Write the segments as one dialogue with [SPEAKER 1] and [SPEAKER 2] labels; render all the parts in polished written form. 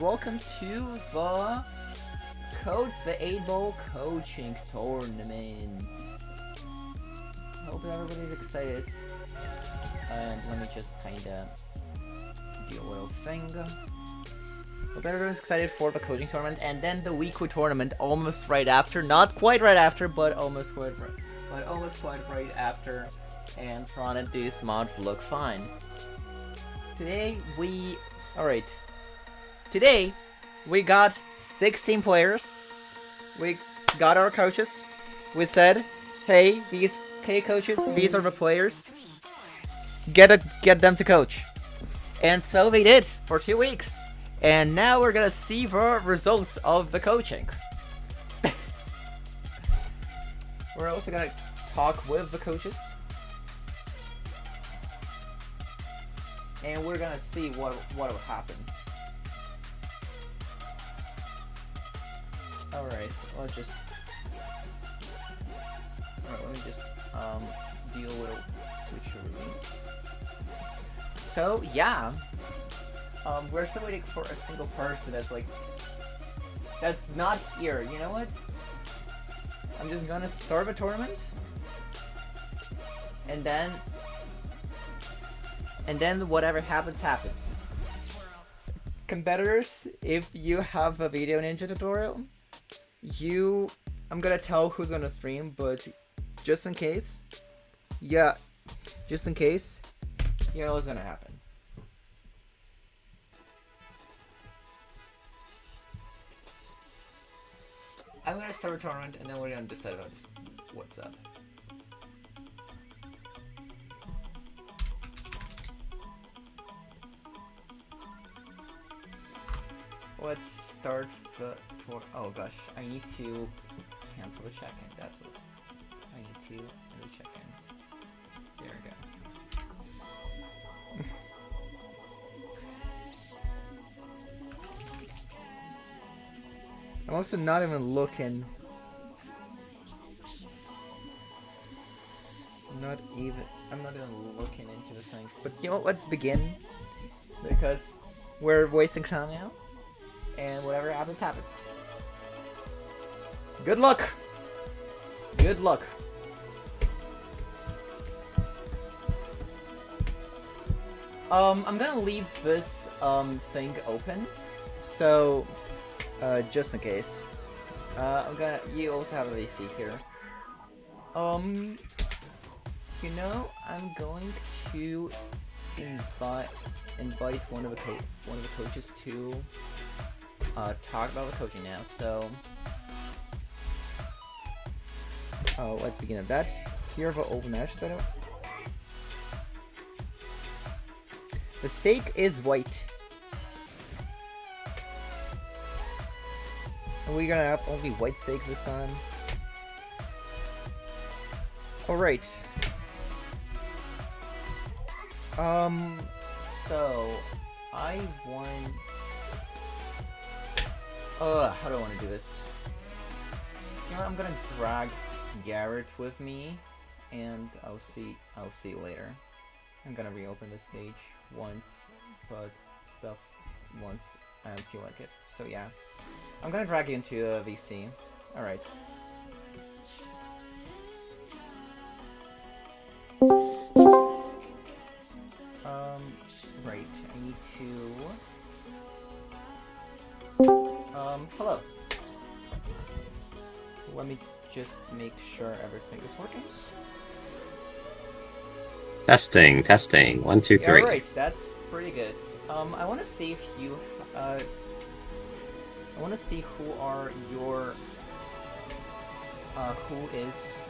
[SPEAKER 1] Welcome to the 8-Ball coaching tournament. Hope everybody's excited. And let me just kinda do a little thing. Hope everyone's excited for the coaching tournament, and then the weekly tournament almost right after. Not quite right after, but almost quite right after. And from it, these mods look fine. Today we got 16 players. We got our coaches. We said, hey, these coaches, these are the players. Get them to coach. And so they did for 2 weeks. And now we're gonna see the results of the coaching. We're also gonna talk with the coaches. And we're gonna see what will happen. Alright, let me just do a little switcheroo. So yeah. We're still waiting for a single person that's not here. You know what? I'm just gonna start the tournament. And then whatever happens, happens. Competitors, if you have a video ninja tutorial, I'm gonna tell who's gonna stream, but just in case, you know what's gonna happen. I'm gonna start a tournament, and then we're gonna decide about what's up. Let's start the tour. Oh gosh, I need to cancel the check-in. That's what I need to do. The check-in. There we go. I'm also not even looking. I'm not even looking into the things. But you know what? Let's begin, because we're wasting time now. And whatever happens, happens. Good luck! Good luck. I'm gonna leave this thing open, so just in case. You also have a VC here. You know, I'm going to invite one of the coaches to talk about the coaching now. So, let's begin with that. Here are the open matches, by the way. The stake is white. And we're gonna have only white stakes this time. Alright. So I won. How do I want to do this? You know what, I'm gonna drag Garrett with me, and I'll see you later. I'm gonna reopen the stage once I feel like it. So yeah, I'm gonna drag you into a VC. All right. Right. I need to. Hello. Let me just make sure everything is working.
[SPEAKER 2] Testing. 1, 2, 3.
[SPEAKER 1] Yeah, alright, that's pretty good. I want to see if you, I want to see who is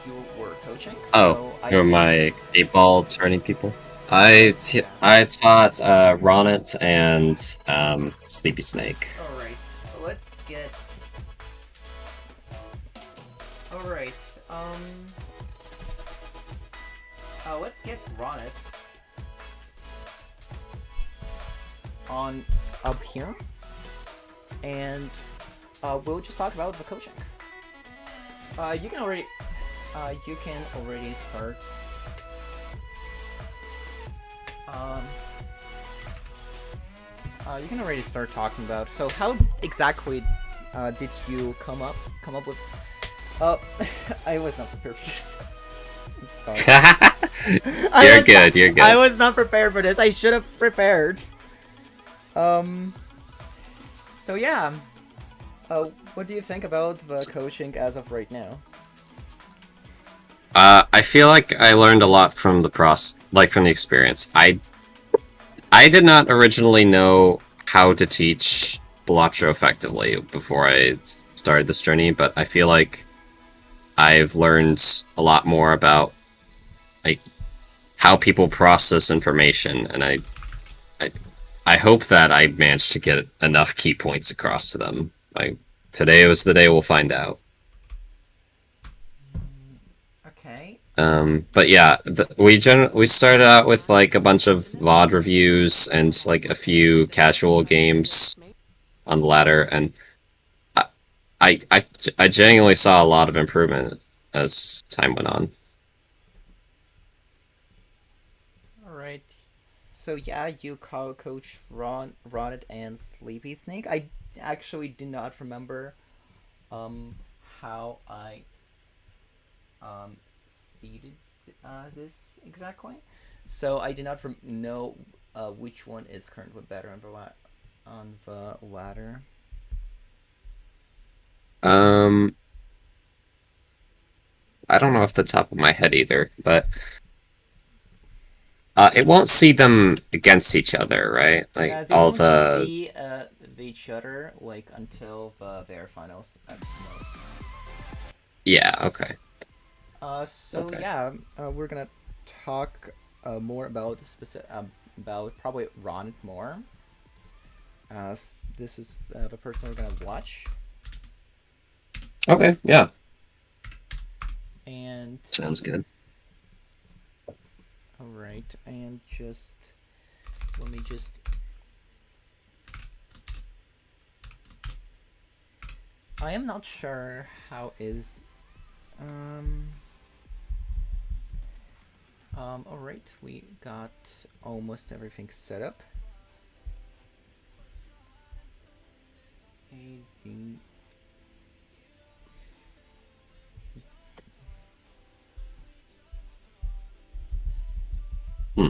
[SPEAKER 1] your coaching.
[SPEAKER 2] So you're my 8-Ball turning people. I taught Ronnet and Sleepy Snake.
[SPEAKER 1] Alright, let's get. Alright, let's get Ronnet on up here, and we'll just talk about the coaching. You can already start. You can already start talking about. So how exactly did you come up with? Uh, I was not prepared for this. I'm sorry.
[SPEAKER 2] You're good. You're good.
[SPEAKER 1] I was not prepared for this. I should have prepared. So yeah. What do you think about the coaching as of right now?
[SPEAKER 2] I feel like I learned a lot from the from the experience. I did not originally know how to teach Balatro effectively before I started this journey, but I feel like I've learned a lot more about like how people process information, and I hope that I managed to get enough key points across to them. Like today was the day we'll find out.
[SPEAKER 1] Okay.
[SPEAKER 2] But yeah, we started out with like a bunch of VOD reviews and like a few casual games on the ladder, and I, I genuinely saw a lot of improvement as time went on.
[SPEAKER 1] All right. So yeah, you call Coach Ronit and Sleepy Snake. I actually do not remember how I seeded this exactly. So I do not know which one is currently better on the ladder.
[SPEAKER 2] I don't know off the top of my head either, but it won't see them against each other, right? Like
[SPEAKER 1] Yeah, they
[SPEAKER 2] all
[SPEAKER 1] won't
[SPEAKER 2] the
[SPEAKER 1] see each other like until their finals at most.
[SPEAKER 2] yeah, okay.
[SPEAKER 1] So
[SPEAKER 2] Okay.
[SPEAKER 1] yeah, we're gonna talk more about about probably Ron more. This is the person we're gonna watch,
[SPEAKER 2] Okay, yeah.
[SPEAKER 1] and
[SPEAKER 2] Sounds good.
[SPEAKER 1] all right, and just let me just. I am not sure how is all right, we got almost everything set up. AZ.
[SPEAKER 2] Hmm.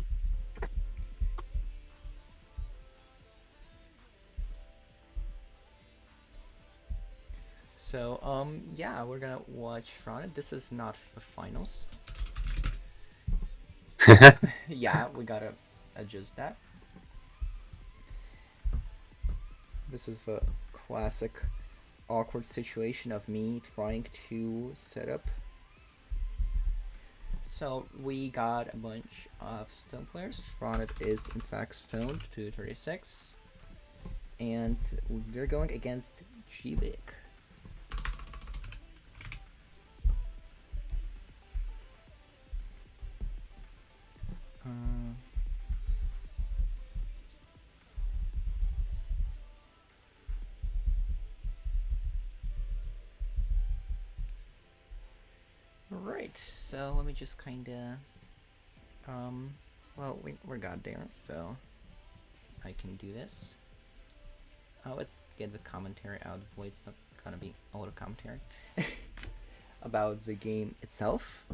[SPEAKER 1] So yeah, we're gonna watch Ron. This is not the finals. Yeah, we gotta adjust that. This is the classic awkward situation of me trying to set up. So we got a bunch of stone players. Ronit is in fact stoned to 36. And they're going against Gbik. Right, so let me just kinda well we're got there, so I can do this. Let's get the commentary out of the way. It's not gonna be a lot of commentary about the game itself.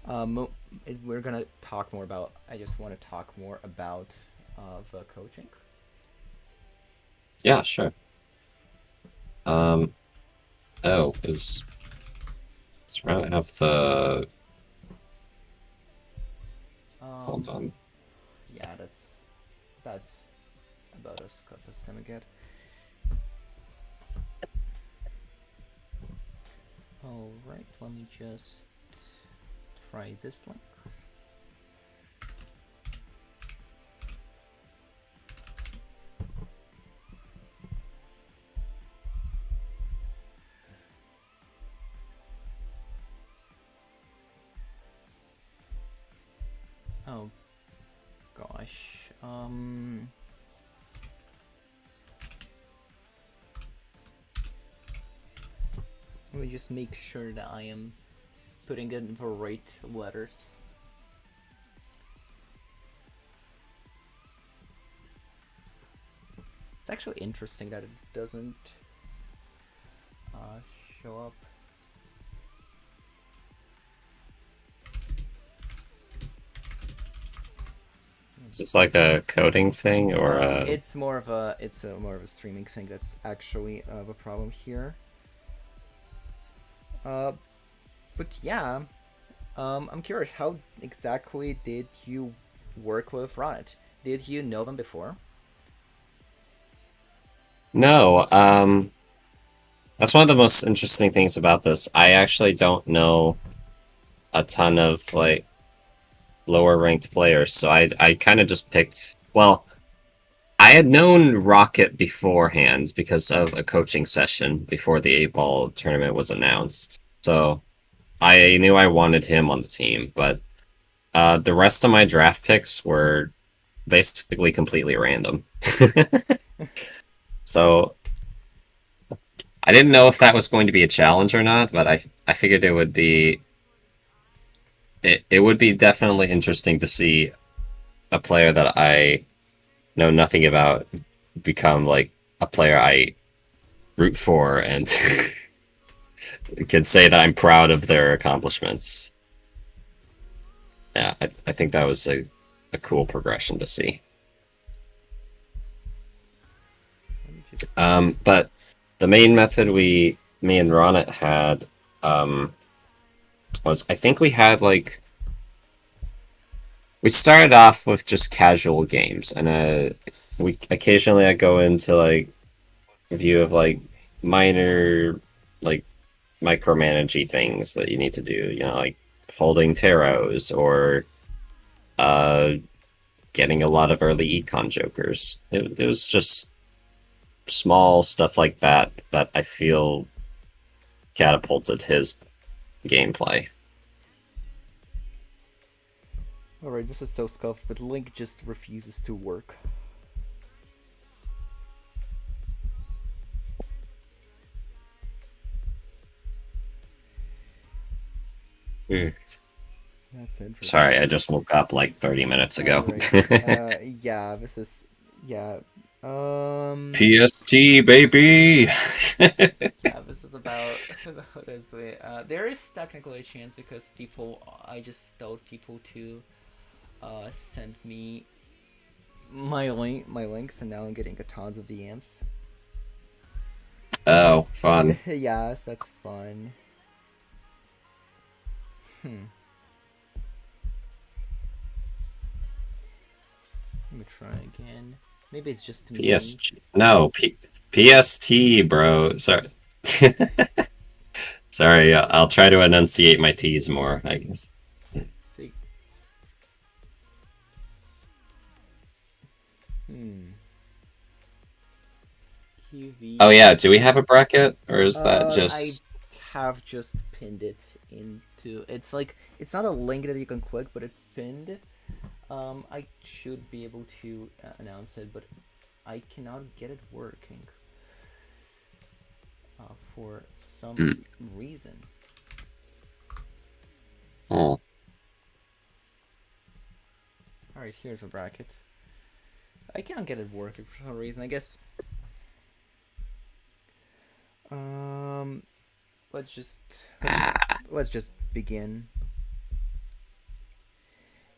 [SPEAKER 1] We're gonna talk more about. I just want to talk more about the coaching.
[SPEAKER 2] Yeah, sure. Oh, does Ron have the? Hold on.
[SPEAKER 1] Yeah, that's about as good as gonna get. Alright, let me just try this link. Oh gosh. Let me just make sure that I am putting in the right letters. It's actually interesting that it doesn't show up.
[SPEAKER 2] Is this like a coding thing or
[SPEAKER 1] It's more of a more of a streaming thing that's actually the problem here. But yeah, I'm curious, how exactly did you work with Ronit? Did you know them before?
[SPEAKER 2] No, that's one of the most interesting things about this. I actually don't know a ton of like lower ranked players, so I kind of just picked. Well, I had known Rocket beforehand because of a coaching session before the 8 ball tournament was announced. So I knew I wanted him on the team, but the rest of my draft picks were basically completely random. So I didn't know if that was going to be a challenge or not, but I figured it would be definitely interesting to see a player that I know nothing about become like a player I root for and can say that I'm proud of their accomplishments. Yeah, I think that was a cool progression to see. But the main method me and Ronit had was I think we had like we started off with just casual games, and we occasionally I go into like a view of like minor like micromanagey things that you need to do, you know, like holding tarots or uh getting a lot of early econ jokers. It was just small stuff like that that I feel catapulted his gameplay.
[SPEAKER 1] Alright, this is so scuffed, but Link just refuses to work. That's interesting.
[SPEAKER 2] Sorry, I just woke up like 30 minutes ago.
[SPEAKER 1] Right. Yeah, this is... Yeah.
[SPEAKER 2] PST, baby!
[SPEAKER 1] Yeah, this is about this way. There is technically a chance because I just told people to send me my links, and now I'm getting tons of DMs.
[SPEAKER 2] Oh, fun.
[SPEAKER 1] Yes, that's fun. Let me try again. Maybe it's just me.
[SPEAKER 2] No, PST, bro. Sorry. Sorry, I'll try to enunciate my T's more, I guess.
[SPEAKER 1] See. QV.
[SPEAKER 2] Oh yeah, do we have a bracket? Or is that just...
[SPEAKER 1] I have just pinned it into... It's like... It's not a link that you can click, but it's pinned. I should be able to announce it, but I cannot get it working. For some reason.
[SPEAKER 2] Oh.
[SPEAKER 1] Alright, here's a bracket. I can't get it working for some reason, I guess. Let's just begin.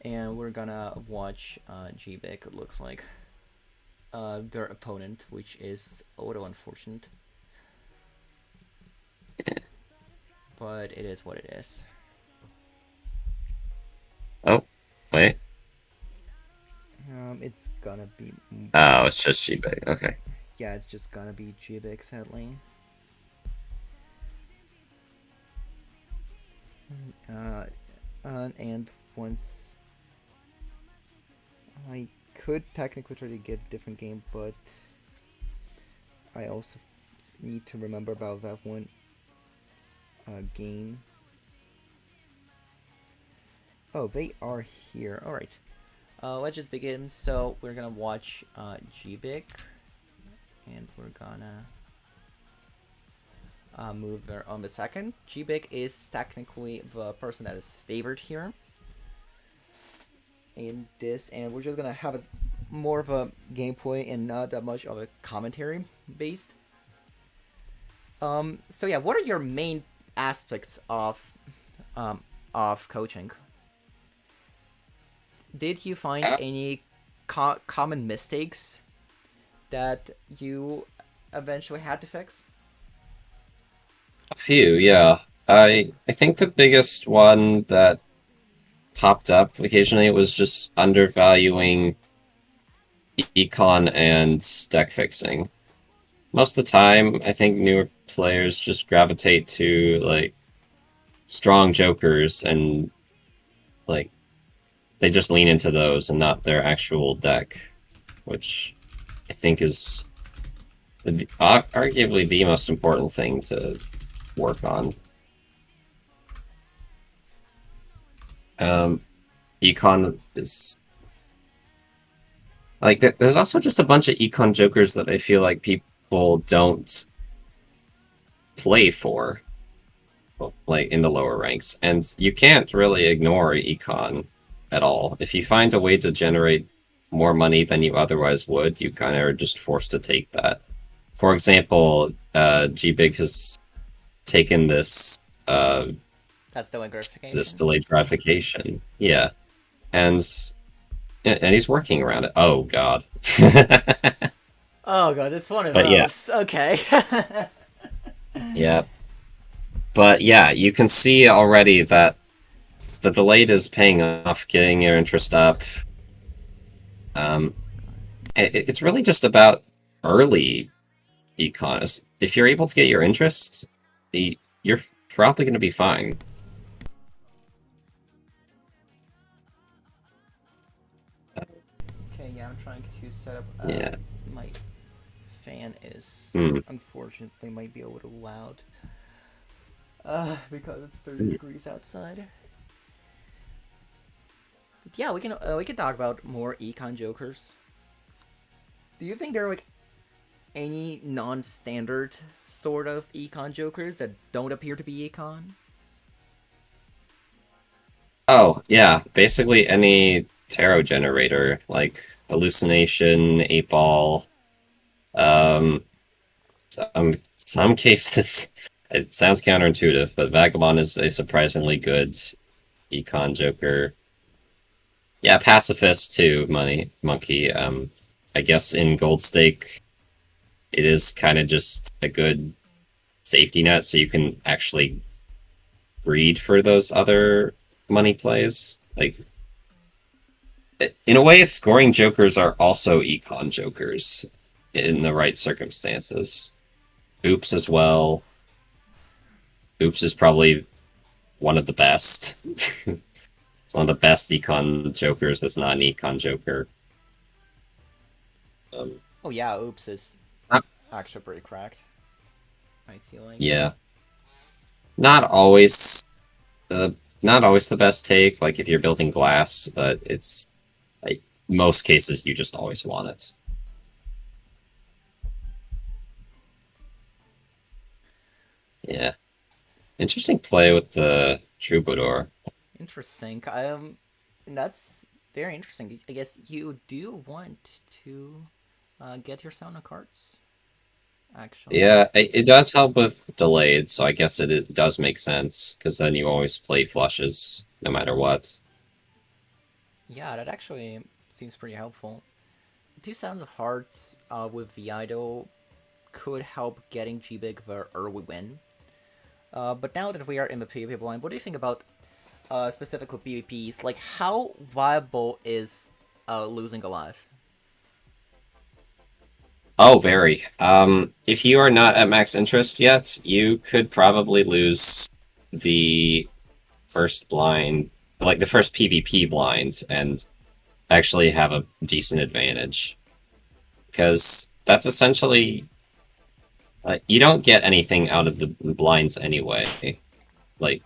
[SPEAKER 1] And we're gonna watch GBIC, it looks like. Their opponent, which is a little unfortunate. But it is what it is.
[SPEAKER 2] Oh, wait.
[SPEAKER 1] It's gonna be...
[SPEAKER 2] Oh, it's just GBIC, okay.
[SPEAKER 1] Yeah, it's just gonna be GBIC, sadly. And once... I could technically try to get a different game, but I also need to remember about that one game. Oh, they are here. Alright. Let's just begin. So, we're gonna watch GBIC. And we're gonna move there on the second. GBIC is technically the person that is favored here in this, and we're just gonna have a more of a gameplay and not that much of a commentary based. So yeah, what are your main aspects of coaching? Did you find
[SPEAKER 2] Uh,
[SPEAKER 1] any common mistakes that you eventually had to fix?
[SPEAKER 2] a few, yeah. I think the biggest one that popped up occasionally was just undervaluing econ and deck fixing. Most of the time, I think newer players just gravitate to like strong jokers and like they just lean into those and not their actual deck, which I think is arguably the most important thing to work on. Um, econ is like there's also just a bunch of econ jokers that I feel like people don't play for, like in the lower ranks, and you can't really ignore econ at all. If you find a way to generate more money than you otherwise would, you kind of are just forced to take that. For example, GBig has taken
[SPEAKER 1] That's the
[SPEAKER 2] this
[SPEAKER 1] gratification.
[SPEAKER 2] delayed gratification, yeah, and he's working around it. Oh God.
[SPEAKER 1] Oh god, it's one of
[SPEAKER 2] But yeah,
[SPEAKER 1] those. Okay.
[SPEAKER 2] yeah. But yeah, you can see already that the delayed is paying off, getting your interest up. Um, it's really just about early econ. If you're able to get your interest, you're probably going to be fine.
[SPEAKER 1] Okay, yeah, I'm trying to set up.
[SPEAKER 2] Yeah.
[SPEAKER 1] My fan is
[SPEAKER 2] Hmm.
[SPEAKER 1] unfortunately might be a little loud. Because it's 30
[SPEAKER 2] Hmm.
[SPEAKER 1] degrees outside. But yeah, we can talk about more econ jokers. Do you think there are like any non-standard sort of econ jokers that don't appear to be econ?
[SPEAKER 2] Oh, yeah. Basically any tarot generator, like hallucination, 8 ball. Um, some cases, it sounds counterintuitive, but Vagabond is a surprisingly good econ joker. Yeah, pacifist too, money monkey. I guess in Gold Stake, it is kind of just a good safety net, so you can actually breed for those other money plays. Like in a way, scoring jokers are also econ jokers in the right circumstances. Oops as well. Oops is probably one of the best. It's one of the best econ jokers that's not an econ joker. Um,
[SPEAKER 1] Oh yeah, Oops is
[SPEAKER 2] uh,
[SPEAKER 1] actually pretty cracked. I feel like.
[SPEAKER 2] yeah, not always the not always the best take. Like if you're building glass, but it's like most cases you just always want it. Yeah, interesting play with the troubadour.
[SPEAKER 1] Interesting. And that's very interesting. I guess you do want to get your Sauna cards, actually.
[SPEAKER 2] Yeah, it does help with delayed, so I guess it does make sense because then you always play flushes no matter what.
[SPEAKER 1] Yeah, that actually seems pretty helpful. Two Sounds of Hearts with the idol could help getting G-Big the early win. But now that we are in the PvP blind, what do you think about specifically PvPs? Like, how viable is losing alive?
[SPEAKER 2] Oh, very. If you are not at max interest yet, you could probably lose the first blind, like the first PvP blind, and actually have a decent advantage. Because that's essentially, you don't get anything out of the blinds anyway. Like,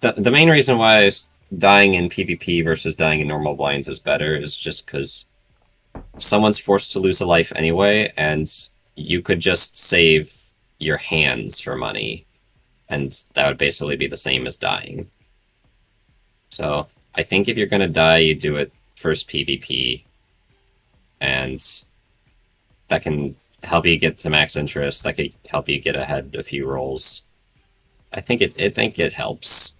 [SPEAKER 2] the main reason why dying in PvP versus dying in normal blinds is better is just because someone's forced to lose a life anyway, and you could just save your hands for money, and that would basically be the same as dying. So I think if you're gonna die, you do it first PvP, and that can help you get to max interest. That could help you get ahead a few rolls. I think it helps.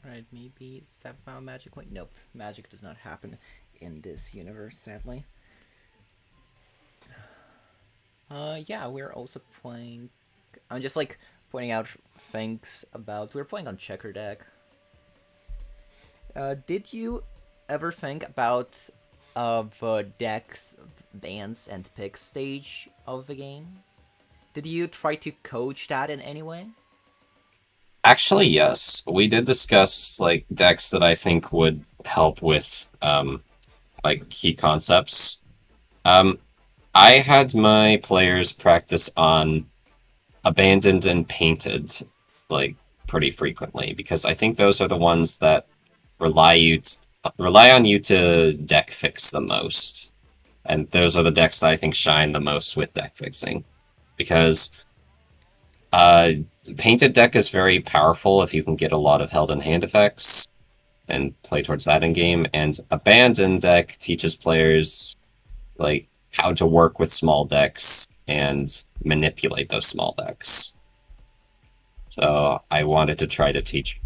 [SPEAKER 1] Right, maybe Sapphire Magic Point? Nope, magic does not happen in this universe, sadly. Yeah, we're also playing... I'm just, like, pointing out things about... We're playing on Checker deck. Did you ever think about the deck's bans and picks stage of the game? Did you try to coach that in any way?
[SPEAKER 2] Actually, yes. We did discuss like decks that I think would help with like key concepts. Um I had my players practice on abandoned and painted like pretty frequently because I think those are the ones that rely on you to deck fix the most. And those are the decks that I think shine the most with deck fixing. Because uh painted deck is very powerful if you can get a lot of held in hand effects and play towards that in game. And abandoned deck teaches players like how to work with small decks and manipulate those small decks. So I wanted to try to teach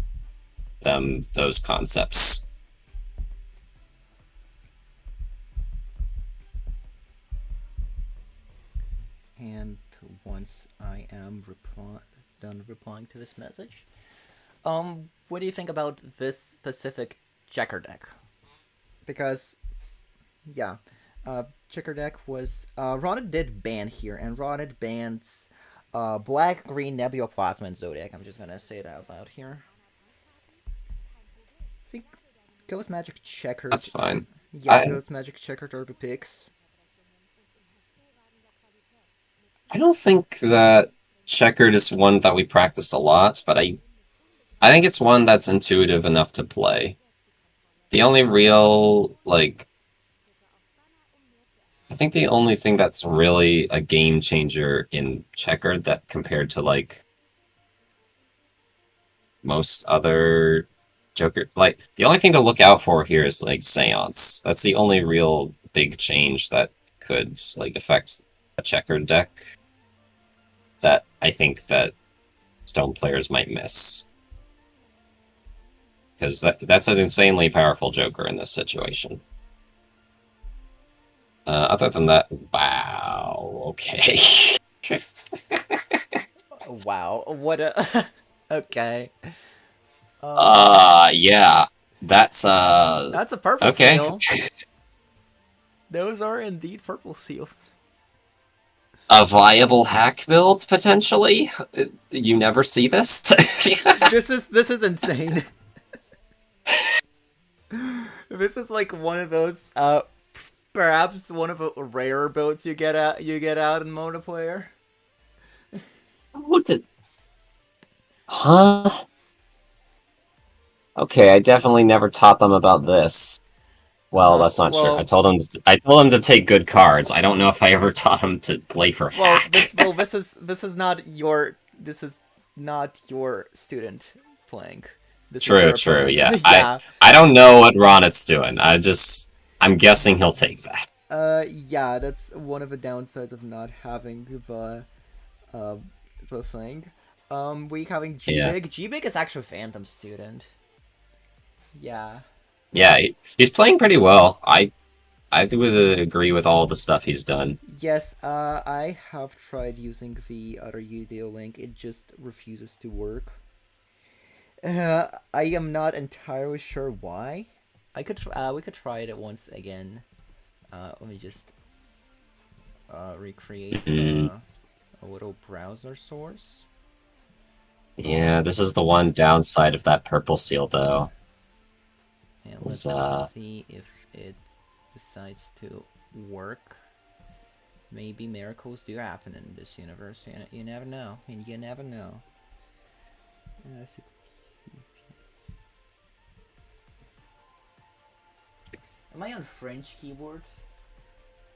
[SPEAKER 2] them those concepts.
[SPEAKER 1] And once I am done replying to this message, what do you think about this specific checker deck? Because, yeah, checker deck was Ronit did ban here, and Ronit bans Black, Green, Nebula, Plasma, and Zodiac. I'm just gonna say it out loud here. I think Ghost Magic Checker.
[SPEAKER 2] That's fine.
[SPEAKER 1] Yeah, Ghost Magic Checker are the picks.
[SPEAKER 2] I don't think that checkered is one that we practice a lot, but I think it's one that's intuitive enough to play. The only real like I think the only thing that's really a game changer in checkered that compared to like most other Joker like the only thing to look out for here is like Seance. That's the only real big change that could like affect a checkered deck that I think that Stone players might miss. Because that's an insanely powerful Joker in this situation. Other than that, wow, okay.
[SPEAKER 1] Wow, what a... okay.
[SPEAKER 2] Yeah. That's
[SPEAKER 1] a purple
[SPEAKER 2] okay.
[SPEAKER 1] seal. Those are indeed purple seals.
[SPEAKER 2] A viable hack build, potentially? You never see this?
[SPEAKER 1] This is insane. This is like one of those, perhaps one of the rarer builds you get out in multiplayer.
[SPEAKER 2] What the... Huh? Okay, I definitely never taught them about this. Well, that's not true. I told them to take good cards. I don't know if I ever taught them to play for hack.
[SPEAKER 1] This is not your student playing.
[SPEAKER 2] True, yeah. Yeah. I don't know what Ronit's doing. I'm guessing he'll take that.
[SPEAKER 1] Yeah, that's one of the downsides of not having the thing. We having G-Big. Yeah. G-Big is actually Phantom student. Yeah.
[SPEAKER 2] Yeah, he's playing pretty well. I would agree with all the stuff he's done.
[SPEAKER 1] Yes, I have tried using the other UDO link. It just refuses to work. I am not entirely sure why. We could try it once again. Let me just recreate a little browser source.
[SPEAKER 2] Yeah, this is the one downside of that purple seal, though.
[SPEAKER 1] And let's see if it decides to work. Maybe miracles do happen in this universe. You never know. And you never know. Am I on French keyboard?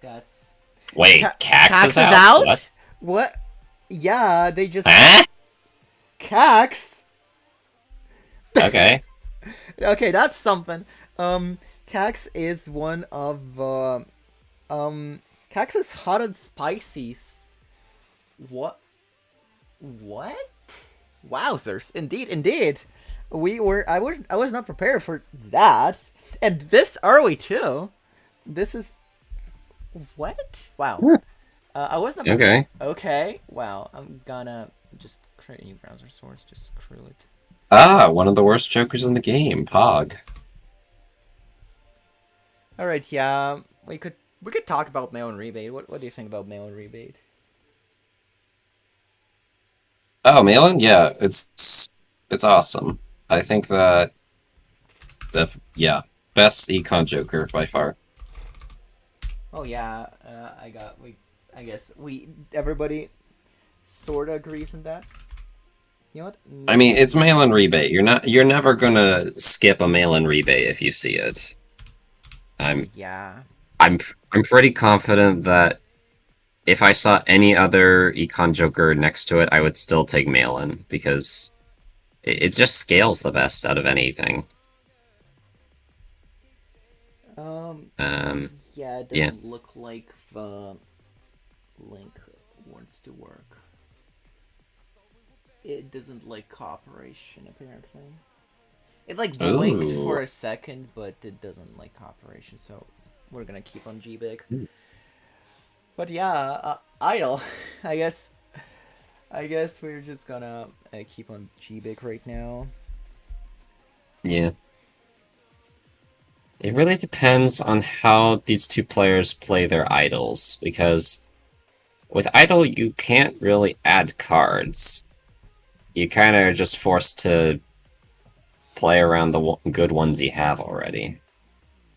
[SPEAKER 1] That's...
[SPEAKER 2] Wait, Cax is out?
[SPEAKER 1] What? Yeah, they just... Cax?
[SPEAKER 2] Okay.
[SPEAKER 1] Okay, that's something. Cax is one of Cax is hot and spicy. What? What? Wowzers! Indeed, indeed. We were. I was not prepared for that, and this early too. This is what? Wow.
[SPEAKER 2] Hmm.
[SPEAKER 1] I was not prepared.
[SPEAKER 2] Okay.
[SPEAKER 1] Okay. Wow. I'm gonna just create a new browser source. Just crew it.
[SPEAKER 2] Ah, one of the worst jokers in the game, Pog.
[SPEAKER 1] All right. Yeah. We could talk about mail and rebate. What do you think about mail and rebate?
[SPEAKER 2] Oh, Malin? Yeah, it's awesome. I think that yeah, best econ joker by far.
[SPEAKER 1] Oh yeah. I guess everybody sort of agrees on that. You know what?
[SPEAKER 2] I mean, it's mail-in rebate. You're never gonna skip a mail-in rebate if you see it. I'm
[SPEAKER 1] Yeah.
[SPEAKER 2] I'm I'm pretty confident that if I saw any other econ joker next to it, I would still take mail-in because it just scales the best out of anything.
[SPEAKER 1] Um.
[SPEAKER 2] Um,
[SPEAKER 1] Yeah. It
[SPEAKER 2] yeah.
[SPEAKER 1] doesn't look like the link wants to work. It doesn't like cooperation apparently. It like blinked for
[SPEAKER 2] Ooh.
[SPEAKER 1] a second, but it doesn't like cooperation. So we're gonna keep on GBig. But yeah, idle. I guess. I guess we're just gonna keep on GBig right now.
[SPEAKER 2] Yeah. It really depends on how these two players play their idols, because with idol you can't really add cards. You kind of are just forced to play around the good ones you have already.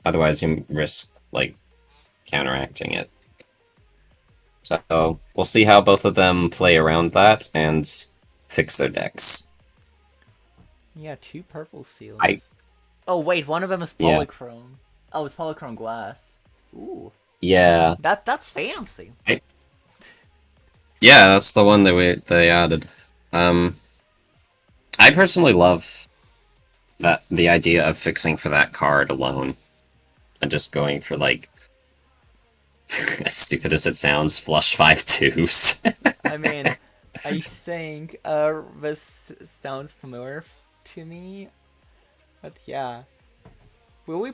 [SPEAKER 2] Otherwise, you risk like counteracting it. So we'll see how both of them play around that and fix their decks.
[SPEAKER 1] Yeah, two purple seals.
[SPEAKER 2] I
[SPEAKER 1] Oh wait, one of them is
[SPEAKER 2] Yeah,
[SPEAKER 1] polychrome. Oh, it's polychrome glass. Ooh,
[SPEAKER 2] yeah,
[SPEAKER 1] that's fancy.
[SPEAKER 2] I, yeah. That's the one that they added. Um, I personally love that the idea of fixing for that card alone and just going for like as stupid as it sounds, flush 5/2s.
[SPEAKER 1] I mean, I think this sounds familiar to me, but yeah, will we?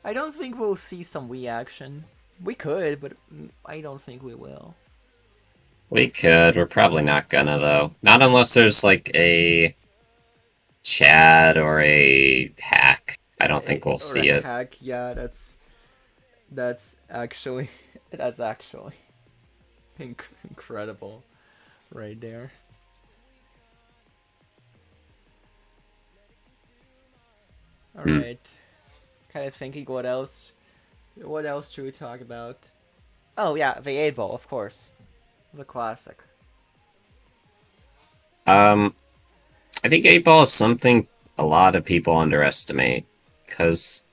[SPEAKER 1] I don't think we'll see some reaction. We could, but I don't think we will.
[SPEAKER 2] We could. We're probably not gonna though. Not unless there's like a chat or a hack. I don't think we'll
[SPEAKER 1] Or a
[SPEAKER 2] see it.
[SPEAKER 1] hack, yeah, that's actually that's actually incredible, right there. All
[SPEAKER 2] Hmm.
[SPEAKER 1] right, kind of thinking what else. What else should we talk about? Oh yeah, the 8 ball, of course, the classic.
[SPEAKER 2] Um, I think 8 ball is something a lot of people underestimate because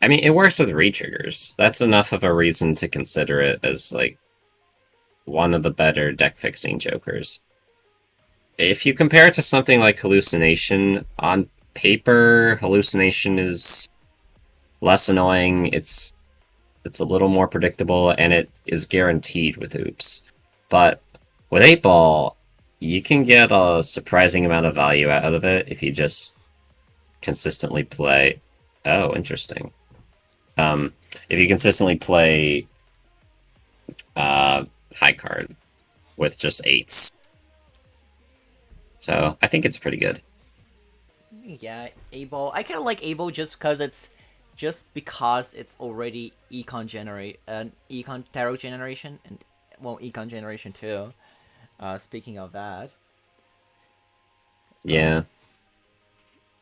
[SPEAKER 2] I mean it works with retriggers. That's enough of a reason to consider it as like one of the better deck fixing jokers. If you compare it to something like hallucination, on paper, hallucination is less annoying. It's a little more predictable, and it is guaranteed with oops. But with 8 ball, you can get a surprising amount of value out of it if you just consistently play. Oh, interesting. Um, if you consistently play high card with just eights, so I think it's pretty good.
[SPEAKER 1] Yeah, 8 ball. I kind of like 8 ball just because it's already econ tarot generation and well econ generation too. Speaking of that,
[SPEAKER 2] Yeah.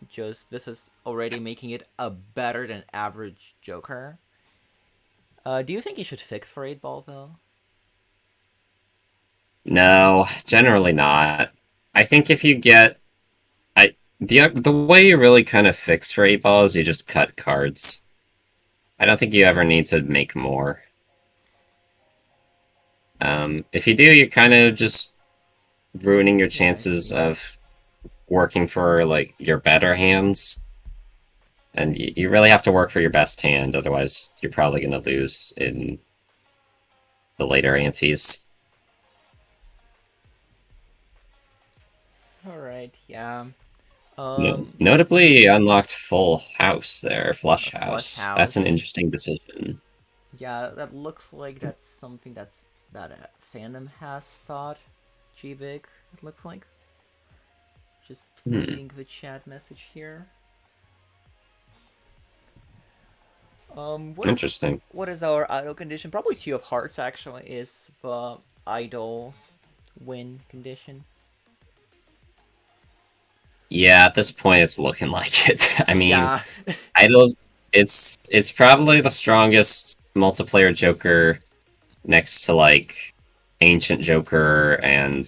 [SPEAKER 1] just this is already making it a better than average Joker. Do you think you should fix for 8 ball though?
[SPEAKER 2] No, generally not. I think if you get the way you really kind of fix for 8 ball is you just cut cards. I don't think you ever need to make more. If you do, you're kind of just ruining your
[SPEAKER 1] Yeah, I
[SPEAKER 2] chances
[SPEAKER 1] see.
[SPEAKER 2] of working for like your better hands, and you really have to work for your best hand. Otherwise, you're probably gonna lose in the later antes.
[SPEAKER 1] Alright, yeah.
[SPEAKER 2] No,
[SPEAKER 1] Um,
[SPEAKER 2] notably unlocked full house there,
[SPEAKER 1] a
[SPEAKER 2] flush
[SPEAKER 1] flush
[SPEAKER 2] house. That's an
[SPEAKER 1] house.
[SPEAKER 2] interesting decision.
[SPEAKER 1] Yeah, that looks like that's something that fandom has taught. G-Big, it looks like. Just
[SPEAKER 2] Hmm,
[SPEAKER 1] reading the chat message here.
[SPEAKER 2] interesting.
[SPEAKER 1] What is our idle condition? Probably two of hearts actually is the idle win condition.
[SPEAKER 2] Yeah, at this point, it's looking like it. I mean,
[SPEAKER 1] Yeah.
[SPEAKER 2] idols. It's probably the strongest multiplayer Joker next to like Ancient Joker and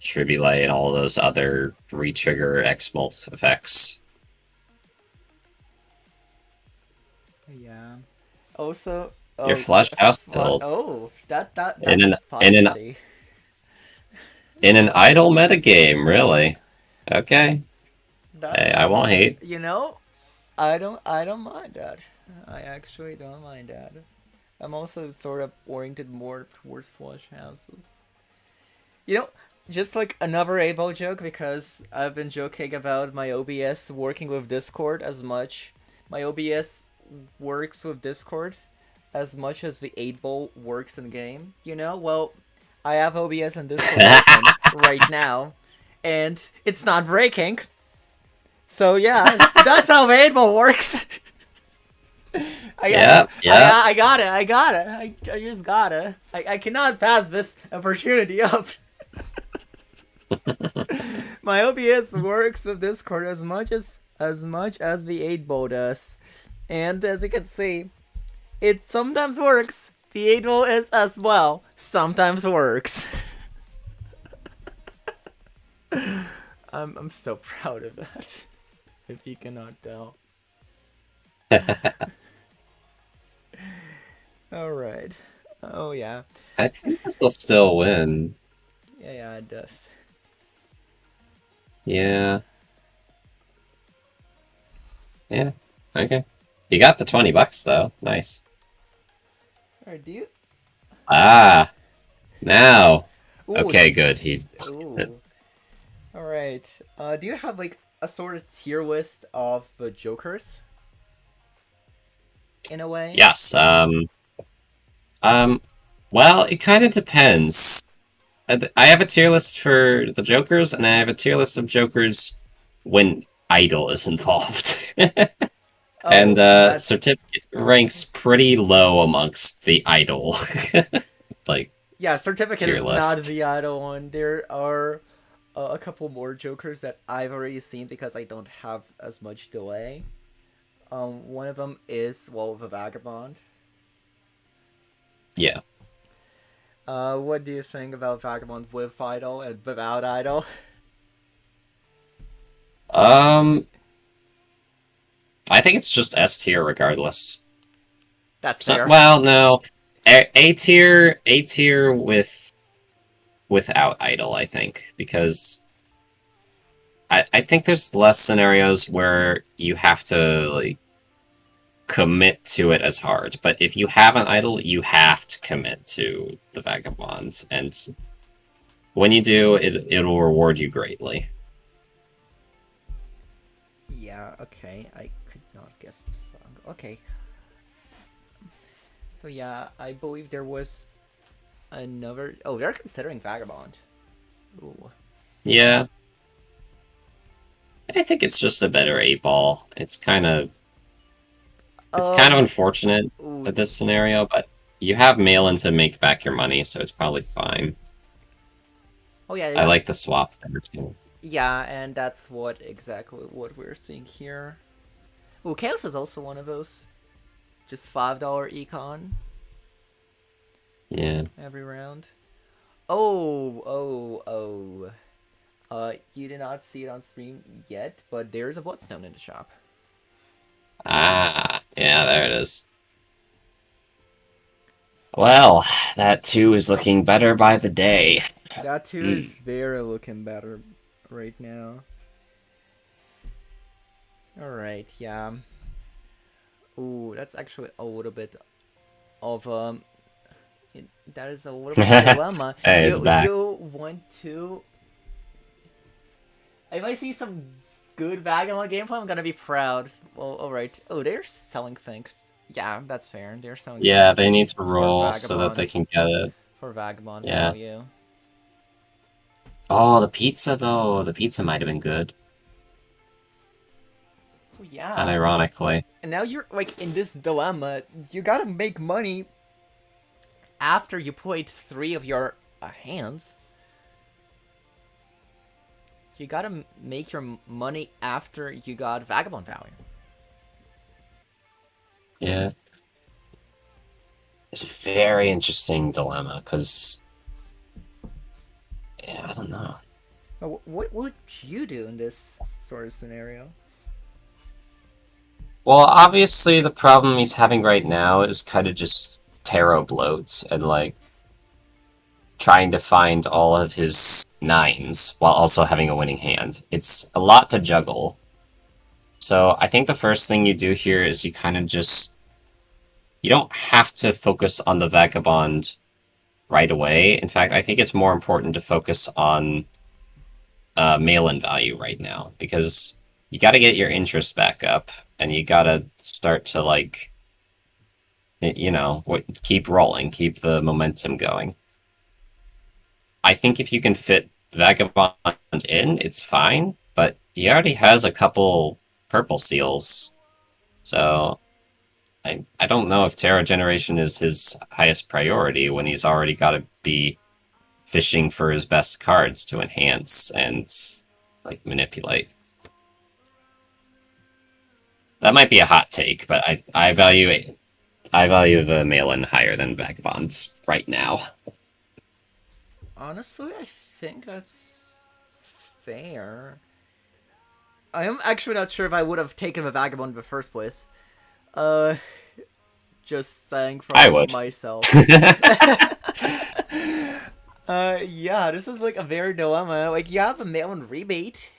[SPEAKER 2] Tribulate and all those other retrigger X mult effects.
[SPEAKER 1] Yeah. Also,
[SPEAKER 2] Your
[SPEAKER 1] oh,
[SPEAKER 2] flush house build
[SPEAKER 1] oh,
[SPEAKER 2] in
[SPEAKER 1] that's spicy.
[SPEAKER 2] an idle metagame, really? Okay. Hey, I
[SPEAKER 1] That's,
[SPEAKER 2] won't hate.
[SPEAKER 1] you know, I don't mind that. I actually don't mind that. I'm also sort of oriented more towards flush houses. You know, just like another able joke because I've been joking about my OBS working with Discord as much. My OBS works with Discord as much as the 8 ball works in game. You know, well, I have OBS and Discord open right now, and it's not breaking. So yeah, that's how the 8 ball works.
[SPEAKER 2] Yep, yep.
[SPEAKER 1] I got it. I got it. I just gotta. I cannot pass this opportunity up. My OBS works with Discord as much as the 8 ball does, and as you can see, it sometimes works. The 8 ball is as well sometimes works. I'm so proud of that. If you cannot tell. All right. Oh yeah.
[SPEAKER 2] I think this will still win.
[SPEAKER 1] Yeah, yeah, it does.
[SPEAKER 2] Yeah. Yeah. Okay. You got the $20 though. Nice.
[SPEAKER 1] All right, do you?
[SPEAKER 2] Ah. Now.
[SPEAKER 1] Ooh,
[SPEAKER 2] Okay, good. He.
[SPEAKER 1] ooh. All right. Do you have like a sort of tier list of the Jokers in a way?
[SPEAKER 2] Yes. Um. Well, it kind of depends. I have a tier list for the Jokers, and I have a tier list of Jokers when Idol is involved. And
[SPEAKER 1] Oh, that's
[SPEAKER 2] Certificate ranks pretty low amongst the Idol like
[SPEAKER 1] yeah. Certificate
[SPEAKER 2] tier
[SPEAKER 1] is not
[SPEAKER 2] list.
[SPEAKER 1] the idle one. There are a couple more Jokers that I've already seen because I don't have as much delay. One of them is well, the Vagabond.
[SPEAKER 2] Yeah.
[SPEAKER 1] What do you think about Vagabond with Idol and without Idol?
[SPEAKER 2] Um, I think it's just S tier regardless.
[SPEAKER 1] That's
[SPEAKER 2] So,
[SPEAKER 1] fair.
[SPEAKER 2] well, no, A tier without Idol. I think because I think there's less scenarios where you have to like commit to it as hard. But if you have an idol, you have to commit to the vagabond, and when you do, it'll reward you greatly.
[SPEAKER 1] Yeah, okay. I could not guess the song. Okay. So yeah, I believe there was another. Oh, they're considering Vagabond. Ooh.
[SPEAKER 2] Yeah, I think it's just a better 8 ball. It's kind of
[SPEAKER 1] Um.
[SPEAKER 2] unfortunate
[SPEAKER 1] Ooh.
[SPEAKER 2] with this scenario, but you have Malin to make back your money, so it's probably fine.
[SPEAKER 1] Oh yeah,
[SPEAKER 2] I
[SPEAKER 1] yeah.
[SPEAKER 2] like the swap there too.
[SPEAKER 1] Yeah, and that's what exactly what we're seeing here. Ooh, Chaos is also one of those. Just $5 econ
[SPEAKER 2] Yeah.
[SPEAKER 1] every round. Oh, oh, oh. You did not see it on stream yet, but there's a Bloodstone in the shop.
[SPEAKER 2] Ah, yeah, there it is. Well, that too is looking better by the day.
[SPEAKER 1] That too
[SPEAKER 2] Mm.
[SPEAKER 1] is very looking better right now. Alright, yeah. Ooh, that's actually a little bit of that is a little bit of a
[SPEAKER 2] Hey,
[SPEAKER 1] dilemma.
[SPEAKER 2] it's back.
[SPEAKER 1] You want to if I see some good Vagabond gameplay, I'm gonna be proud. Well, alright. Oh, they're selling things. Yeah, that's fair. They're selling
[SPEAKER 2] Yeah,
[SPEAKER 1] things
[SPEAKER 2] they need to
[SPEAKER 1] for
[SPEAKER 2] roll so that they
[SPEAKER 1] Vagabond
[SPEAKER 2] can get it. Yeah.
[SPEAKER 1] value.
[SPEAKER 2] Oh, the pizza though. The pizza might have been good.
[SPEAKER 1] Oh, yeah.
[SPEAKER 2] Unironically.
[SPEAKER 1] And now you're like in this dilemma. You gotta make money after you played 3 of your hands. You gotta make your money after you got Vagabond value.
[SPEAKER 2] Yeah. It's a very interesting dilemma, because yeah, I don't know.
[SPEAKER 1] What would you do in this sort of scenario?
[SPEAKER 2] Well, obviously the problem he's having right now is kind of just tarot bloat and like trying to find all of his nines while also having a winning hand. It's a lot to juggle. So I think the first thing you do here is you kind of just you don't have to focus on the vagabond right away. In fact, I think it's more important to focus on mail-in value right now, because you got to get your interest back up and you got to start to like keep rolling, keep the momentum going. I think if you can fit Vagabond in, it's fine, but he already has a couple purple seals. So I don't know if Terra Generation is his highest priority when he's already got to be fishing for his best cards to enhance and like manipulate. That might be a hot take, but I value the mail-in higher than Vagabonds right now.
[SPEAKER 1] Honestly, I think that's fair. I am actually not sure if I would have taken the Vagabond in the first place. Uh, just saying
[SPEAKER 2] I
[SPEAKER 1] from
[SPEAKER 2] would.
[SPEAKER 1] myself. Yeah, this is like a very dilemma. Like, you have a mail-in rebate,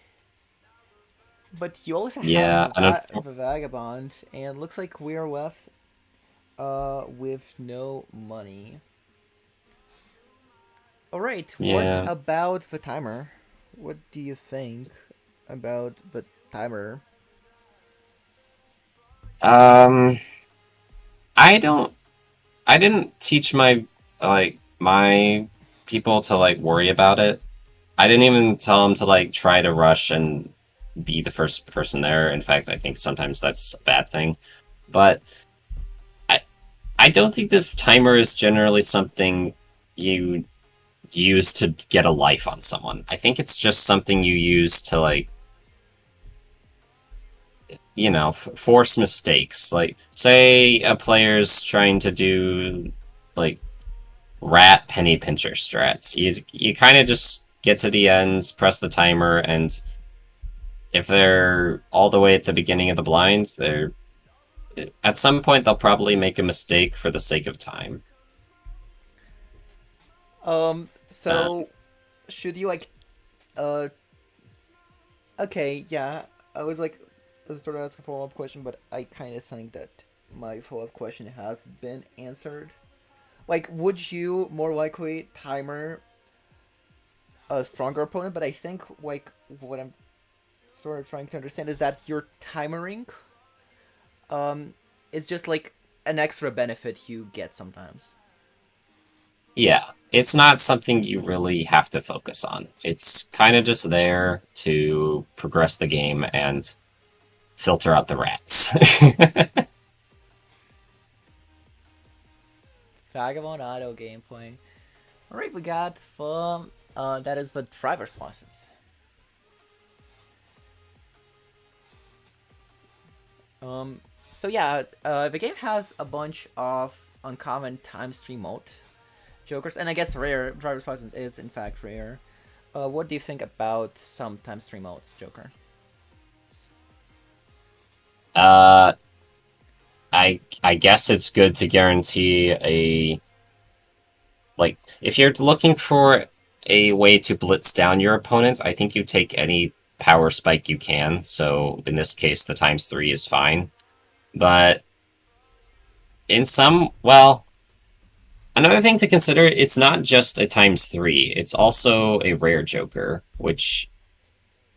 [SPEAKER 1] but you also have
[SPEAKER 2] Yeah, and
[SPEAKER 1] the Vagabond, and looks like we are left with no money. Alright, what
[SPEAKER 2] yeah.
[SPEAKER 1] about the timer? What do you think about the timer?
[SPEAKER 2] Um, I don't. I didn't teach my people to like worry about it. I didn't even tell them to like try to rush and be the first person there. In fact, I think sometimes that's a bad thing. But I I don't think the timer is generally something you use to get a life on someone. I think it's just something you use to like force mistakes. Like, say a player's trying to do like rat penny pincher strats. You kind of just get to the end, press the timer, and if they're all the way at the beginning of the blinds, they're at some point they'll probably make a mistake for the sake of time. Uh,
[SPEAKER 1] So should you like uh okay, yeah. I was like sort of ask a follow-up question, but I kind of think that my follow-up question has been answered. Like, would you more likely timer a stronger opponent? But I think like what I'm sort of trying to understand is that your timering um is just like an extra benefit you get sometimes.
[SPEAKER 2] yeah, it's not something you really have to focus on. It's kind of just there to progress the game and filter out the rats.
[SPEAKER 1] Vagabond auto gameplay. Alright, we got from that is the driver's license. So yeah, the game has a bunch of uncommon time stream mode jokers, and I guess rare driver's license is in fact rare. What do you think about some time stream modes, Joker?
[SPEAKER 2] uh, I guess it's good to guarantee a if you're looking for a way to blitz down your opponent, I think you take any power spike you can. So in this case, the ×3 is fine. But in some, well, another thing to consider, it's not just a ×3. It's also a rare Joker, which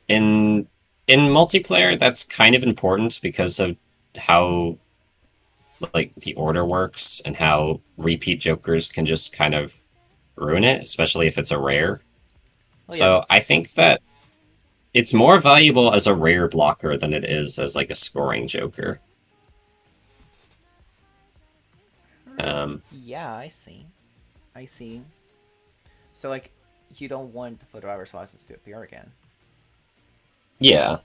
[SPEAKER 2] in multiplayer that's kind of important because of how like the order works and how repeat Jokers can just kind of ruin it, especially if it's a rare.
[SPEAKER 1] Oh yeah.
[SPEAKER 2] So I think that it's more valuable as a rare blocker than it is as like a scoring Joker.
[SPEAKER 1] Yeah, I see. I see. So like, you don't want the driver's license to appear again.
[SPEAKER 2] Yeah.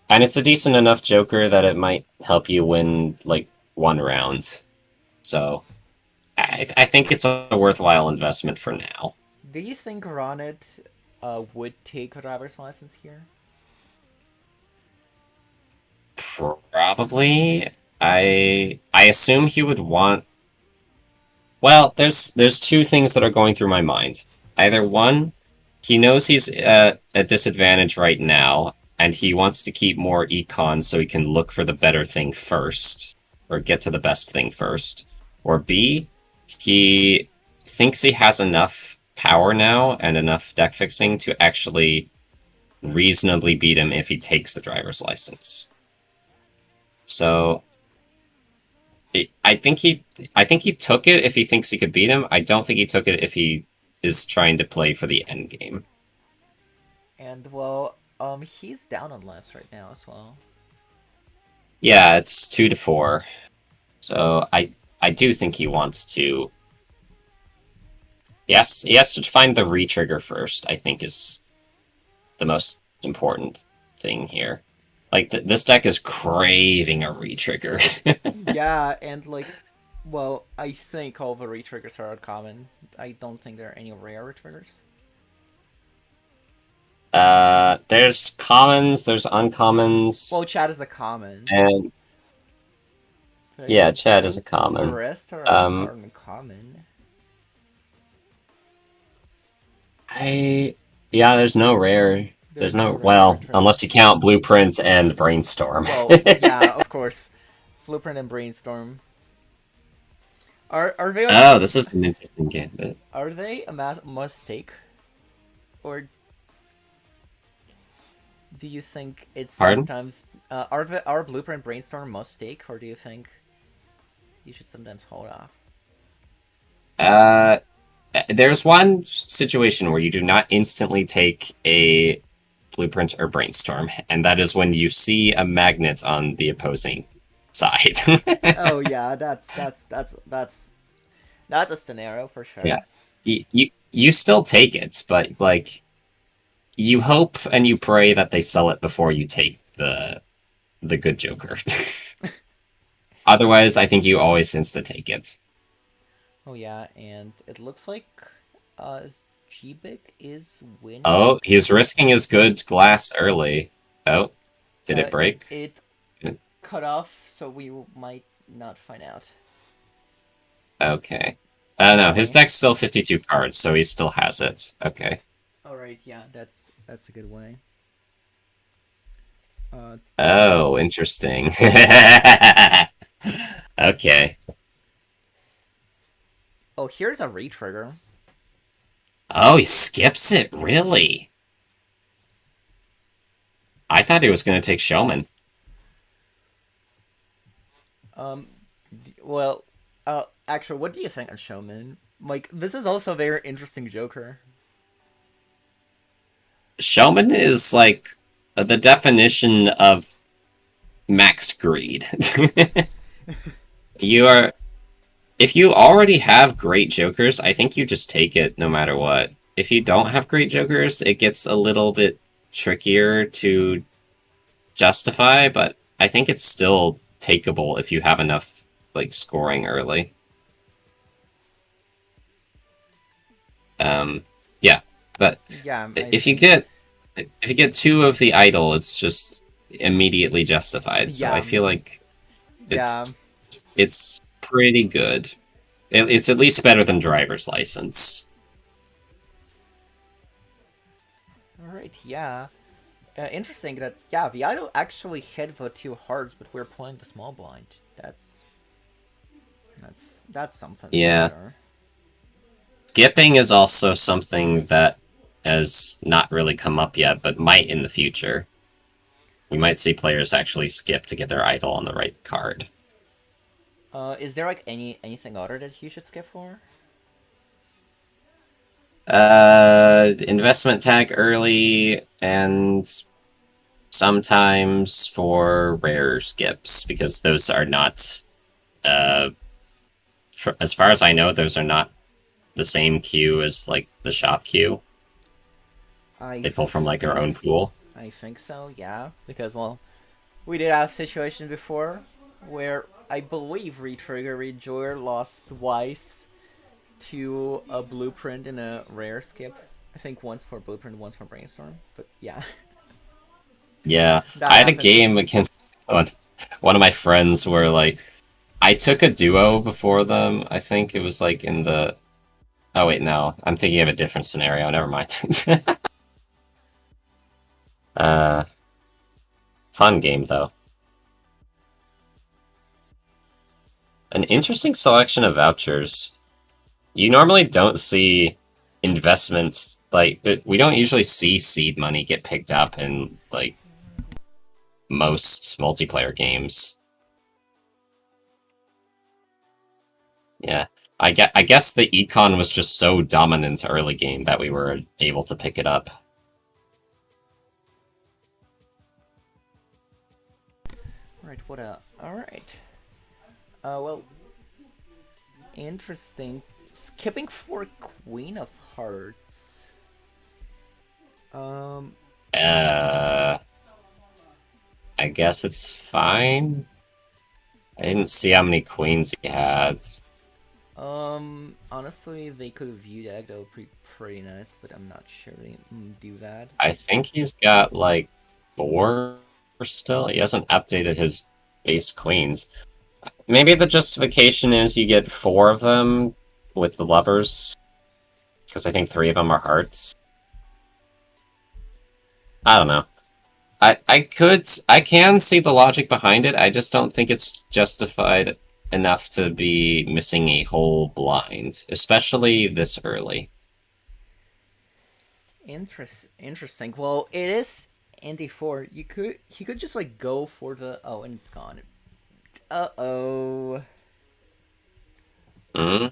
[SPEAKER 2] And it's a decent enough Joker that it might help you win like one round. So I think it's a worthwhile investment for now.
[SPEAKER 1] Do you think Ronit would take a driver's license here?
[SPEAKER 2] Probably. I assume he would want. Well, there's two things that are going through my mind. Either one, he knows he's at a disadvantage right now, and he wants to keep more econ so he can look for the better thing first, or get to the best thing first. Or B, he thinks he has enough power now and enough deck fixing to actually reasonably beat him if he takes the driver's license. So I think he took it if he thinks he could beat him. I don't think he took it if he is trying to play for the end game.
[SPEAKER 1] And well, he's down on lives right now as well.
[SPEAKER 2] Yeah, it's 2 to 4. So I do think he wants to. Yes, he has to find the re-trigger first, I think is the most important thing here. Like, this deck is craving a re-trigger.
[SPEAKER 1] Yeah, and like, well, I think all the re-triggers are uncommon. I don't think there are any rare re-triggers.
[SPEAKER 2] There's commons, there's uncommons,
[SPEAKER 1] Well, Chad is a common.
[SPEAKER 2] and
[SPEAKER 1] But
[SPEAKER 2] yeah, Chad is a
[SPEAKER 1] the
[SPEAKER 2] common.
[SPEAKER 1] rest are uncommon.
[SPEAKER 2] Yeah, there's no rare. There's no, well, unless you count Blueprint and Brainstorm.
[SPEAKER 1] Well, yeah, of course. Blueprint and Brainstorm. Are they?
[SPEAKER 2] Oh, this is an interesting game. But...
[SPEAKER 1] Are they a must take, or do you think it's
[SPEAKER 2] Pardon?
[SPEAKER 1] sometimes are Blueprint Brainstorm must take, or do you think you should sometimes hold off?
[SPEAKER 2] There's one situation where you do not instantly take a Blueprint or Brainstorm, and that is when you see a magnet on the opposing side.
[SPEAKER 1] Oh yeah, that's a scenario for sure.
[SPEAKER 2] Yeah, you still take it, but like you hope and you pray that they sell it before you take the good Joker. Otherwise, I think you always insta take it.
[SPEAKER 1] Oh yeah, and it looks like Gbik is winning.
[SPEAKER 2] Oh, he's risking his good glass early. Oh, did it break?
[SPEAKER 1] It cut off, so we might not find out.
[SPEAKER 2] Okay. No, his deck's still 52 cards, so he still has it. Okay.
[SPEAKER 1] Alright, yeah, that's a good way.
[SPEAKER 2] Oh, interesting. Okay.
[SPEAKER 1] Oh, here's a re-trigger.
[SPEAKER 2] Oh, he skips it, really? I thought he was going to take Showman.
[SPEAKER 1] Well, actually, what do you think of Showman? Like, this is also a very interesting Joker.
[SPEAKER 2] Showman is like the definition of max greed. If you already have great Jokers, I think you just take it no matter what. If you don't have great Jokers, it gets a little bit trickier to justify, but I think it's still takeable if you have enough like scoring early. Yeah, but
[SPEAKER 1] yeah,
[SPEAKER 2] if you get 2 of the idol, it's just immediately justified. So I feel like it's pretty good. It's at least better than driver's license.
[SPEAKER 1] Alright, yeah. Interesting that, yeah, the idol actually hit the two hearts, but we're playing the small blind. That's something for
[SPEAKER 2] Yeah.
[SPEAKER 1] sure.
[SPEAKER 2] Skipping is also something that has not really come up yet, but might in the future. We might see players actually skip to get their idol on the right card.
[SPEAKER 1] Is there like anything other that you should skip for?
[SPEAKER 2] Investment tag early, and sometimes for rare skips, because those are not, as far as I know, those are not the same queue as like the shop queue. They pull from like their own pool.
[SPEAKER 1] I think so, yeah. Because, well, we did have a situation before where I believe Retrigger Rejoyer lost twice to a blueprint in a rare skip. I think once for blueprint, once for brainstorm. But yeah,
[SPEAKER 2] Yeah,
[SPEAKER 1] that
[SPEAKER 2] I had a
[SPEAKER 1] happens.
[SPEAKER 2] game against one of my friends where like I took a duo before them. I think it was like in the. Oh wait, no, I'm thinking of a different scenario. Never mind. uh, Fun game though. An interesting selection of vouchers. You normally don't see investments like we don't usually see seed money get picked up in like most multiplayer games. Yeah. I guess the econ was just so dominant early game that we were able to pick it up.
[SPEAKER 1] Alright, what up? Alright. Well, interesting. Skipping for Queen of Hearts. Um,
[SPEAKER 2] Uh I guess it's fine. I didn't see how many queens he had.
[SPEAKER 1] Honestly, they could have viewed that. That would be pretty nice, but I'm not sure they do that.
[SPEAKER 2] I think he's got like 4 still. He hasn't updated his base queens. Maybe the justification is you get 4 of them with the lovers, because I think 3 of them are hearts. I don't know. I can see the logic behind it. I just don't think it's justified enough to be missing a whole blind, especially this early.
[SPEAKER 1] Interesting. Well, it is Andy 4. He could just like go for the and it's gone. Uh-oh.
[SPEAKER 2] Hmm?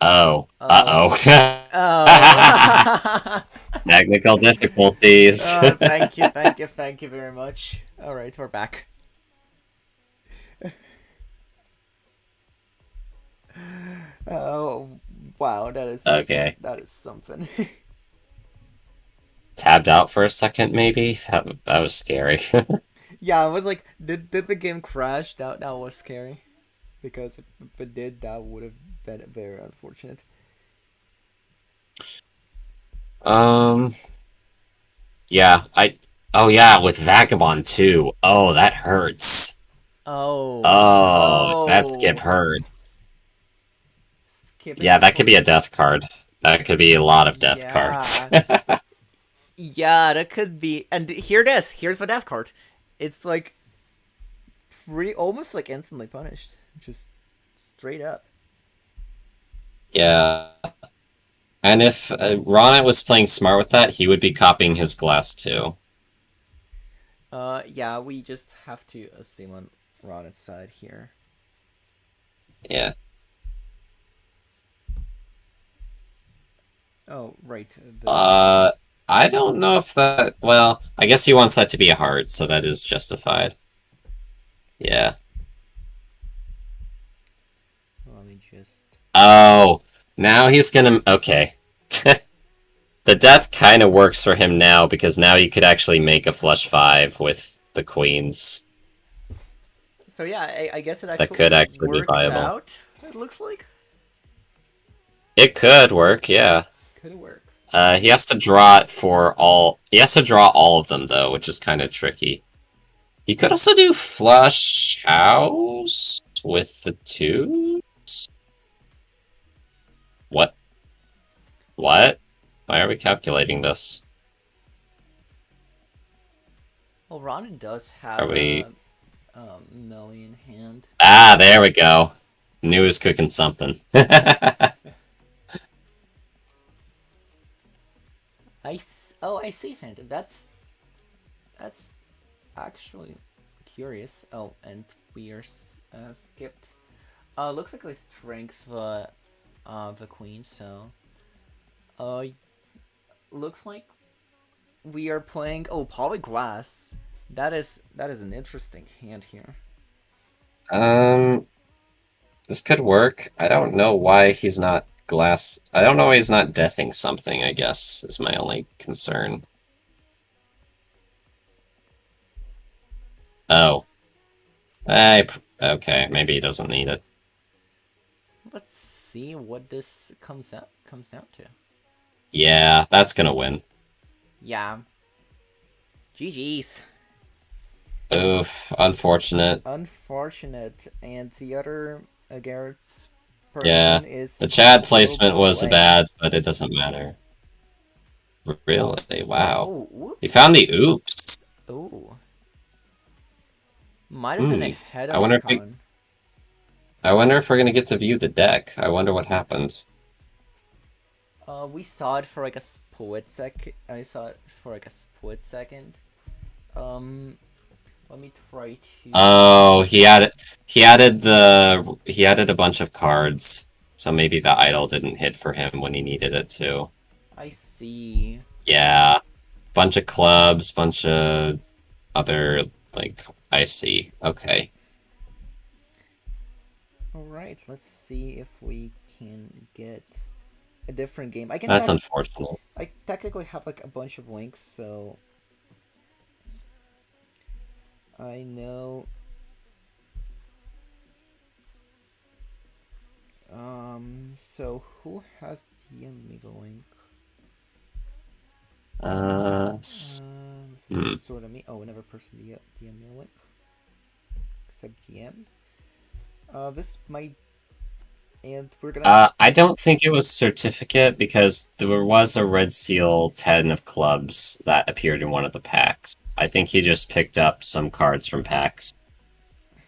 [SPEAKER 2] Oh.
[SPEAKER 1] Oh.
[SPEAKER 2] Uh-oh.
[SPEAKER 1] Oh.
[SPEAKER 2] Technical difficulties.
[SPEAKER 1] Thank you very much. Alright, we're back. Oh, wow,
[SPEAKER 2] Okay.
[SPEAKER 1] that is something.
[SPEAKER 2] Tabbed out for a second, maybe? That was scary.
[SPEAKER 1] Yeah, I was like, did the game crash? That was scary. Because if it did, that would have been very unfortunate.
[SPEAKER 2] Um, yeah, oh yeah, with Vagabond too. Oh, that hurts.
[SPEAKER 1] Oh.
[SPEAKER 2] Oh, that skip
[SPEAKER 1] Oh.
[SPEAKER 2] hurts.
[SPEAKER 1] Skipping
[SPEAKER 2] Yeah, that
[SPEAKER 1] for...
[SPEAKER 2] could be a death card. That could be a lot of death cards.
[SPEAKER 1] Yeah. Yeah, that could be... And here it is. Here's the death card. It's like... almost like instantly punished. Just straight up.
[SPEAKER 2] Yeah. And if Ronnet was playing smart with that, he would be copying his glass too.
[SPEAKER 1] Yeah, we just have to assume on Ronet's side here.
[SPEAKER 2] Yeah.
[SPEAKER 1] Oh, right.
[SPEAKER 2] I don't know if that... Well, I guess he wants that to be a heart, so that is justified. Yeah.
[SPEAKER 1] Let me just...
[SPEAKER 2] Oh, now he's gonna... Okay. The death kind of works for him now, because now you could actually make a flush 5 with the queens.
[SPEAKER 1] So yeah, I guess it
[SPEAKER 2] That could actually be
[SPEAKER 1] worked
[SPEAKER 2] viable.
[SPEAKER 1] out, it looks like.
[SPEAKER 2] It could work, yeah.
[SPEAKER 1] Could work.
[SPEAKER 2] He has to draw it for all... He has to draw all of them, though, which is kind of tricky. He could also do flush house with the 2s? What? What? Why are we calculating this?
[SPEAKER 1] Oh, Ron does
[SPEAKER 2] Are
[SPEAKER 1] have
[SPEAKER 2] we?
[SPEAKER 1] a million hand.
[SPEAKER 2] Ah, there we go. Knew he was cooking something.
[SPEAKER 1] Oh, I see, Phantom. That's actually curious. Oh, and we are skipped. Looks like we strength the queen. So, uh, looks like we are playing. Oh, polyglass. That is an interesting hand here.
[SPEAKER 2] um, this could work. I don't know why he's not glass. I don't know why he's not deathing something, I guess, is my only concern. Oh. Okay, maybe he doesn't need it.
[SPEAKER 1] Let's see what this comes down to.
[SPEAKER 2] Yeah, that's gonna win.
[SPEAKER 1] Yeah. GG's.
[SPEAKER 2] Oof, unfortunate.
[SPEAKER 1] Unfortunate. And the other Garrett's
[SPEAKER 2] Yeah,
[SPEAKER 1] person is
[SPEAKER 2] the Chad
[SPEAKER 1] still
[SPEAKER 2] placement was
[SPEAKER 1] playing.
[SPEAKER 2] bad, but it doesn't matter. Really? Wow.
[SPEAKER 1] Oh,
[SPEAKER 2] He
[SPEAKER 1] whoops.
[SPEAKER 2] found the oops.
[SPEAKER 1] Oh. Might have been
[SPEAKER 2] Hmm.
[SPEAKER 1] ahead
[SPEAKER 2] I
[SPEAKER 1] of the
[SPEAKER 2] wonder if we,
[SPEAKER 1] time.
[SPEAKER 2] I wonder if we're gonna get to view the deck. I wonder what happened.
[SPEAKER 1] We saw it for like a split second. I saw it for like a split second. Um, let me try to.
[SPEAKER 2] Oh, he added a bunch of cards. So maybe the idol didn't hit for him when he needed it to.
[SPEAKER 1] I see.
[SPEAKER 2] Yeah. Bunch of clubs, bunch of other like I see. Okay.
[SPEAKER 1] All right, let's see if we can get a different game. I can
[SPEAKER 2] That's
[SPEAKER 1] tech.
[SPEAKER 2] unfortunate.
[SPEAKER 1] I technically have like a bunch of links, so I know. So who has DM the link? This
[SPEAKER 2] Hmm.
[SPEAKER 1] is sort of me. Oh, another person DM me a link. Except DM. This might, and we're gonna.
[SPEAKER 2] I don't think it was certificate because there was a red seal 10 of clubs that appeared in one of the packs. I think he just picked up some cards from packs.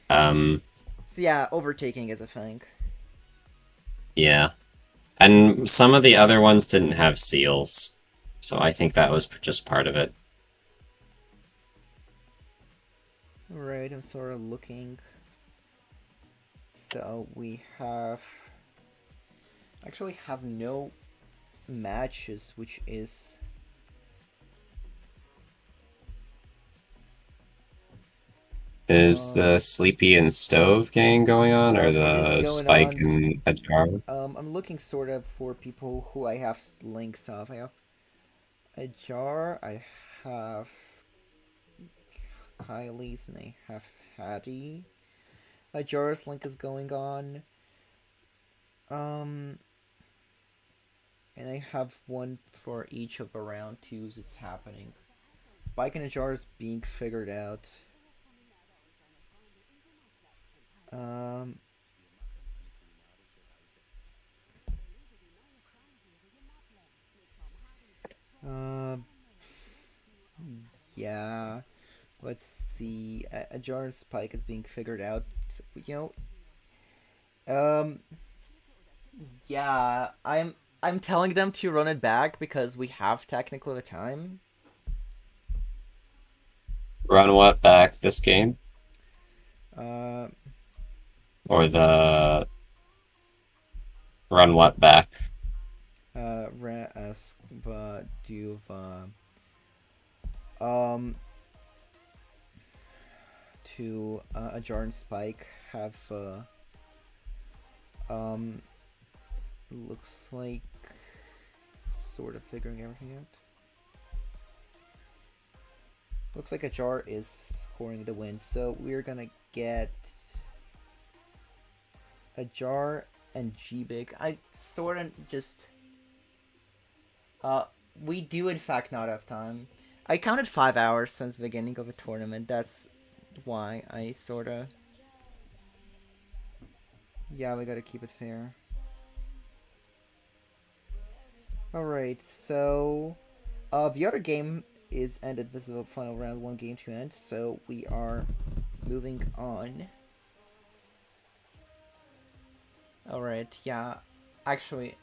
[SPEAKER 2] Um,
[SPEAKER 1] So yeah, overtaking is a thing.
[SPEAKER 2] yeah. And some of the other ones didn't have seals. So I think that was just part of it.
[SPEAKER 1] Alright, I'm sort of looking. So we have actually have no matches, which is
[SPEAKER 2] Is the Sleepy and Stove gang going on, or
[SPEAKER 1] it is
[SPEAKER 2] the
[SPEAKER 1] going
[SPEAKER 2] Spike
[SPEAKER 1] on.
[SPEAKER 2] and Ajar?
[SPEAKER 1] I'm looking sort of for people who I have links of. I have a jar. I have Kylie's, and I have Hattie. A jar's link is going on. Um, and I have one for each of the round twos. It's happening. Spike and Ajar is being figured out. Um, uh, yeah. Let's see. Ajar and Spike is being figured out. You know, yeah. I'm telling them to run it back because we have technically the time.
[SPEAKER 2] Run what back this game?
[SPEAKER 1] Uh,
[SPEAKER 2] Or the run what back?
[SPEAKER 1] do to Ajar and Spike have um looks like sort of figuring everything out. Looks like Ajar is scoring the win, so we're gonna get Ajar and G-Big. I sort of just we do in fact not have time. I counted 5 hours since the beginning of a tournament. That's why I sort of. Yeah, we gotta keep it fair. Alright, so. The other game is ended. This is the final round, one game to end. So we are moving on. Alright, yeah. Actually,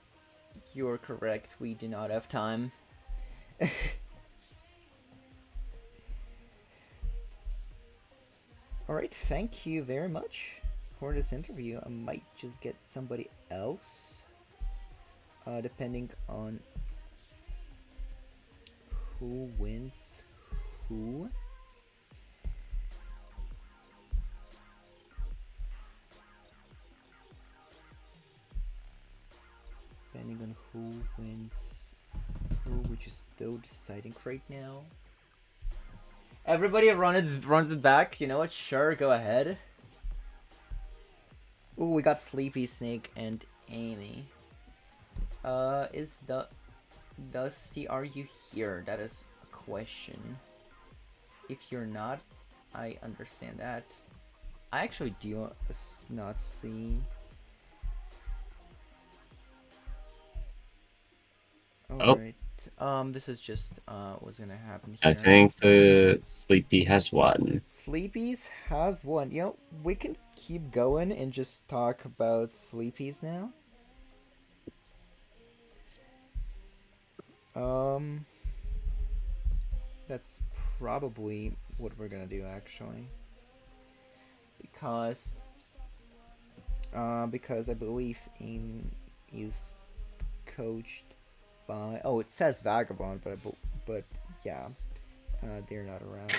[SPEAKER 1] you're correct. We do not have time. Alright, thank you very much for this interview. I might just get somebody else. Depending on who wins who. Depending on who wins who, which is still deciding right now. Everybody runs it back. You know what? Sure, go ahead. Ooh, we got Sleepy Snake and Amy. Is Dusty, are you here? That is a question. If you're not, I understand that. I actually do not see. Alright. This is just what's gonna happen here.
[SPEAKER 2] I think the Sleepy has won.
[SPEAKER 1] Sleepy's has won. You know, we can keep going and just talk about Sleepy's now. That's probably what we're gonna do actually. Because I believe is coached by, oh, it says Vagabond, but yeah, they're not around.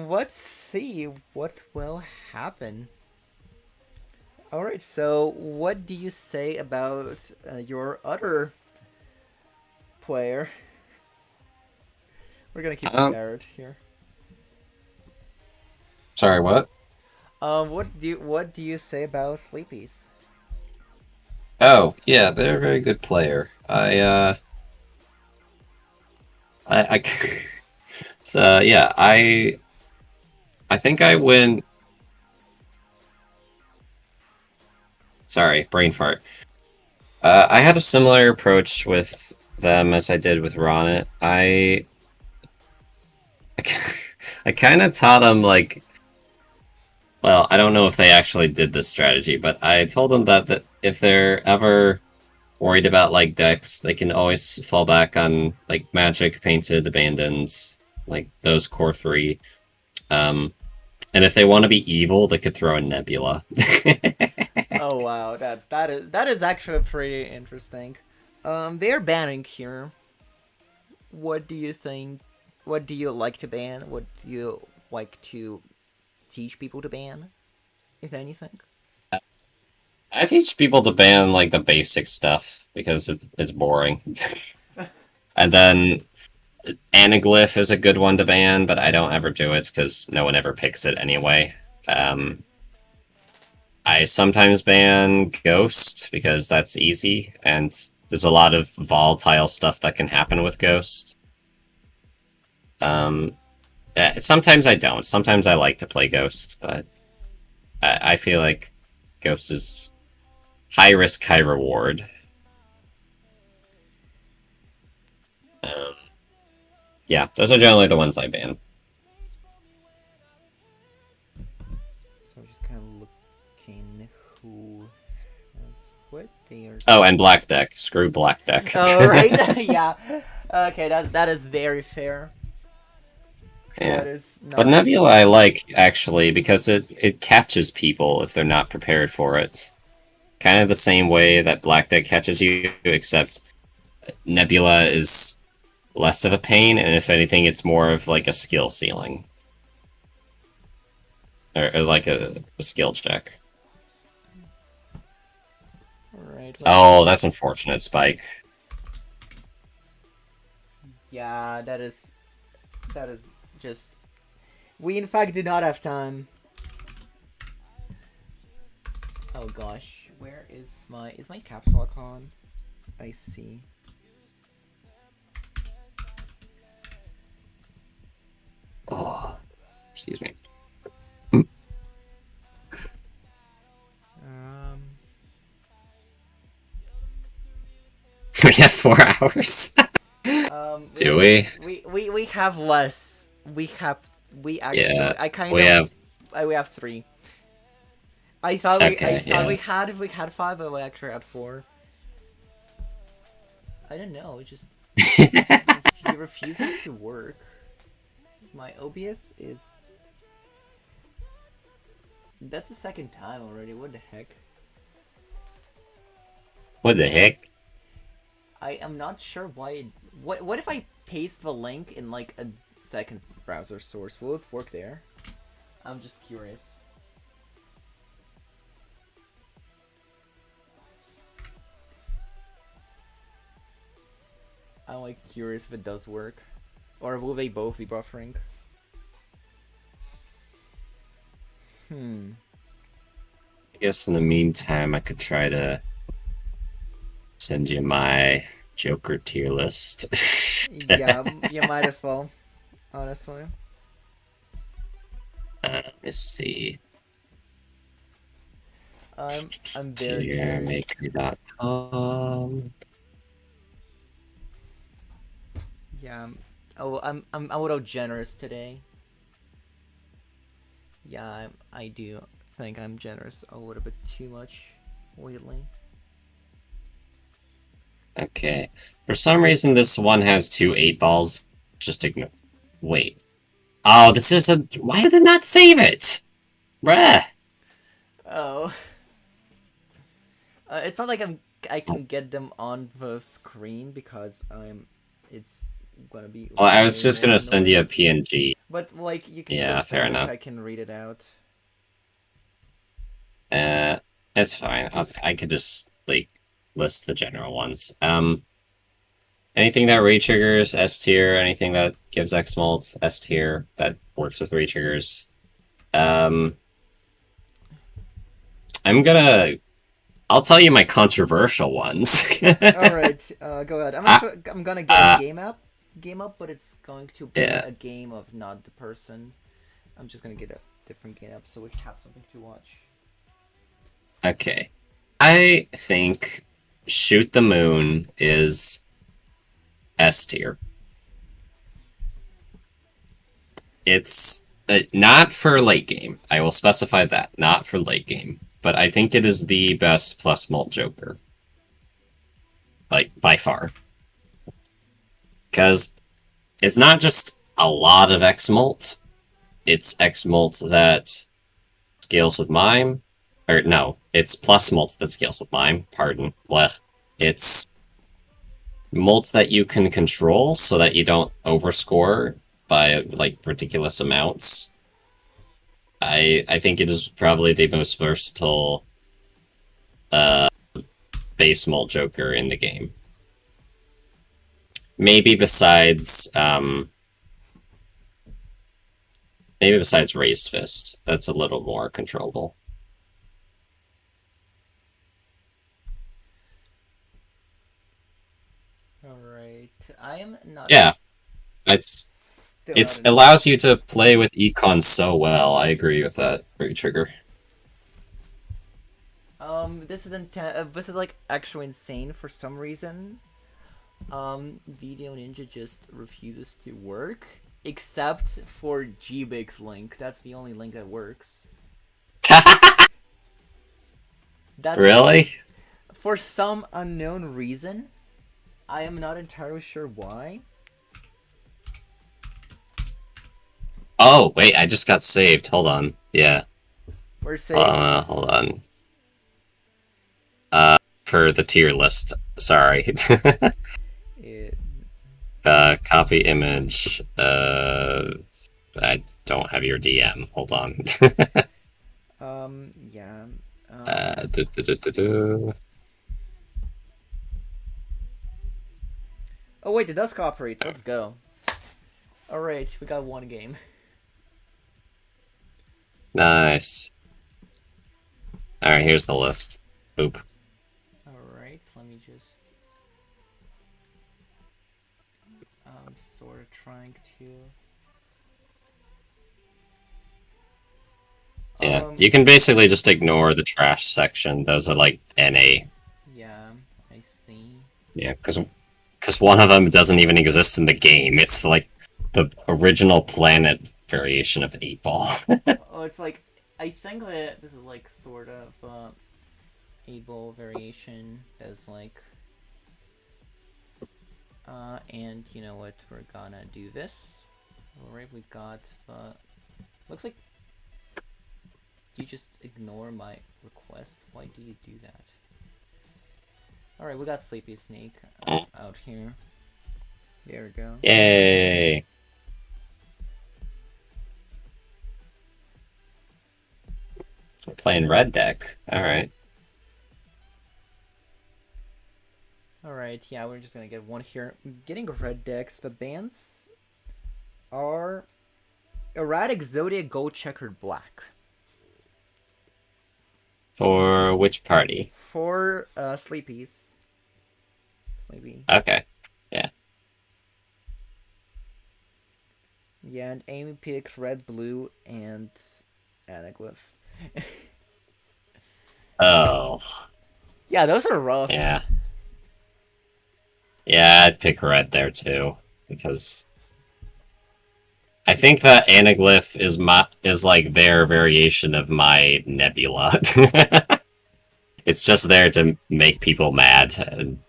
[SPEAKER 1] Let's see what will happen. Alright, so what do you say about your other player? We're gonna keep Barrett here.
[SPEAKER 2] Sorry, what?
[SPEAKER 1] What do you say about Sleepies?
[SPEAKER 2] Oh, yeah, they're a very good player. I so yeah, I think I win. Sorry, brain fart. I had a similar approach with them as I did with Ronnet. I kind of taught them, like, well, I don't know if they actually did this strategy, but I told them that if they're ever worried about, like, decks, they can always fall back on, like, Magic, Painted, Abandoned, like, those core three. And if they want to be evil, they could throw in Nebula.
[SPEAKER 1] Oh wow, that is actually pretty interesting. They're banning here. What do you think? What do you like to ban? What do you like to teach people to ban, if anything?
[SPEAKER 2] I teach people to ban, like, the basic stuff because it's boring. And then Anaglyph is a good one to ban, but I don't ever do it because no one ever picks it anyway. I sometimes ban Ghost because that's easy, and there's a lot of volatile stuff that can happen with Ghost. Sometimes I don't. Sometimes I like to play Ghost, but I feel like Ghost is high risk, high reward. Yeah, those are generally the ones I ban.
[SPEAKER 1] So just kind of looking who has what they are.
[SPEAKER 2] Oh, and Black Deck. Screw Black Deck.
[SPEAKER 1] Oh right, yeah. Okay, that is very fair.
[SPEAKER 2] Yeah.
[SPEAKER 1] That is not...
[SPEAKER 2] But Nebula I like, actually, because it catches people if they're not prepared for it. Kind of the same way that Black Deck catches you, except Nebula is less of a pain, and if anything, it's more of like a skill ceiling. Or like a skill check.
[SPEAKER 1] Alright.
[SPEAKER 2] Oh, that's unfortunate, Spike.
[SPEAKER 1] Yeah, that is just... We in fact do not have time. Oh gosh, where is my caps lock on? I see.
[SPEAKER 2] Oh, excuse me. We have 4 hours. Do we?
[SPEAKER 1] We have less. We
[SPEAKER 2] Yeah,
[SPEAKER 1] actually I kind
[SPEAKER 2] we
[SPEAKER 1] of
[SPEAKER 2] have.
[SPEAKER 1] we have 3. I
[SPEAKER 2] Okay,
[SPEAKER 1] thought
[SPEAKER 2] yeah.
[SPEAKER 1] we had 5, but we actually had 4. I don't know. It just he refuses to work. My OBS is. That's the second time already. What the heck?
[SPEAKER 2] What the heck?
[SPEAKER 1] I am not sure why. What if I paste the link in like a second browser source? Will it work there? I'm just curious. I'm like curious if it does work, or will they both be buffering?
[SPEAKER 2] I guess in the meantime, I could try to send you my Joker tier list.
[SPEAKER 1] Yeah, you might as well. Honestly.
[SPEAKER 2] Let's see.
[SPEAKER 1] I'm very curious.
[SPEAKER 2] Tiermaker.com.
[SPEAKER 1] Yeah. Oh, I'm a little generous today. Yeah, I do think I'm generous a little bit too much lately.
[SPEAKER 2] Okay. For some reason, this one has 2 8 balls. Just ignore. Wait. Oh, this is a. Why did it not save it? Bruh.
[SPEAKER 1] Oh. It's not like I can get them on the screen because it's gonna be
[SPEAKER 2] Well, I was
[SPEAKER 1] way
[SPEAKER 2] just
[SPEAKER 1] more
[SPEAKER 2] gonna send you a
[SPEAKER 1] annoying.
[SPEAKER 2] PNG.
[SPEAKER 1] But like you can still
[SPEAKER 2] Yeah, fair
[SPEAKER 1] send it,
[SPEAKER 2] enough.
[SPEAKER 1] I can read it out.
[SPEAKER 2] It's fine. I could just like list the general ones. Anything that re-triggers S tier, anything that gives X mult S tier that works with re-triggers. Um, I'll tell you my controversial ones.
[SPEAKER 1] Alright, go ahead. I'm gonna get a
[SPEAKER 2] uh,
[SPEAKER 1] game up, but it's going to be
[SPEAKER 2] yeah.
[SPEAKER 1] a game of not the person. I'm just gonna get a different game up so we have something to watch.
[SPEAKER 2] Okay. I think Shoot the Moon is S tier. It's not for late game. I will specify that. Not for late game. But I think it is the best plus mult Joker. Like, by far. Because it's not just a lot of X mult, it's X mult that scales with Mime. Or, no, it's plus mult that scales with Mime. Pardon. Blech. It's mults that you can control so that you don't overscore by, like, ridiculous amounts. I think it is probably the most versatile base mult Joker in the game. Maybe besides Raised Fist. That's a little more controllable.
[SPEAKER 1] Alright. I am not
[SPEAKER 2] Yeah, it's
[SPEAKER 1] still not
[SPEAKER 2] it
[SPEAKER 1] in.
[SPEAKER 2] allows you to play with econ so well. I agree with that re-trigger.
[SPEAKER 1] This is like actually insane for some reason. Video Ninja just refuses to work, except for GBig's link. That's the only link that works. That's
[SPEAKER 2] Really?
[SPEAKER 1] for some unknown reason. I am not entirely sure why.
[SPEAKER 2] Oh, wait, I just got saved. Hold on. Yeah.
[SPEAKER 1] We're safe.
[SPEAKER 2] Hold on. For the tier list. Sorry.
[SPEAKER 1] It,
[SPEAKER 2] Copy image. I don't have your DM. Hold on.
[SPEAKER 1] yeah.
[SPEAKER 2] Do, do, do, do, do.
[SPEAKER 1] Oh wait, it does cooperate. Let's go. Alright, we got one game.
[SPEAKER 2] Nice. Alright, here's the list. Boop.
[SPEAKER 1] Alright, let me just... I'm sort of trying to...
[SPEAKER 2] Yeah, you can basically just ignore the trash section. Those are like NA.
[SPEAKER 1] Yeah, I see.
[SPEAKER 2] Yeah, because one of them doesn't even exist in the game. It's like the original planet variation of 8 Ball.
[SPEAKER 1] Oh, it's like I think that this is like sort of able variation as like and you know what, we're gonna do this. Alright, we got looks like you just ignore my request. Why do you do that? Alright, we got Sleepy Snake out here. There we go.
[SPEAKER 2] Yay! We're playing red deck. Alright.
[SPEAKER 1] Alright, yeah, we're just gonna get one here. Getting red decks, the bans are Erratic, Zodiac, Gold, Checkered, Black.
[SPEAKER 2] For which party?
[SPEAKER 1] For Sleepies. Sleepy.
[SPEAKER 2] Okay. Yeah.
[SPEAKER 1] Yeah, and Amy picked red, blue, and Anaglyph.
[SPEAKER 2] Oh.
[SPEAKER 1] Yeah, those are rough.
[SPEAKER 2] Yeah. Yeah, I'd pick red there too. Because I think that Anaglyph is like their variation of my Nebula. It's just there to make people mad and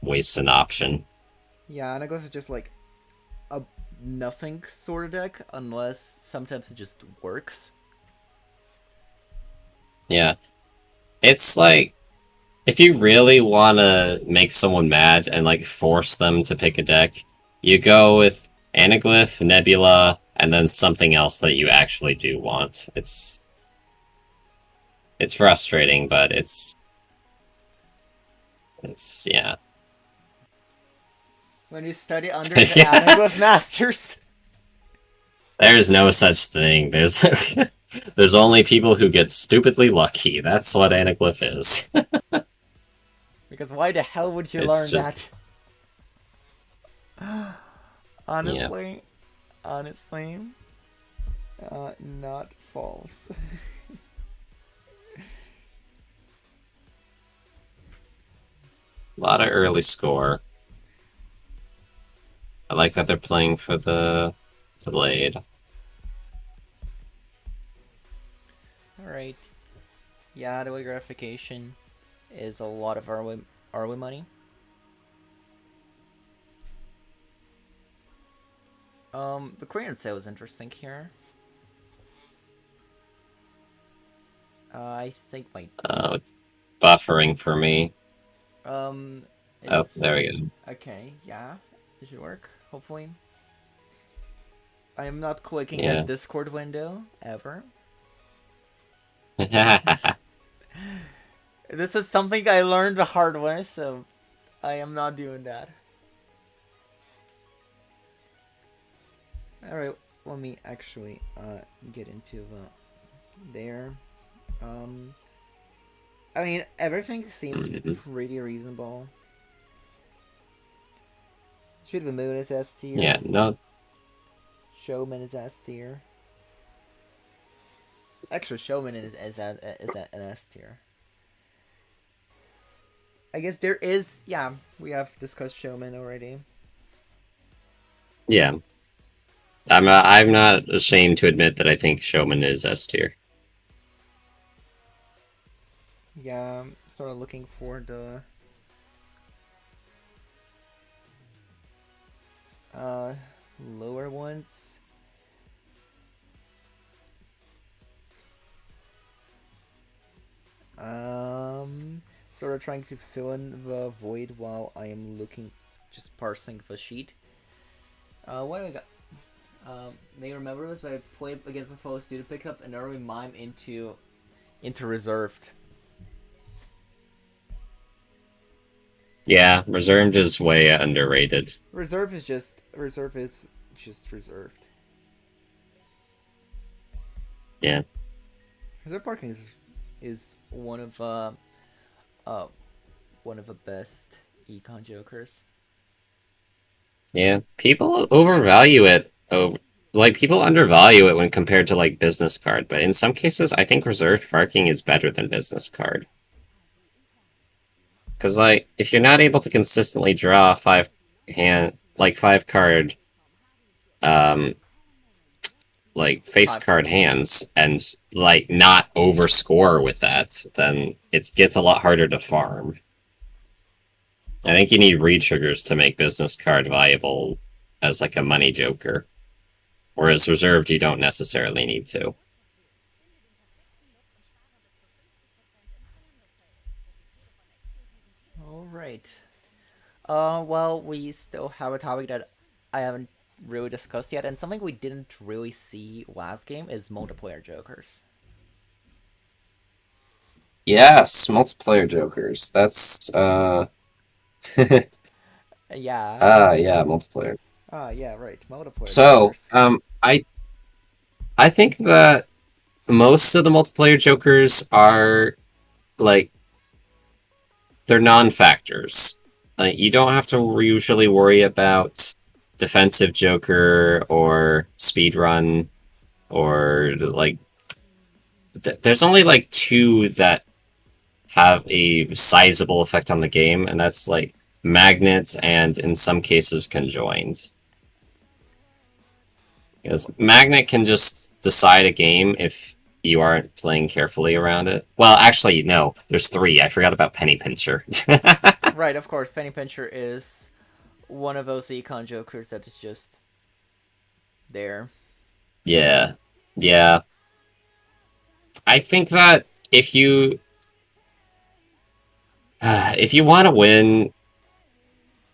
[SPEAKER 2] waste an option.
[SPEAKER 1] Yeah, Anaglyph is just like a nothing sort of deck, unless sometimes it just works.
[SPEAKER 2] Yeah. It's like if you really want to make someone mad and like force them to pick a deck, you go with Anaglyph, Nebula, and then something else that you actually do want. It's frustrating, but it's yeah.
[SPEAKER 1] When you study under the Anaglyph Masters.
[SPEAKER 2] There's no such thing. There's only people who get stupidly lucky. That's what Anaglyph is.
[SPEAKER 1] Because why the hell would you
[SPEAKER 2] It's
[SPEAKER 1] learn
[SPEAKER 2] just-
[SPEAKER 1] that? Honestly, not false.
[SPEAKER 2] A lot of early score. I like that they're playing for the delayed.
[SPEAKER 1] Alright. Yeah, the way gratification is a lot of RW money. The Korean sale is interesting here. I think my
[SPEAKER 2] Oh, it's buffering for me.
[SPEAKER 1] oh,
[SPEAKER 2] There we go.
[SPEAKER 1] okay, yeah, it should work. Hopefully, I am not clicking
[SPEAKER 2] Yeah.
[SPEAKER 1] at Discord window ever. This is something I learned the hard way, so I am not doing that. Alright, let me actually get into there. I mean, everything seems pretty reasonable. Shoot the Moon is S tier.
[SPEAKER 2] Yeah, no.
[SPEAKER 1] Showman is S tier. Actually, Showman is an S tier. I guess there is, yeah, we have discussed Showman already.
[SPEAKER 2] Yeah. I'm not ashamed to admit that I think Showman is S tier.
[SPEAKER 1] Yeah, I'm sort of looking for the lower ones. Sort of trying to fill in the void while I am looking, just parsing the sheet. What do I got? May remember this, but I played against my foes due to pick up an early mime into reserved.
[SPEAKER 2] Yeah, reserved is way underrated.
[SPEAKER 1] Reserve is just reserved.
[SPEAKER 2] Yeah.
[SPEAKER 1] Reserve parking is one of the best econ jokers.
[SPEAKER 2] Yeah, people overvalue it. Like people undervalue it when compared to like business card, but in some cases, I think reserved parking is better than business card. Because like, if you're not able to consistently draw five card, um, like face
[SPEAKER 1] Five.
[SPEAKER 2] card hands, and like not overscore with that, then it gets a lot harder to farm. I think you need re-triggers to make business card viable as like a money joker, whereas reserved you don't necessarily need to.
[SPEAKER 1] All right. Well, we still have a topic that I haven't really discussed yet, and something we didn't really see last game is multiplayer jokers.
[SPEAKER 2] Yes, multiplayer jokers. That's
[SPEAKER 1] Yeah.
[SPEAKER 2] yeah, multiplayer.
[SPEAKER 1] Ah, yeah, right. Multiplayer
[SPEAKER 2] So,
[SPEAKER 1] jokers.
[SPEAKER 2] I think that most of the multiplayer jokers are like they're non-factors. You don't have to usually worry about defensive joker or speed run or like there's only like two that have a sizable effect on the game, and that's like magnet and in some cases conjoined. Because magnet can just decide a game if you aren't playing carefully around it. Well, actually, no. There's three. I forgot about penny pincher.
[SPEAKER 1] Right, of course, Penny Pincher is one of those econ jokers that is just there.
[SPEAKER 2] Yeah, yeah. I think that if you want to win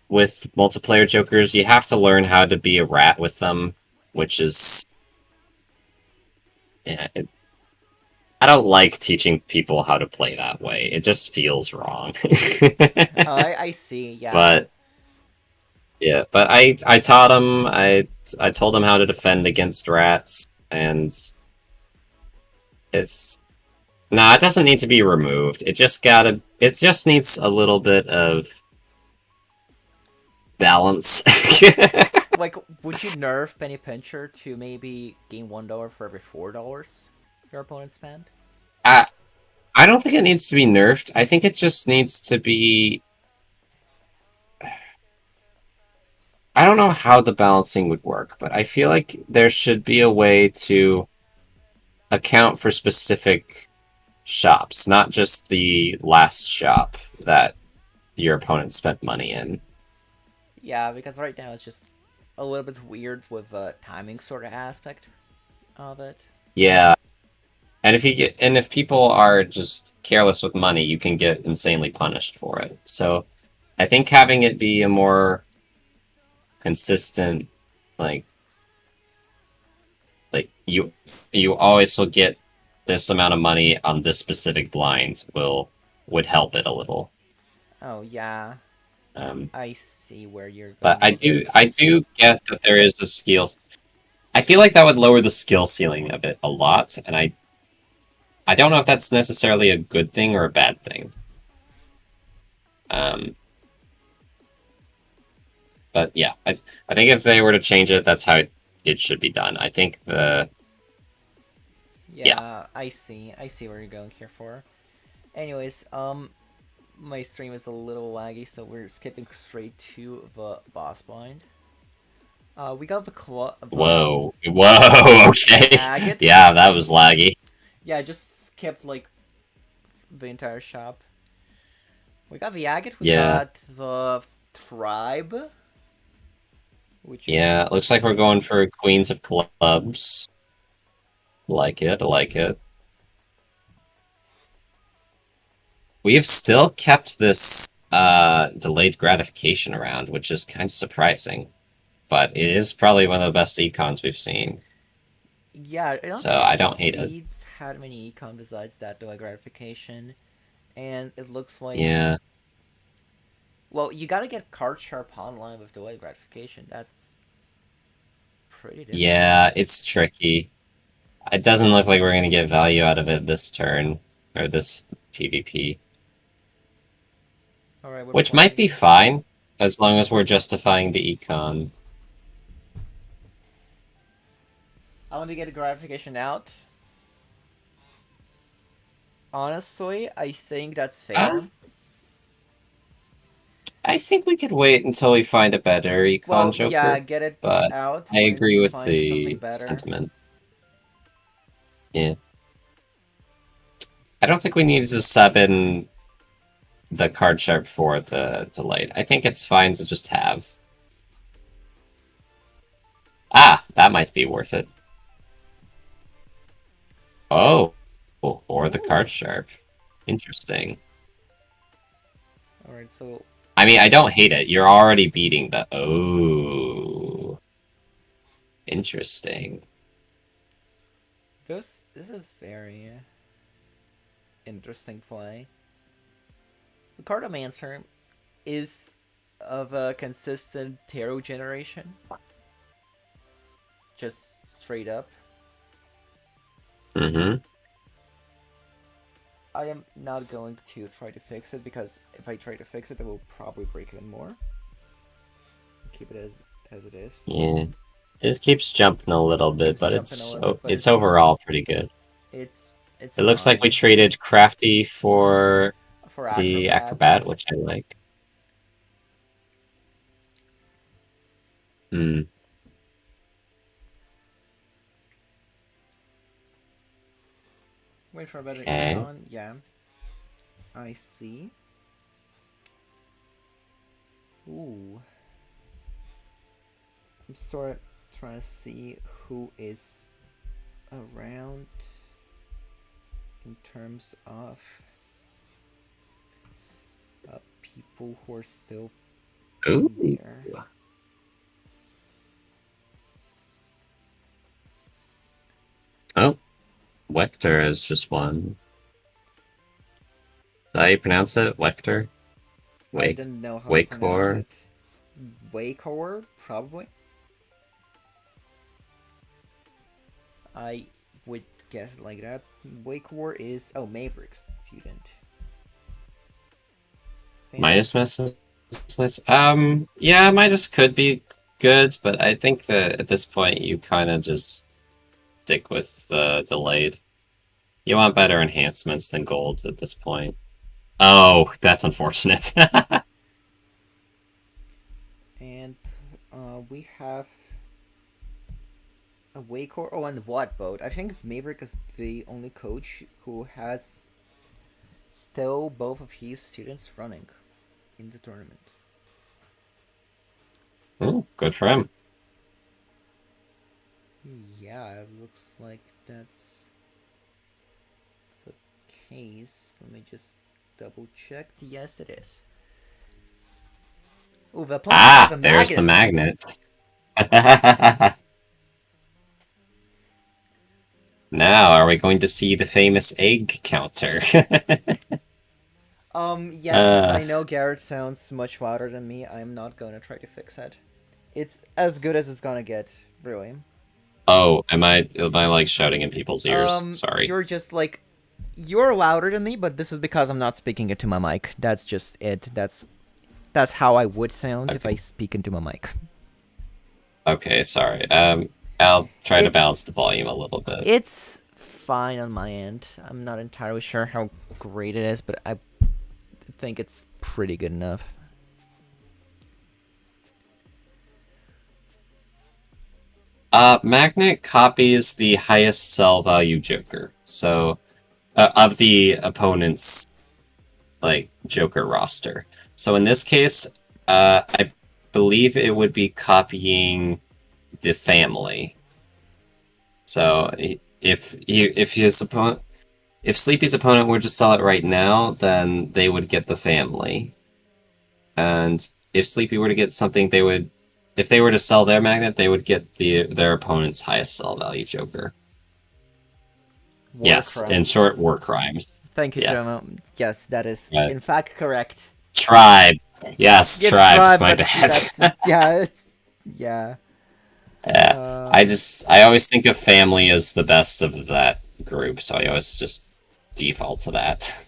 [SPEAKER 2] with multiplayer jokers, you have to learn how to be a rat with them, which is yeah, I don't like teaching people how to play that way. It just feels wrong.
[SPEAKER 1] Oh, I see, yeah.
[SPEAKER 2] But yeah, but I taught him. I told him how to defend against rats, and it's nah. It doesn't need to be removed. It just gotta. It just needs a little bit of balance.
[SPEAKER 1] Like, would you nerf Penny Pincher to maybe gain $1 for every $4 your opponent spend?
[SPEAKER 2] I I don't think it needs to be nerfed. I think it just needs to be. I don't know how the balancing would work, but I feel like there should be a way to account for specific shops, not just the last shop that your opponent spent money in.
[SPEAKER 1] Yeah, because right now it's just a little bit weird with the timing sort of aspect of it.
[SPEAKER 2] Yeah, and if people are just careless with money, you can get insanely punished for it. So, I think having it be a more consistent, like you always will get this amount of money on this specific blind would help it a little.
[SPEAKER 1] Oh, yeah.
[SPEAKER 2] Um,
[SPEAKER 1] I see where you're
[SPEAKER 2] but
[SPEAKER 1] going with it.
[SPEAKER 2] I do get that there is a skill. I feel like that would lower the skill ceiling of it a lot, and I don't know if that's necessarily a good thing or a bad thing. Um, but yeah, I think if they were to change it, that's how it should be done. I think yeah.
[SPEAKER 1] Yeah, I see. I see where you're going here for. Anyways, my stream is a little laggy, so we're skipping straight to the boss blind. We got
[SPEAKER 2] Whoa, okay.
[SPEAKER 1] agate.
[SPEAKER 2] Yeah, that was laggy.
[SPEAKER 1] Yeah, I just skipped like the entire shop. We got the agate. We
[SPEAKER 2] Yeah,
[SPEAKER 1] got the tribe, which is
[SPEAKER 2] yeah. Looks like we're going for Queens of Clubs. Like it, like it. We've still kept this delayed gratification around, which is kind of surprising. But it is probably one of the best econs we've seen.
[SPEAKER 1] yeah. I don't
[SPEAKER 2] So I don't hate it.
[SPEAKER 1] see how many econ besides that delay gratification, and it looks like
[SPEAKER 2] Yeah.
[SPEAKER 1] well, you gotta get card sharp online with delay gratification. That's pretty difficult.
[SPEAKER 2] Yeah, it's tricky. It doesn't look like we're going to get value out of it this turn, or this PvP.
[SPEAKER 1] All right, we're
[SPEAKER 2] Which might be
[SPEAKER 1] playing.
[SPEAKER 2] fine, as long as we're justifying the econ.
[SPEAKER 1] I want to get a gratification out. Honestly, I think that's fair.
[SPEAKER 2] I think we could wait until we find a better econ
[SPEAKER 1] Well, yeah,
[SPEAKER 2] Joker,
[SPEAKER 1] get it
[SPEAKER 2] but
[SPEAKER 1] out
[SPEAKER 2] I
[SPEAKER 1] when
[SPEAKER 2] agree
[SPEAKER 1] you
[SPEAKER 2] with
[SPEAKER 1] find something
[SPEAKER 2] the
[SPEAKER 1] better.
[SPEAKER 2] sentiment. Yeah. I don't think we need to sub in the card sharp for the delayed. I think it's fine to just have. Ah, that might be worth it. Oh, or the
[SPEAKER 1] Ooh.
[SPEAKER 2] card sharp. Interesting.
[SPEAKER 1] Alright, so
[SPEAKER 2] I mean, I don't hate it. You're already beating the. Oh, interesting.
[SPEAKER 1] this is very interesting play. The Cartomancer is of a consistent tarot generation. Just straight up.
[SPEAKER 2] Mm-hmm.
[SPEAKER 1] I am not going to try to fix it because if I try to fix it, it will probably break even more. Keep it as it is.
[SPEAKER 2] Yeah. It keeps jumping a little bit, but it's overall pretty good.
[SPEAKER 1] It's
[SPEAKER 2] It looks like we
[SPEAKER 1] fine.
[SPEAKER 2] traded Crafty for
[SPEAKER 1] For
[SPEAKER 2] the
[SPEAKER 1] Acrobat.
[SPEAKER 2] Acrobat, which I like. Hmm.
[SPEAKER 1] Wait for a better
[SPEAKER 2] Okay.
[SPEAKER 1] econ. Yeah. I see. Ooh. I'm sort of trying to see who is around in terms of people who are still
[SPEAKER 2] Ooh.
[SPEAKER 1] in there.
[SPEAKER 2] Oh, Vector is just one. Is that how you pronounce it? Vector?
[SPEAKER 1] I
[SPEAKER 2] Wake.
[SPEAKER 1] don't know how to pronounce
[SPEAKER 2] Wakehor?
[SPEAKER 1] it. Wakehor, probably. I would guess it like that. Wakehor is Maverick's student.
[SPEAKER 2] Minus messages? Yeah, minus could be good, but I think that at this point you kind of just stick with the delayed. You want better enhancements than gold at this point. Oh, that's unfortunate.
[SPEAKER 1] And we have a Wakehor. Oh, and what boat? I think Maverick is the only coach who has still both of his students running in the tournament.
[SPEAKER 2] Ooh, good for him.
[SPEAKER 1] Yeah, it looks like that's the case. Let me just double check. Yes, it is. Oh, the opponent has a
[SPEAKER 2] There's the
[SPEAKER 1] magnet.
[SPEAKER 2] magnet. Now, are we going to see the famous egg counter?
[SPEAKER 1] Yes, I know Garrett sounds much louder than me. I'm not gonna try to fix it. It's as good as it's gonna get, really.
[SPEAKER 2] Oh, am I like shouting in people's ears? Sorry.
[SPEAKER 1] You're just like, you're louder than me, but this is because I'm not speaking into my mic. That's just it. That's how I would sound if I speak into my mic.
[SPEAKER 2] Okay, sorry. I'll try to balance the volume a little bit.
[SPEAKER 1] It's fine on my end. I'm not entirely sure how great it is, but I think it's pretty good enough.
[SPEAKER 2] Magnet copies the highest sell value Joker. So, of the opponent's like Joker roster. So in this case, I believe it would be copying the family. So if Sleepy's opponent were to sell it right now, then they would get the family. And if Sleepy were to get something, if they were to sell their magnet, they would get their opponent's highest sell value Joker. Yes, in short, war crimes.
[SPEAKER 1] Thank you, Jono. Yes, that is in fact correct.
[SPEAKER 2] Tribe. Yes, it's tribe. My bad.
[SPEAKER 1] Yeah.
[SPEAKER 2] Yeah. I always think of family as the best of that group, so I always just default to that.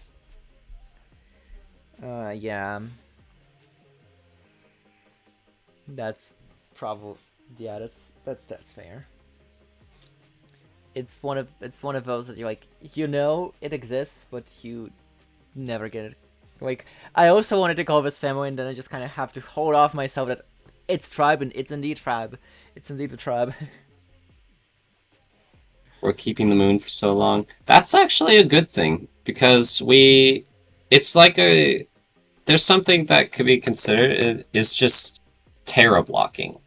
[SPEAKER 1] Yeah. That's probably that's fair. It's one of those that you're like, it exists, but you never get it Like, I also wanted to call this family, and then I just kind of have to hold off myself that it's tribe, and it's indeed tribe. It's indeed the tribe.
[SPEAKER 2] We're keeping the moon for so long. That's actually a good thing because it's like there's something that could be considered. It is just tarot blocking.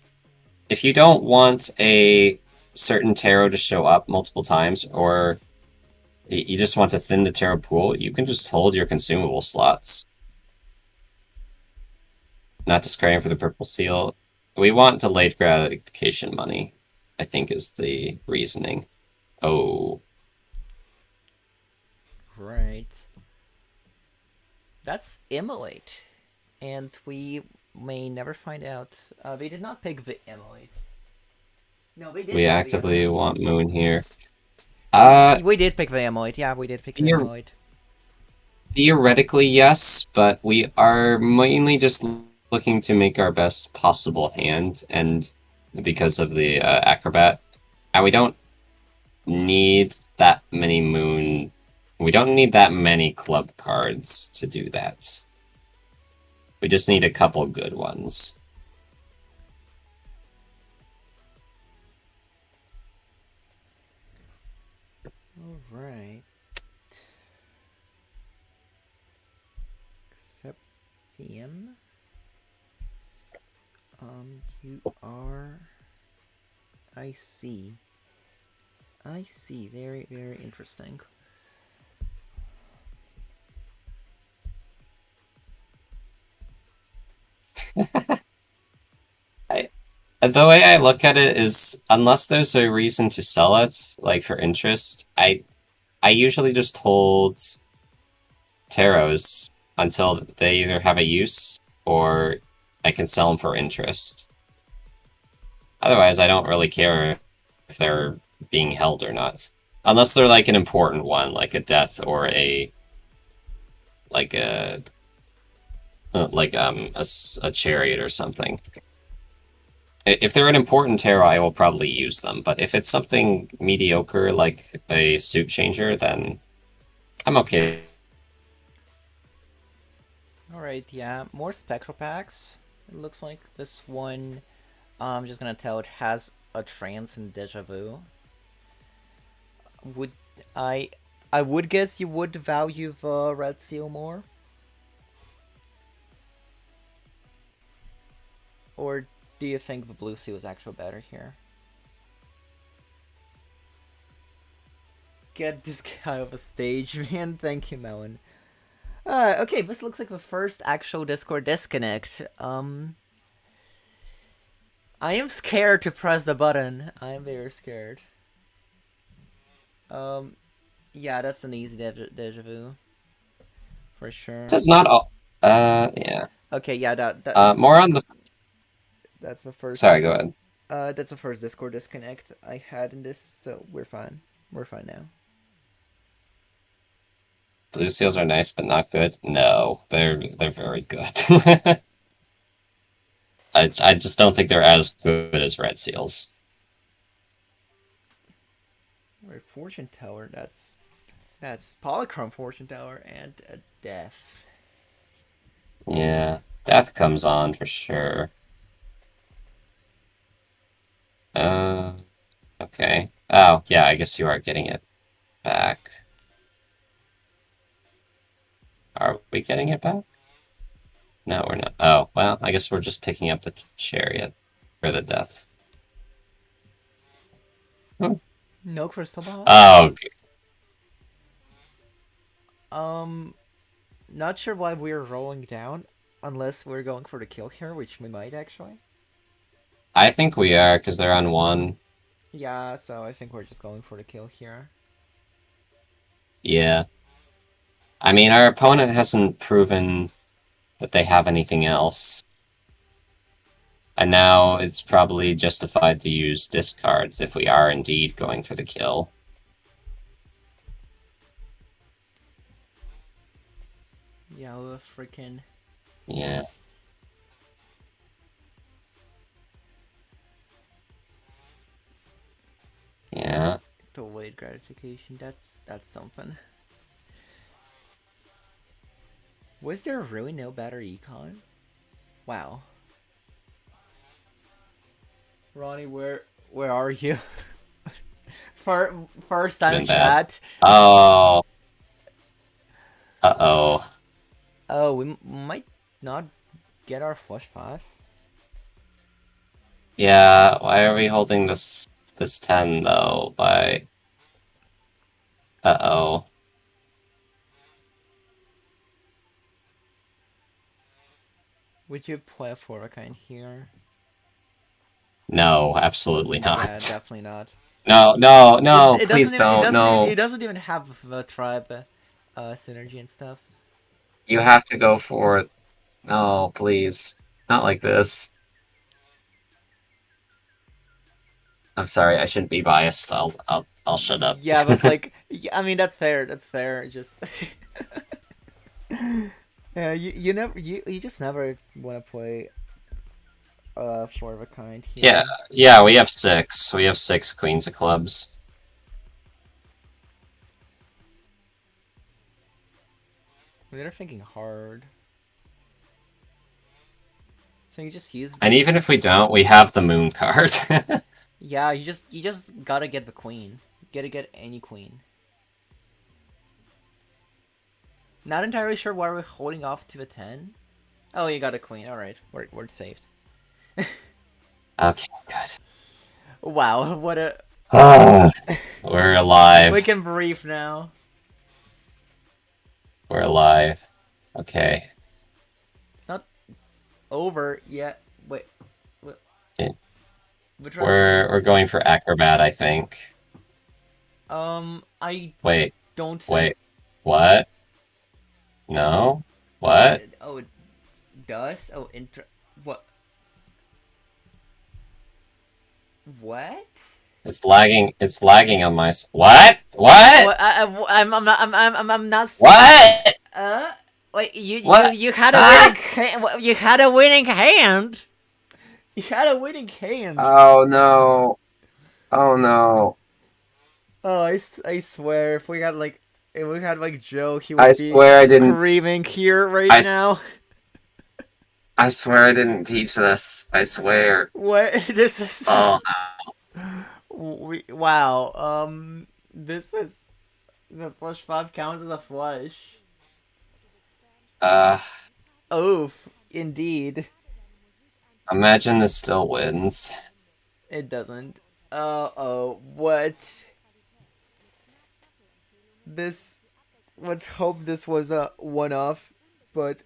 [SPEAKER 2] If you don't want a certain tarot to show up multiple times, or you just want to thin the tarot pool, you can just hold your consumable slots. Not discarding for the purple seal. We want delayed gratification money, I think is the reasoning. Oh.
[SPEAKER 1] Right. That's immolate. And we may never find out. They did not pick the immolate. No, they did
[SPEAKER 2] We
[SPEAKER 1] pick
[SPEAKER 2] actively
[SPEAKER 1] the
[SPEAKER 2] want moon here.
[SPEAKER 1] we did pick the immolate. Yeah, we did pick the
[SPEAKER 2] Theor-
[SPEAKER 1] immolate.
[SPEAKER 2] Theoretically, yes, but we are mainly just looking to make our best possible hand, and because of the acrobat, and we don't need that many moon. We don't need that many club cards to do that. We just need a couple good ones.
[SPEAKER 1] All right. Septium. You are. I see. I see. Very, very interesting.
[SPEAKER 2] The way I look at it is, unless there's a reason to sell it, like for interest, I usually just hold tarots until they either have a use or I can sell them for interest. Otherwise, I don't really care if they're being held or not, unless they're like an important one, like a death or a like a a chariot or something. If they're an important tarot, I will probably use them. But if it's something mediocre like a suit changer, then I'm okay.
[SPEAKER 1] Alright, yeah. More spectral packs. It looks like this one, I'm just gonna tell it has a trance and deja vu. Would I I would guess you would value the red seal more? Or do you think the blue seal is actually better here? Get this guy off a stage, man. Thank you, Melon. Okay, this looks like the first actual Discord disconnect. I am scared to press the button. I am very scared. Yeah, that's an easy deja vu. For sure.
[SPEAKER 2] This is not all. Yeah.
[SPEAKER 1] Okay, yeah,
[SPEAKER 2] More on the.
[SPEAKER 1] that's the first.
[SPEAKER 2] Sorry, go ahead.
[SPEAKER 1] That's the first Discord disconnect I had in this, so we're fine. We're fine now.
[SPEAKER 2] Blue seals are nice, but not good. No, they're very good. I just don't think they're as good as red seals.
[SPEAKER 1] Right, Fortune Teller. That's Polychrome Fortune Teller and a Death.
[SPEAKER 2] Yeah, death comes on for sure. Okay. Oh, yeah, I guess you are getting it back. Are we getting it back? No, we're not. Oh, well, I guess we're just picking up the chariot or the death.
[SPEAKER 1] No crystal ball.
[SPEAKER 2] Oh,
[SPEAKER 1] Not sure why we're rolling down, unless we're going for the kill here, which we might actually.
[SPEAKER 2] I think we are because they're on one.
[SPEAKER 1] Yeah, so I think we're just going for the kill here.
[SPEAKER 2] Yeah. I mean, our opponent hasn't proven that they have anything else. And now it's probably justified to use discards if we are indeed going for the kill.
[SPEAKER 1] Yeah, the freaking.
[SPEAKER 2] Yeah. Yeah.
[SPEAKER 1] Delayed gratification. That's something. Was there really no better econ? Wow. Ronnie, where are you? First time
[SPEAKER 2] Been bad.
[SPEAKER 1] chat.
[SPEAKER 2] Oh. Uh-oh.
[SPEAKER 1] Oh, we might not get our flush 5.
[SPEAKER 2] Yeah, why are we holding this 10 though? By uh-oh.
[SPEAKER 1] Would you play a Forvaka in here?
[SPEAKER 2] No, absolutely
[SPEAKER 1] Yeah,
[SPEAKER 2] not.
[SPEAKER 1] definitely not.
[SPEAKER 2] No, no,
[SPEAKER 1] It,
[SPEAKER 2] no,
[SPEAKER 1] it
[SPEAKER 2] please
[SPEAKER 1] doesn't even
[SPEAKER 2] don't.
[SPEAKER 1] it
[SPEAKER 2] No.
[SPEAKER 1] doesn't even have the tribe synergy and stuff.
[SPEAKER 2] You have to go for it. No, please. Not like this. I'm sorry, I shouldn't be biased. I'll shut up.
[SPEAKER 1] Yeah, but like, yeah, I mean that's fair. That's fair. Just yeah, you never you just never want to play four of a kind
[SPEAKER 2] Yeah,
[SPEAKER 1] here.
[SPEAKER 2] yeah, we have six. We have six queens of clubs.
[SPEAKER 1] They're thinking hard. So you just use.
[SPEAKER 2] And even if we don't, we have the moon card.
[SPEAKER 1] Yeah, you just gotta get the queen. You gotta get any queen. Not entirely sure why we're holding off to the 10. Oh, you got a queen. All right, we're saved.
[SPEAKER 2] Okay, good.
[SPEAKER 1] Wow, what a.
[SPEAKER 2] We're alive.
[SPEAKER 1] We can breathe now.
[SPEAKER 2] We're alive. Okay.
[SPEAKER 1] It's not over yet. Wait.
[SPEAKER 2] Yeah.
[SPEAKER 1] Which
[SPEAKER 2] We're going for acrobat, I think.
[SPEAKER 1] I
[SPEAKER 2] Wait,
[SPEAKER 1] don't think.
[SPEAKER 2] wait. What? No? What?
[SPEAKER 1] Oh, it does? Oh, what? What?
[SPEAKER 2] It's lagging. It's lagging on my. What? What?
[SPEAKER 1] What? I'm not.
[SPEAKER 2] What?
[SPEAKER 1] Wait, you
[SPEAKER 2] What?
[SPEAKER 1] you had a
[SPEAKER 2] Ah!
[SPEAKER 1] winning hand. You had a winning hand. You had a winning hand.
[SPEAKER 2] Oh no. Oh no.
[SPEAKER 1] Oh, I swear, if we had like Joe, he
[SPEAKER 2] I
[SPEAKER 1] would be
[SPEAKER 2] swear I didn't.
[SPEAKER 1] screaming here right
[SPEAKER 2] I,
[SPEAKER 1] now.
[SPEAKER 2] I swear I didn't teach this. I swear.
[SPEAKER 1] What? This is.
[SPEAKER 2] Oh
[SPEAKER 1] Wow. This is the flush 5 counts as a flush.
[SPEAKER 2] no.
[SPEAKER 1] Oof, indeed.
[SPEAKER 2] Imagine this still wins.
[SPEAKER 1] It doesn't. Oh, what? This. Let's hope this was a one-off, but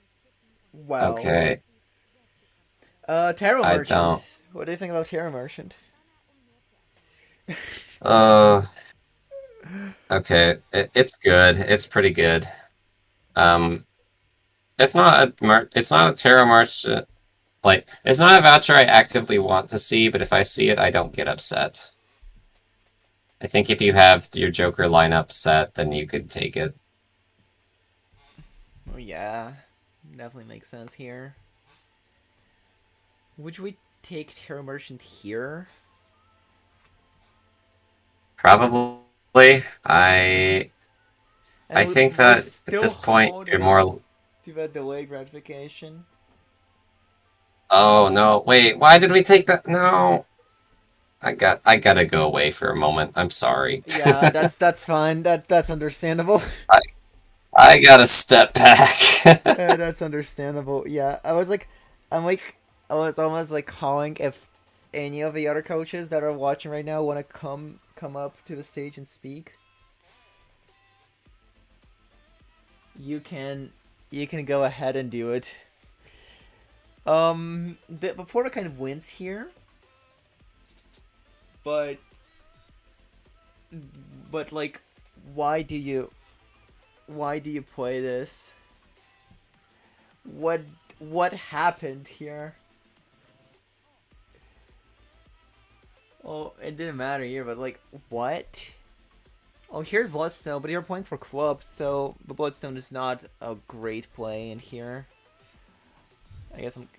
[SPEAKER 1] wow.
[SPEAKER 2] Okay.
[SPEAKER 1] Tarot
[SPEAKER 2] I
[SPEAKER 1] Merchant.
[SPEAKER 2] don't.
[SPEAKER 1] What do you think about Tarot Merchant?
[SPEAKER 2] Uh. Okay. It's good. It's pretty good. Um. It's not a tarot march. Like, it's not a voucher I actively want to see, but if I see it, I don't get upset. I think if you have your Joker lineup set, then you could take it.
[SPEAKER 1] Oh yeah, definitely makes sense here. Would we take Tarot Merchant here?
[SPEAKER 2] Probably. I think
[SPEAKER 1] We're
[SPEAKER 2] that at
[SPEAKER 1] still
[SPEAKER 2] this point, you're
[SPEAKER 1] holding
[SPEAKER 2] more.
[SPEAKER 1] off to that delay gratification.
[SPEAKER 2] Oh no! Wait, why did we take that? No, I gotta go away for a moment. I'm sorry.
[SPEAKER 1] Yeah, that's fine. That's understandable.
[SPEAKER 2] I gotta step back.
[SPEAKER 1] That's understandable. Yeah, I was almost like calling if any of the other coaches that are watching right now want to come up to the stage and speak. You can go ahead and do it. Before it kind of wins here, but like, why do you play this? What happened here? Oh, it didn't matter here, but like, what? Oh, here's Bloodstone, but you're playing for clubs, so the Bloodstone is not a great play in here. I guess I'm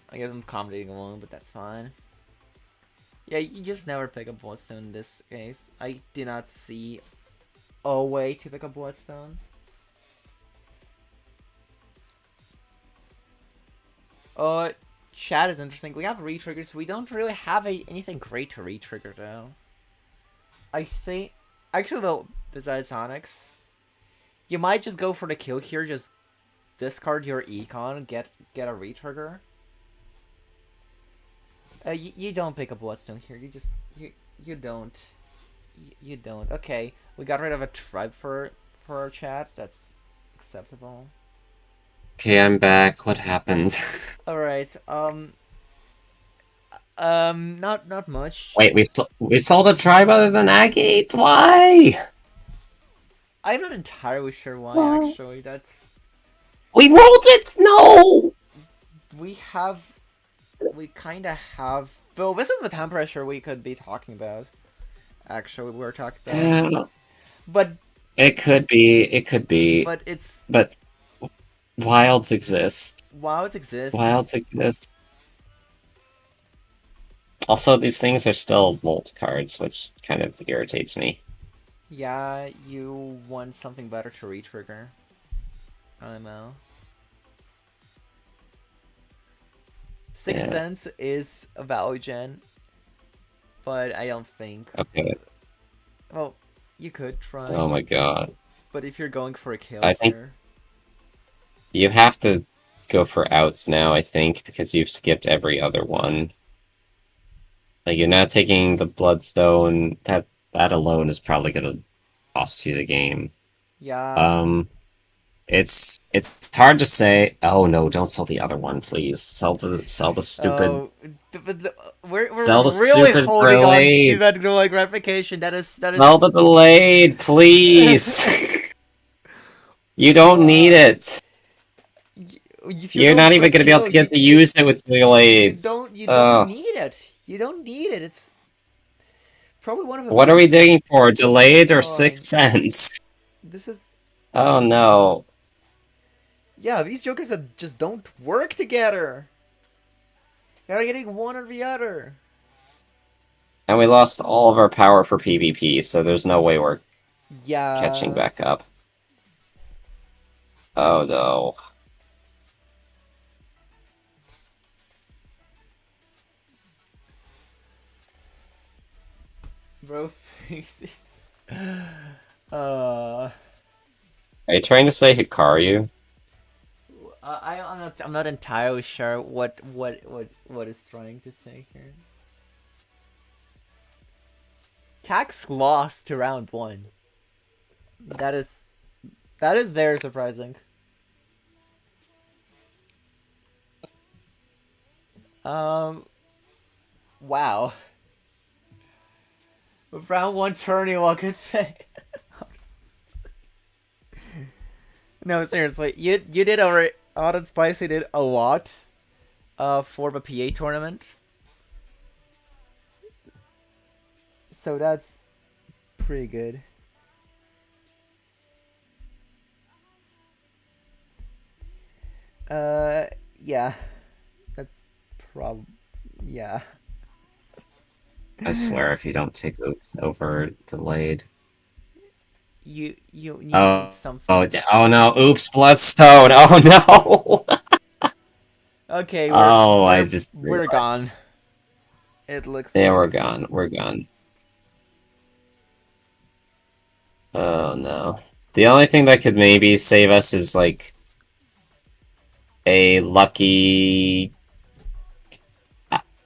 [SPEAKER 1] commentating along, but that's fine. Yeah, you just never pick up Bloodstone in this case. I did not see a way to pick up Bloodstone. Uh, chat is interesting. We have re-triggers. We don't really have anything great to re-trigger though. I think actually though, besides Onyx, you might just go for the kill here. Just discard your econ, get a re-trigger. You don't pick a bloodstone here. You don't. You don't. Okay, we got rid of a tribe for our chat. That's acceptable.
[SPEAKER 2] Okay, I'm back. What happened?
[SPEAKER 1] All right. Not much.
[SPEAKER 2] Wait, we sold a tribe other than Agate? Why?
[SPEAKER 1] I'm not entirely sure why.
[SPEAKER 2] Why?
[SPEAKER 1] Actually, that's
[SPEAKER 2] We rolled it! No!
[SPEAKER 1] we have. We kind of have. Bill, this is the temperature we could be talking about. Actually, we're talking about.
[SPEAKER 2] Uh,
[SPEAKER 1] But
[SPEAKER 2] it could be, it could be.
[SPEAKER 1] but it's
[SPEAKER 2] But wilds exist.
[SPEAKER 1] wilds exist.
[SPEAKER 2] Wilds exist. Also, these things are still molt cards, which kind of irritates me.
[SPEAKER 1] Yeah, you want something better to re-trigger. I don't know. Sixth
[SPEAKER 2] Yeah.
[SPEAKER 1] Sense is a value gen, but I don't think.
[SPEAKER 2] Okay.
[SPEAKER 1] Well, you could try.
[SPEAKER 2] Oh my god.
[SPEAKER 1] But if you're going for a kill
[SPEAKER 2] I think
[SPEAKER 1] here,
[SPEAKER 2] you have to go for outs now, I think, because you've skipped every other one. Like, you're not taking the Bloodstone. That alone is probably gonna cost you the game.
[SPEAKER 1] yeah.
[SPEAKER 2] It's hard to say. Oh no, don't sell the other one, please. Sell the stupid
[SPEAKER 1] Oh, we're
[SPEAKER 2] sell the
[SPEAKER 1] really
[SPEAKER 2] stupid
[SPEAKER 1] holding on to
[SPEAKER 2] delayed.
[SPEAKER 1] that glowing gratification. That
[SPEAKER 2] Sell the
[SPEAKER 1] is.
[SPEAKER 2] delayed, please. You don't need it.
[SPEAKER 1] If you're
[SPEAKER 2] You're
[SPEAKER 1] going
[SPEAKER 2] not
[SPEAKER 1] for a
[SPEAKER 2] even gonna be able
[SPEAKER 1] kill,
[SPEAKER 2] to get to use it with delayed.
[SPEAKER 1] you don't
[SPEAKER 2] Uh,
[SPEAKER 1] need it. You don't need it. It's probably one of the
[SPEAKER 2] what are
[SPEAKER 1] best
[SPEAKER 2] we digging for? Delayed or
[SPEAKER 1] cards.
[SPEAKER 2] 6 cents?
[SPEAKER 1] This is
[SPEAKER 2] Oh no.
[SPEAKER 1] yeah. These jokers that just don't work together. You're getting one or the other.
[SPEAKER 2] And we lost all of our power for PvP, so there's no way we're catching
[SPEAKER 1] Yeah.
[SPEAKER 2] back up. Oh no.
[SPEAKER 1] Bro faces.
[SPEAKER 2] Are you trying to say Hikaru?
[SPEAKER 1] I'm not entirely sure what is trying to say here. Cax lost to round one. That is very surprising. Wow. With round one turning, I could say. No, seriously, you did already. Odd and Spicy did a lot, for the PA tournament. So that's pretty good. Yeah, that's yeah.
[SPEAKER 2] I swear, if you don't take oops over delayed.
[SPEAKER 1] You need
[SPEAKER 2] Oh,
[SPEAKER 1] something.
[SPEAKER 2] oh no! Oops, Bloodstone! Oh no!
[SPEAKER 1] Okay,
[SPEAKER 2] Oh, I just
[SPEAKER 1] we're gone.
[SPEAKER 2] realized.
[SPEAKER 1] It looks
[SPEAKER 2] Yeah,
[SPEAKER 1] like.
[SPEAKER 2] we're gone. We're gone. Oh no. The only thing that could maybe save us is like a lucky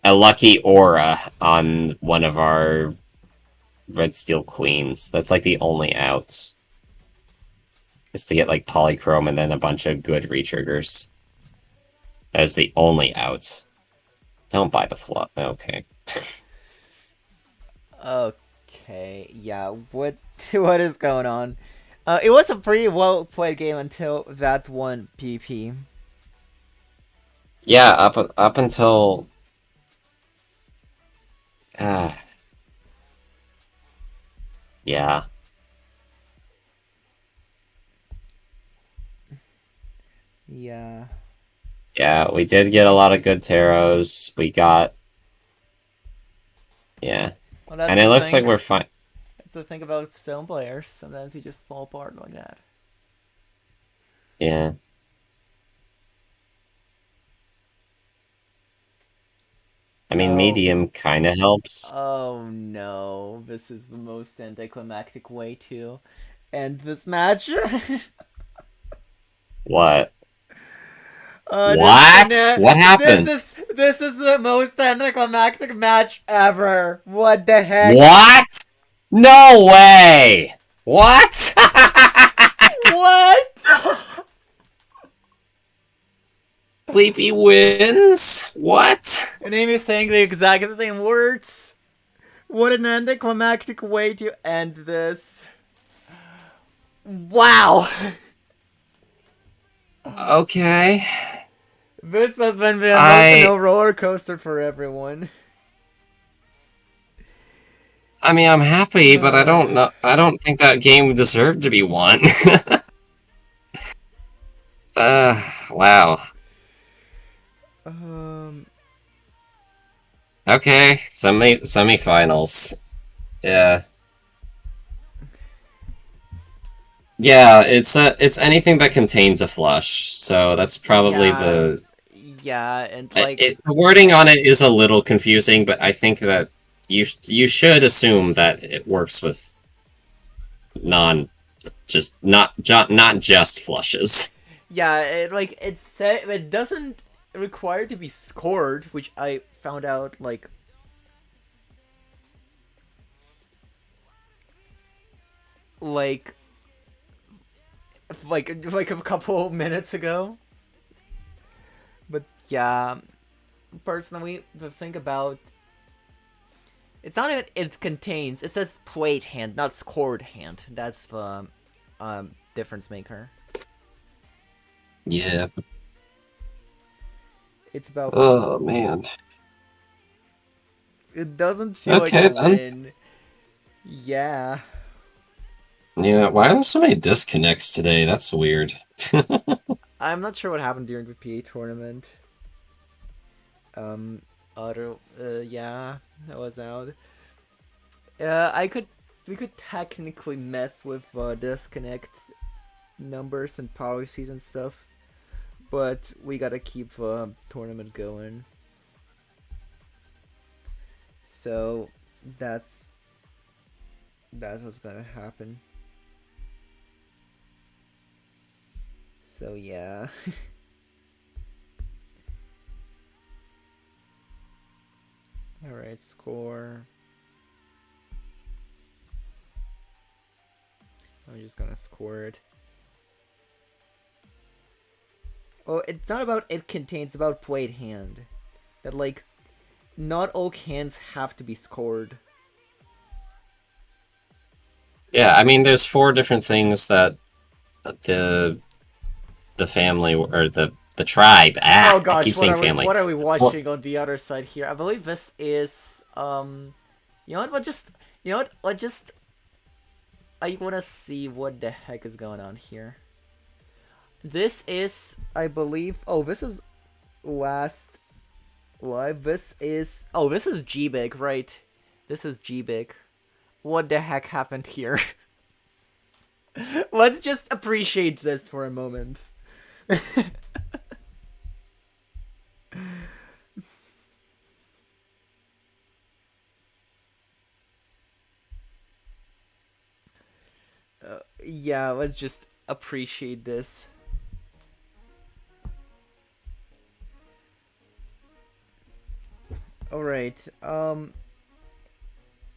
[SPEAKER 2] a lucky aura on one of our Red Steel Queens. That's like the only out. Is to get like Polychrome and then a bunch of good retriggers. As the only out. Don't buy the flop. Okay.
[SPEAKER 1] Okay, yeah. What is going on? It was a pretty well played game until that one PP.
[SPEAKER 2] Yeah, up until uh, yeah.
[SPEAKER 1] Yeah.
[SPEAKER 2] Yeah, we did get a lot of good taros. We got yeah.
[SPEAKER 1] Well, that's
[SPEAKER 2] And
[SPEAKER 1] the
[SPEAKER 2] it looks
[SPEAKER 1] thing.
[SPEAKER 2] like we're fine.
[SPEAKER 1] That's the thing about stone players. Sometimes you just fall apart like that.
[SPEAKER 2] Yeah. I mean,
[SPEAKER 1] Oh,
[SPEAKER 2] medium kind of helps.
[SPEAKER 1] oh no, this is the most anticlimactic way to end this match.
[SPEAKER 2] What? What?
[SPEAKER 1] Disconnect.
[SPEAKER 2] What happened?
[SPEAKER 1] This is the most anticlimactic match ever. What the heck?
[SPEAKER 2] What? No way! What?
[SPEAKER 1] What?
[SPEAKER 2] Sleepy wins? What?
[SPEAKER 1] And Amy's saying the exact same words. What an anticlimactic way to end this. Wow.
[SPEAKER 2] Okay.
[SPEAKER 1] This has been the
[SPEAKER 2] I
[SPEAKER 1] emotional roller coaster for everyone.
[SPEAKER 2] I mean, I'm happy, but I don't know. I don't think that game deserved to be won. Wow.
[SPEAKER 1] Um,
[SPEAKER 2] Okay, semifinals. Yeah. Yeah, it's anything that contains a flush. So that's probably
[SPEAKER 1] yeah, yeah, and like,
[SPEAKER 2] the wording on it is a little confusing, but I think that you should assume that it works with non not just flushes.
[SPEAKER 1] yeah, it doesn't require to be scored, which I found out like like a couple minutes ago. But yeah, personally, the thing about it's not that it contains. It says played hand, not scored hand. That's the difference maker.
[SPEAKER 2] Yeah.
[SPEAKER 1] It's about.
[SPEAKER 2] Oh man.
[SPEAKER 1] It doesn't feel like
[SPEAKER 2] Okay
[SPEAKER 1] a
[SPEAKER 2] then.
[SPEAKER 1] win. Yeah.
[SPEAKER 2] Yeah, why are there so many disconnects today? That's weird.
[SPEAKER 1] I'm not sure what happened during the PA tournament. Auto. Yeah, that was out. We could technically mess with disconnect numbers and policies and stuff, but we gotta keep the tournament going. So that's what's gonna happen. So yeah. Alright, score. I'm just gonna score it. Oh, it's not about it contains, it's about played hand. That, like, not all hands have to be scored.
[SPEAKER 2] Yeah, I mean, there's four different things that the family or the tribe.
[SPEAKER 1] Oh
[SPEAKER 2] I
[SPEAKER 1] gosh,
[SPEAKER 2] keep saying family.
[SPEAKER 1] what are we watching on the other side here? I believe this is you know what, let's just I wanna see what the heck is going on here. This is, I believe, oh, this is last live. This is G-Big, right? This is G-Big. What the heck happened here? Let's just appreciate this for a moment. Yeah, let's just appreciate this. Alright,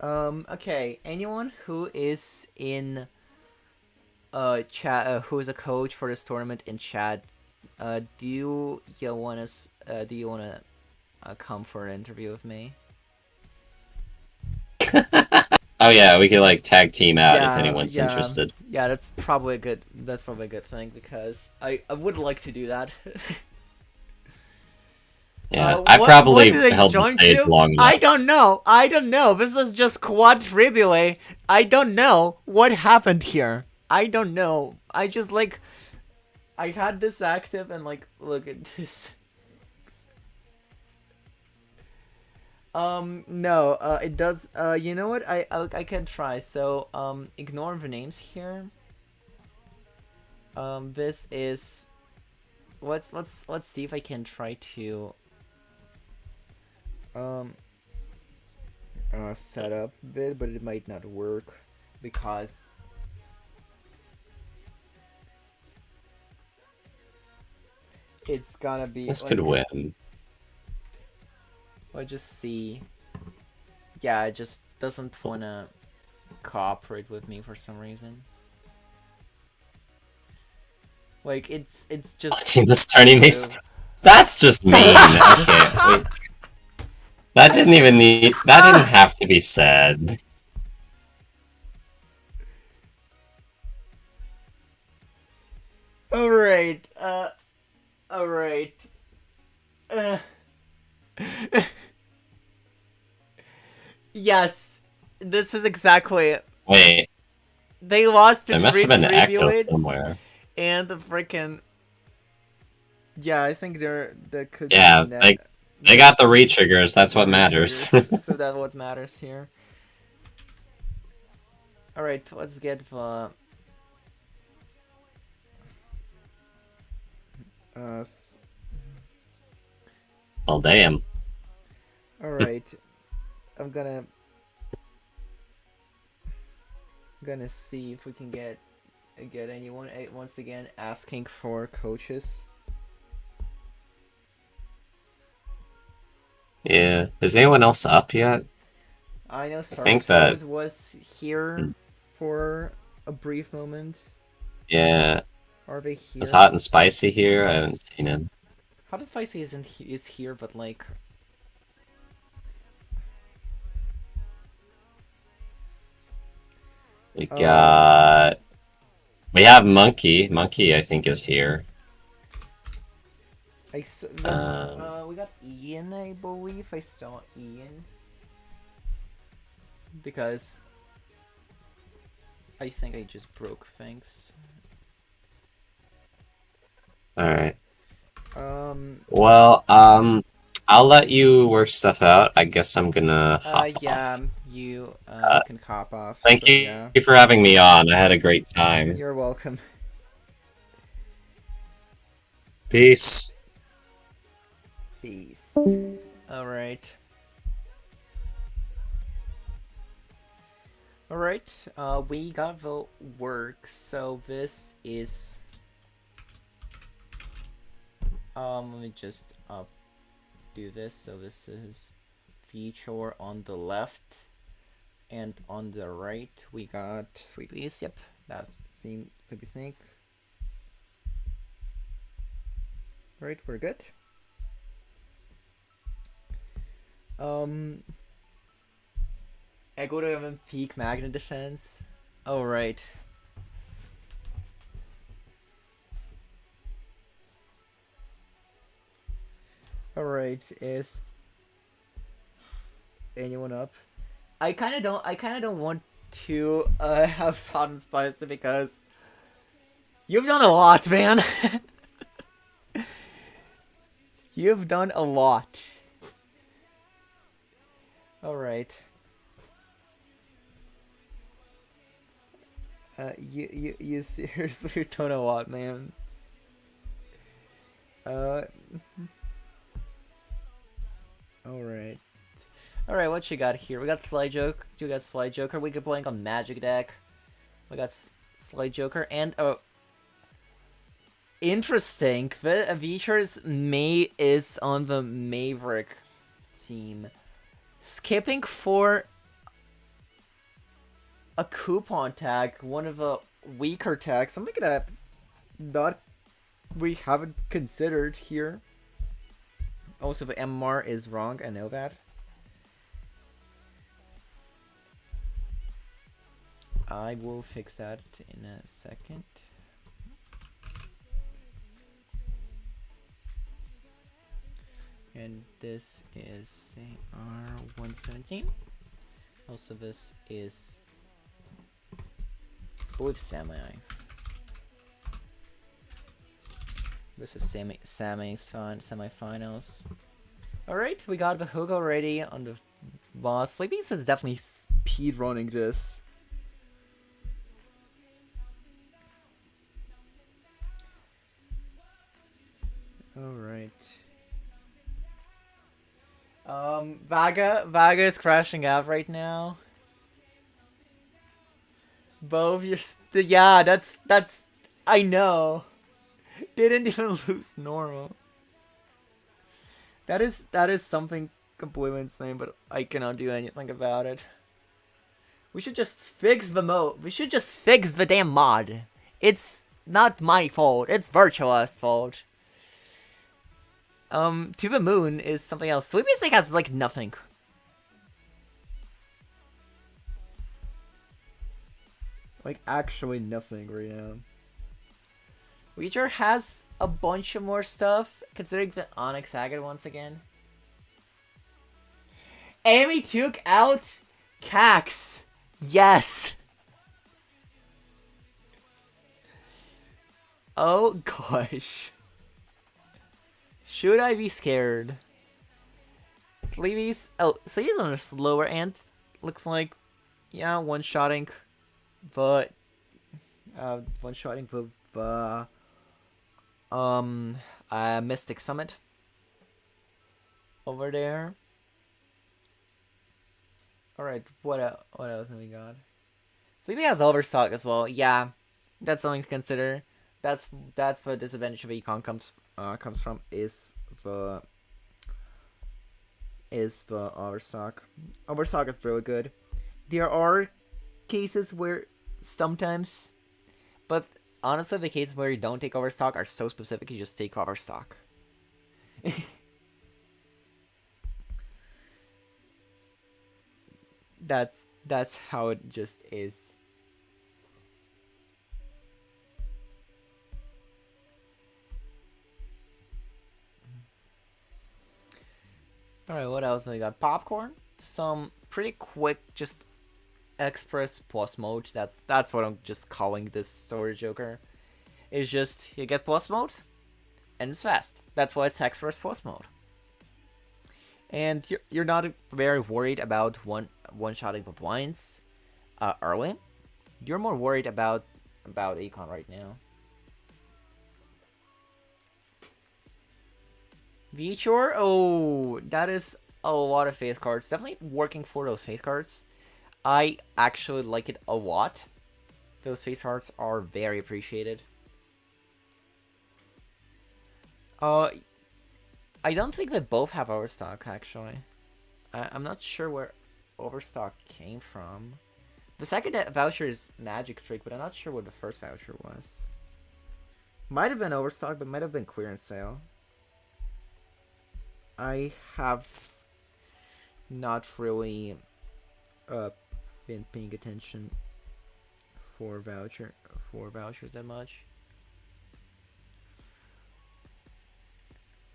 [SPEAKER 1] okay, anyone who is in chat, who is a coach for this tournament in chat, do you wanna come for an interview with me?
[SPEAKER 2] Oh yeah, we could like tag team out if
[SPEAKER 1] Yeah,
[SPEAKER 2] anyone's interested.
[SPEAKER 1] yeah, that's probably a good thing because I would like to do that.
[SPEAKER 2] Yeah, I probably
[SPEAKER 1] what did they
[SPEAKER 2] held the
[SPEAKER 1] join
[SPEAKER 2] stage
[SPEAKER 1] to?
[SPEAKER 2] long enough.
[SPEAKER 1] I don't know. This is just quad tribule. I don't know what happened here. I don't know. I just like I had this active and like look at this. No, it does, you know what, I can try, so, ignore the names here. This is, let's see if I can try to, um setup bit, but it might not work because it's gonna be
[SPEAKER 2] This could
[SPEAKER 1] like,
[SPEAKER 2] win.
[SPEAKER 1] I just see. Yeah, it just doesn't wanna cooperate with me for some reason. Like it's just
[SPEAKER 2] Team this turning
[SPEAKER 1] sort
[SPEAKER 2] makes.
[SPEAKER 1] of.
[SPEAKER 2] That's just mean. Okay, wait. That didn't even need. That didn't have to be said.
[SPEAKER 1] All right. All right. Uh. Yes, this is exactly it.
[SPEAKER 2] Wait,
[SPEAKER 1] They lost to
[SPEAKER 2] there must have been an Ecto
[SPEAKER 1] Tribulates
[SPEAKER 2] somewhere.
[SPEAKER 1] and the freaking. Yeah, I think there could be
[SPEAKER 2] Yeah, they got the re-triggers. That's what matters.
[SPEAKER 1] triggers, so that's what matters here. All right, let's get the. Uh,
[SPEAKER 2] Well, damn.
[SPEAKER 1] all right, I'm gonna see if we can get anyone. Once again, asking for coaches.
[SPEAKER 2] Yeah. Is anyone else up yet?
[SPEAKER 1] I know
[SPEAKER 2] I think
[SPEAKER 1] Startoad
[SPEAKER 2] that.
[SPEAKER 1] was here for a brief moment.
[SPEAKER 2] Yeah.
[SPEAKER 1] Are they
[SPEAKER 2] Is
[SPEAKER 1] here?
[SPEAKER 2] Hot and Spicy here? I haven't seen him.
[SPEAKER 1] Hot and Spicy is here, but like.
[SPEAKER 2] We got. We have Monkey. Monkey, I think, is here.
[SPEAKER 1] We got Ian, I believe. I saw Ian. Because I think I just broke things.
[SPEAKER 2] Alright.
[SPEAKER 1] Well,
[SPEAKER 2] I'll let you work stuff out. I guess I'm gonna hop
[SPEAKER 1] yeah,
[SPEAKER 2] off.
[SPEAKER 1] you can hop off.
[SPEAKER 2] Thank
[SPEAKER 1] So
[SPEAKER 2] you
[SPEAKER 1] yeah,
[SPEAKER 2] for having me on. I had a great time.
[SPEAKER 1] you're welcome.
[SPEAKER 2] Peace.
[SPEAKER 1] Peace. All right. All right. We got the work. So this is. Let me just do this. So this is feature on the left, and on the right we got Sleepy's. Yep, that's Sleepy Snake. Right, we're good. I go to have peak magnet defense. Oh right. Alright, is anyone up? I kinda don't want to have Hot and Spicy because you've done a lot, man. You've done a lot. Alright. You seriously done a lot, man. Alright. Alright, what you got here? We got Slide Joke. You got Slide Joker. We could play a Magic deck. We got Slide Joker and interesting. The Avichar's May is on the Maverick team. Skipping for a coupon tag, one of the weaker tags, something that we haven't considered here. Also, the MMR is wrong, I know that. I will fix that in a second. And this is R117. Also, this is with Semi. This is semifinals. Alright, we got the hook already on the boss. Sleepy's is definitely speedrunning this. Alright. Vaga is crashing out right now. Both your yeah, that's I know. Didn't even lose normal. That is something completely insane, but I cannot do anything about it. We should just fix the mode. We should just fix the damn mod. It's not my fault. It's Virtual's fault. To the Moon is something else. Sleepy Snake has like nothing. Like actually nothing right now. Reacher has a bunch of more stuff, considering the Onyx Agate once again. Amy took out Cax. Yes. Oh gosh. Should I be scared? Sleevy's Sleevy's on a slower end. Looks like, yeah, one-shotting, but one-shotting the Mystic Summit over there. Alright, what else have we got? Sleepy has Overstock as well. Yeah, that's something to consider. That's the disadvantage of Econ comes from is the Overstock. Overstock is really good. There are cases where sometimes, but honestly, the cases where you don't take Overstock are so specific. You just take Overstock. That's how it just is. Alright, what else do we got? Popcorn? Some pretty quick, just express plus mode. That's what I'm just calling this Sword Joker. It's just, you get plus mode, and it's fast. That's why it's express plus mode. And you're not very worried about one-shotting the blinds early. You're more worried about Econ right now. Vichor? Oh, that is a lot of face cards. Definitely working for those face cards. I actually like it a lot. Those face cards are very appreciated. I don't think they both have Overstock, actually. I'm not sure where Overstock came from. The second voucher is Magic Trick, but I'm not sure what the first voucher was. Might have been Overstock, but might have been clearance sale. I have not really been paying attention for vouchers that much.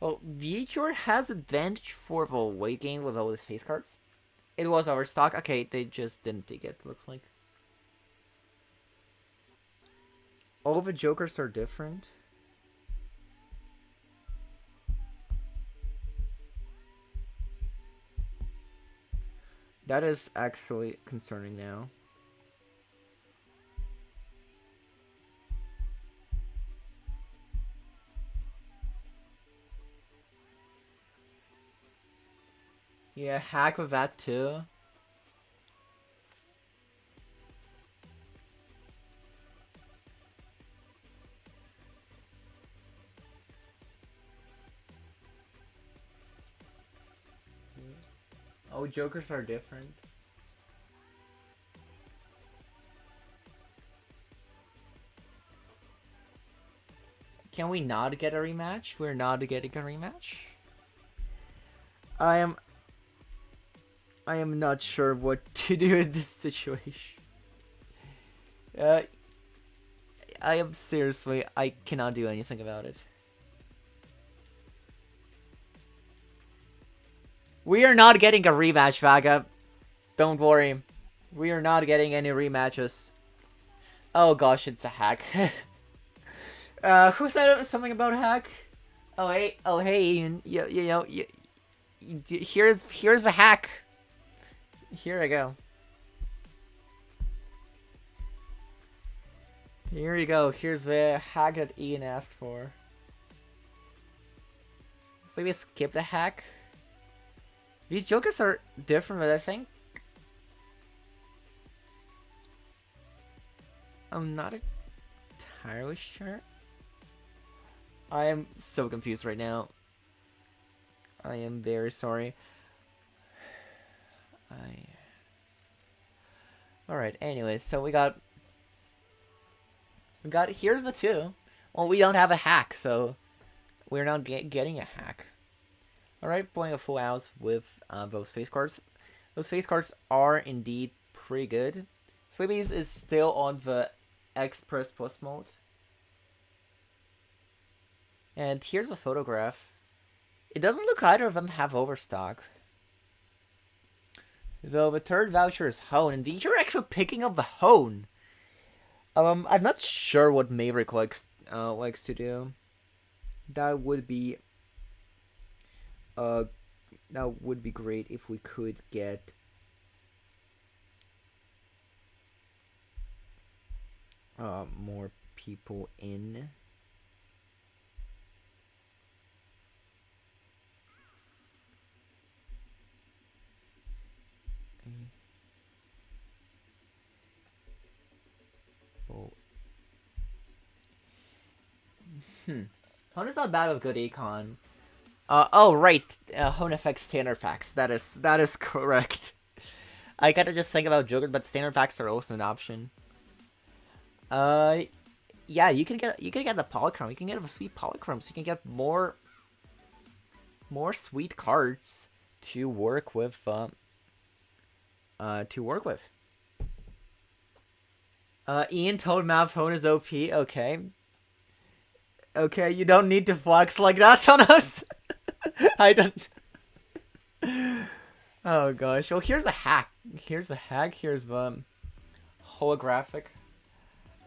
[SPEAKER 1] Well, VHR has advantage for the weight gain with all the face cards. It was Overstock. Okay, they just didn't take it, looks like. All the Jokers are different. That is actually concerning now. Yeah, hack with that too. Oh, Jokers are different. Can we not get a rematch? We're not getting a rematch? I am not sure what to do in this situation. I am seriously, I cannot do anything about it. We are not getting a rematch, Vaga. Don't worry. We are not getting any rematches. Oh gosh, it's a hack. Who said something about a hack? Oh hey, Ian. Here's the hack. Here I go. Here you go. Here's the hack that Ian asked for. So we skip the hack. These jokers are different, but I think I'm not entirely sure. I am so confused right now. I am very sorry. Alright, anyways, so we got here's the two. Well, we don't have a hack, so we're not getting a hack. Alright, playing a full house with those face cards. Those face cards are indeed pretty good. Sleepy's is still on the Express Plus mode. And here's a photograph. It doesn't look either of them have overstock. Though the third voucher is Hone. Indeed, you're actually picking up the Hone. I'm not sure what Maverick likes to do. That would be great if we could get more people in. Hone is not bad with good econ. Oh right, Hone affects standard packs. That is correct. I gotta just think about Joker, but standard packs are also an option. Yeah, you can get the polychrome. You can get a sweet polychrome, so you can get more sweet cards to work with. Ian told Map Hone is OP. Okay. Okay, you don't need to flex like that on us. I don't. Oh gosh. Well, here's the hack. Here's the holographic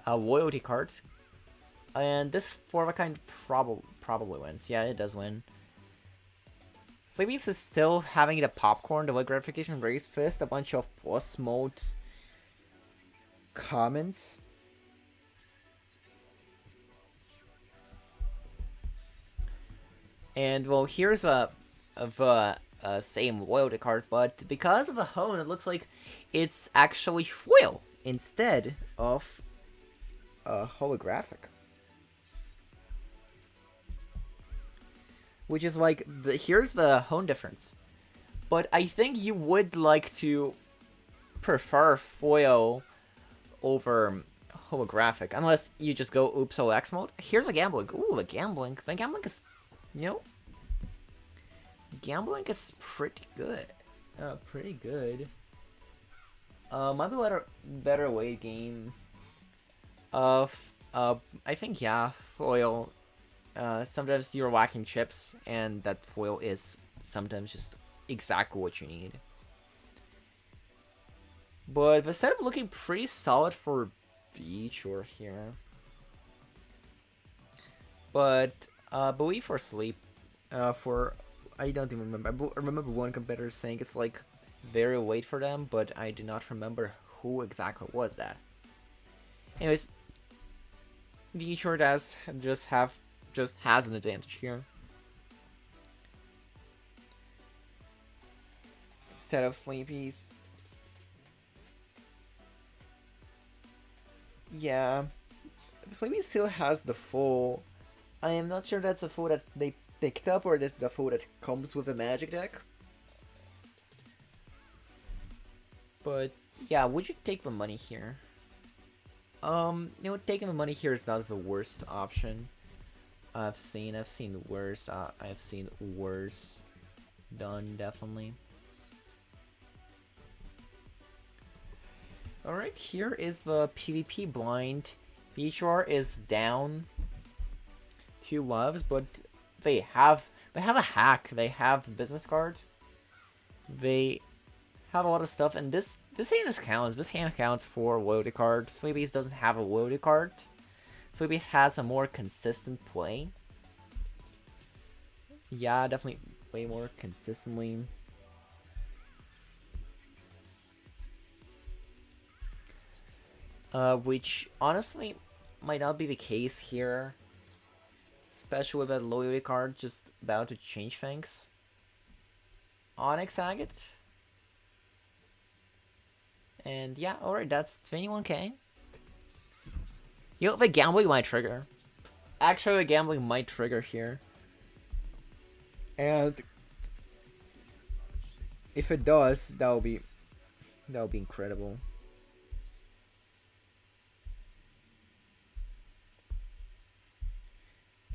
[SPEAKER 1] loyalty card, and this for the kind probably wins. Yeah, it does win. Sleepy's is still having the popcorn, the leg gratification, raise fist, a bunch of plus mode comments. And well, here's the same loyalty card, but because of the Hone, it looks like it's actually foil instead of holographic. Which is like, here's the Hone difference. But I think you would like to prefer foil over holographic, unless you just go oops OX mode. Here's a gambling. Ooh, the gambling. The gambling is, you know, gambling is pretty good. Pretty good. Might be a better weight game. I think, yeah, foil. Sometimes you're whacking chips, and that foil is sometimes just exactly what you need. But the setup looking pretty solid for Beach or here. But believe for Sleep, I don't even remember. I remember one competitor saying it's like very late for them, but I do not remember who exactly was that. Anyways, Beach or does just has an advantage here. Instead of Sleepy's. Yeah. Sleepy still has the full. I am not sure that's a full that they picked up or this is the full that comes with a magic deck. But yeah, would you take the money here? You know, taking the money here is not the worst option. I've seen worse. I've seen worse done, definitely. Alright, here is the PvP blind. Beachroar is down 2 loves, but they have a hack. They have business card. They have a lot of stuff, and this hand counts. This hand counts for loyalty card. Sleepy's doesn't have a loyalty card. Sleepy's has a more consistent play. Yeah, definitely way more consistently. Which honestly might not be the case here. Especially with that loyalty card just about to change things. Onyx Agate. And yeah, alright, that's 21k. You know, the gambling might trigger. Actually, the gambling might trigger here. And if it does, that'll be incredible.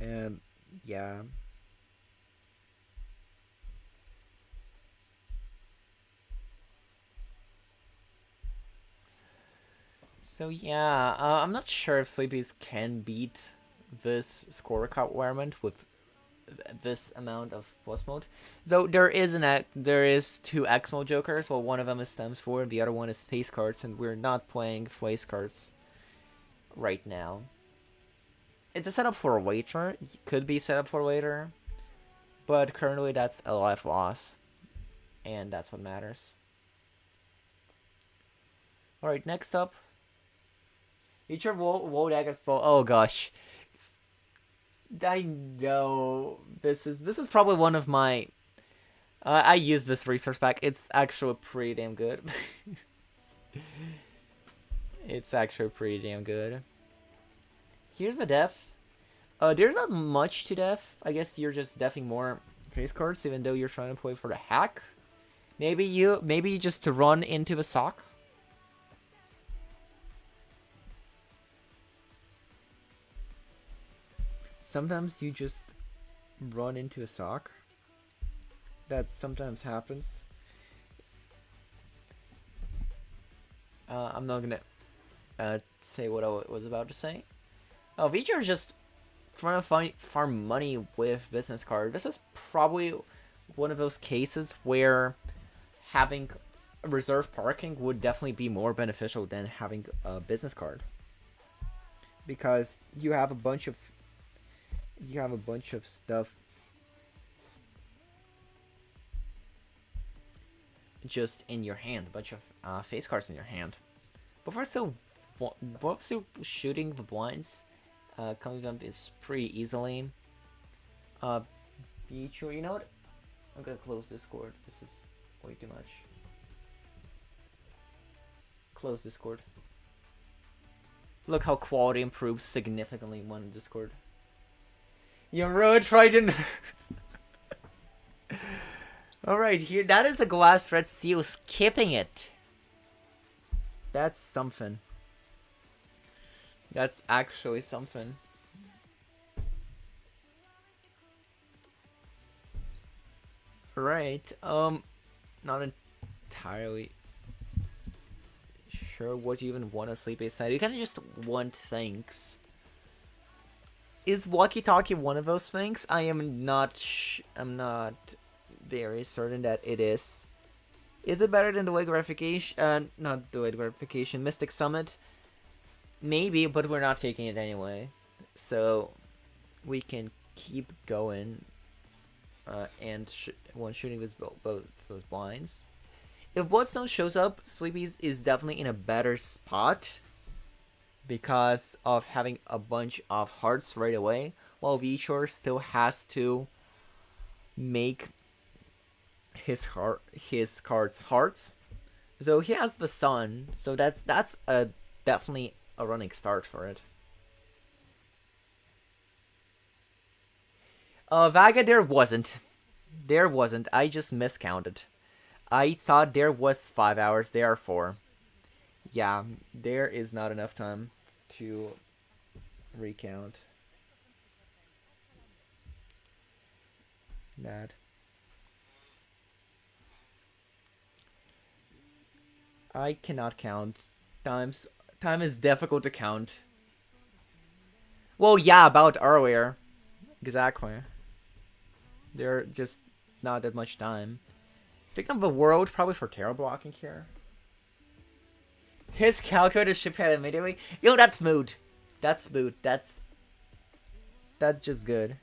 [SPEAKER 1] And yeah. So yeah, I'm not sure if Sleepies can beat this score requirement with this amount of boss mode. Though there is two X mode jokers. Well, one of them is stems 4 and the other one is face cards, and we're not playing face cards right now. It's a setup for a waiter. It could be set up for later, but currently that's a life loss, and that's what matters. All right, next up. Feature Wodak is full. Oh gosh, I know this is probably one of my. I use this resource pack. It's actually pretty damn good. It's actually pretty damn good. Here's the def. There's not much to def. I guess you're just defing more face cards, even though you're trying to play for the hack. Maybe you just to run into the sock. Sometimes you just run into a sock. That sometimes happens. I'm not gonna say what I was about to say. Oh, Vijay is just trying to farm money with business card. This is probably one of those cases where having a reserve parking would definitely be more beneficial than having a business card, because you have a bunch of stuff just in your hand, a bunch of face cards in your hand. But we're still shooting the blinds. Coming up is pretty easily. Be sure, you know what? I'm gonna close Discord. This is way too much. Close Discord. Look how quality improves significantly when Discord. You really tried to. Alright, here. That is a glass red seal skipping it. That's something. That's actually something. Right. Not entirely sure what you even want to sleep inside. You kind of just want things. Is walkie-talkie one of those things? I'm not very certain that it is. Is it better than delayed gratification? Not delayed gratification. Mystic Summit? Maybe, but we're not taking it anyway. So, we can keep going. And when shooting both those blinds. If Bloodstone shows up, Sleepy's is definitely in a better spot, because of having a bunch of hearts right away, while Vichor still has to make his cards hearts. Though he has the sun, so that's definitely a running start for it. Vaga, there wasn't. There wasn't. I just miscounted. I thought there was 5 hours. There are 4. Yeah, there is not enough time to recount that. I cannot count. Time is difficult to count. Well, yeah, about earlier. Exactly. There just not that much time. Pick up the world, probably for terror blocking here. His calculator ship head immediately. Yo, that's smooth. That's smooth. That's just good.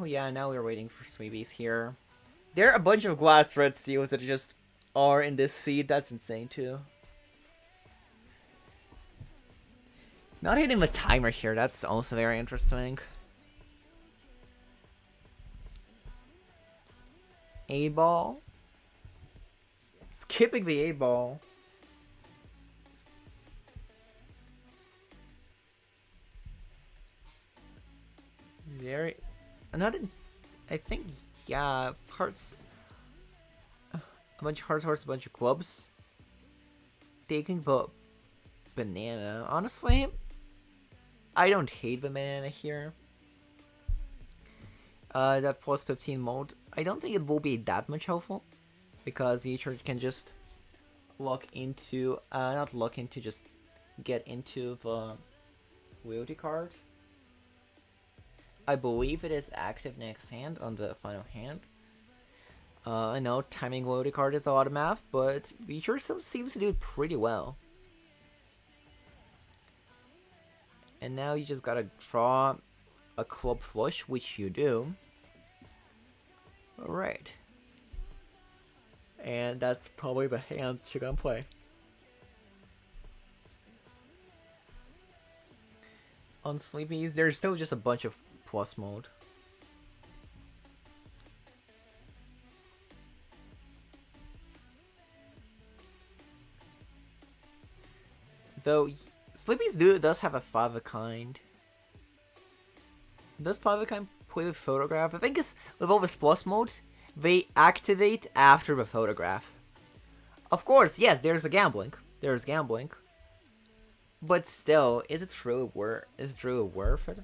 [SPEAKER 1] Oh yeah, now we're waiting for Sweebies here. There are a bunch of glass red seals that just are in this seed. That's insane too. Not hitting the timer here, that's also very interesting. A-ball. Skipping the A-ball. Very... Another... I think, yeah, hearts... A bunch of hearts, a bunch of clubs. Taking the banana. Honestly, I don't hate the banana here. That plus 15 mode, I don't think it will be that much helpful. Because the Church can just look into, not look into, just get into the loyalty card. I believe it is active next hand on the final hand. I know timing loyalty card is a lot of math, but the Church seems to do it pretty well. And now you just gotta draw a club flush, which you do. Alright. And that's probably the hand you're gonna play. On Sleepies, there's still just a bunch of plus mode. Though, Sleepies does have a 5 of a kind. Does 5 of a kind play with Photograph? I think it's with all this plus mode, they activate after the Photograph. Of course, yes, there's a gambling. There's gambling. But still, is it truly worth it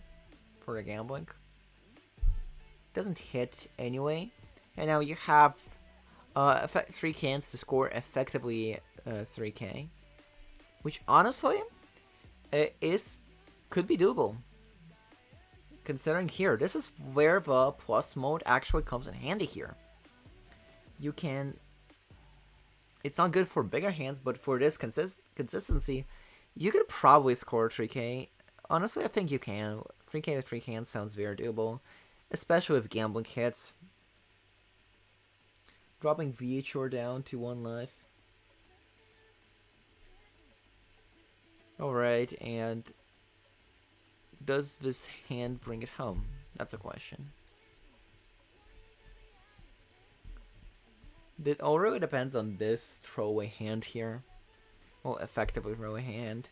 [SPEAKER 1] for the gambling? Doesn't hit anyway. And now you have 3 cans to score effectively 3k. Which honestly could be doable. Considering here, this is where the plus mode actually comes in handy here. You can... It's not good for bigger hands, but for this consistency, you could probably score 3k. Honestly, I think you can. 3k with 3 cans sounds very doable. Especially with gambling hits. Dropping VHR down to 1 life. Alright, and... Does this hand bring it home? That's a question. It all really depends on this throwaway hand here. Well, effectively throwaway hand.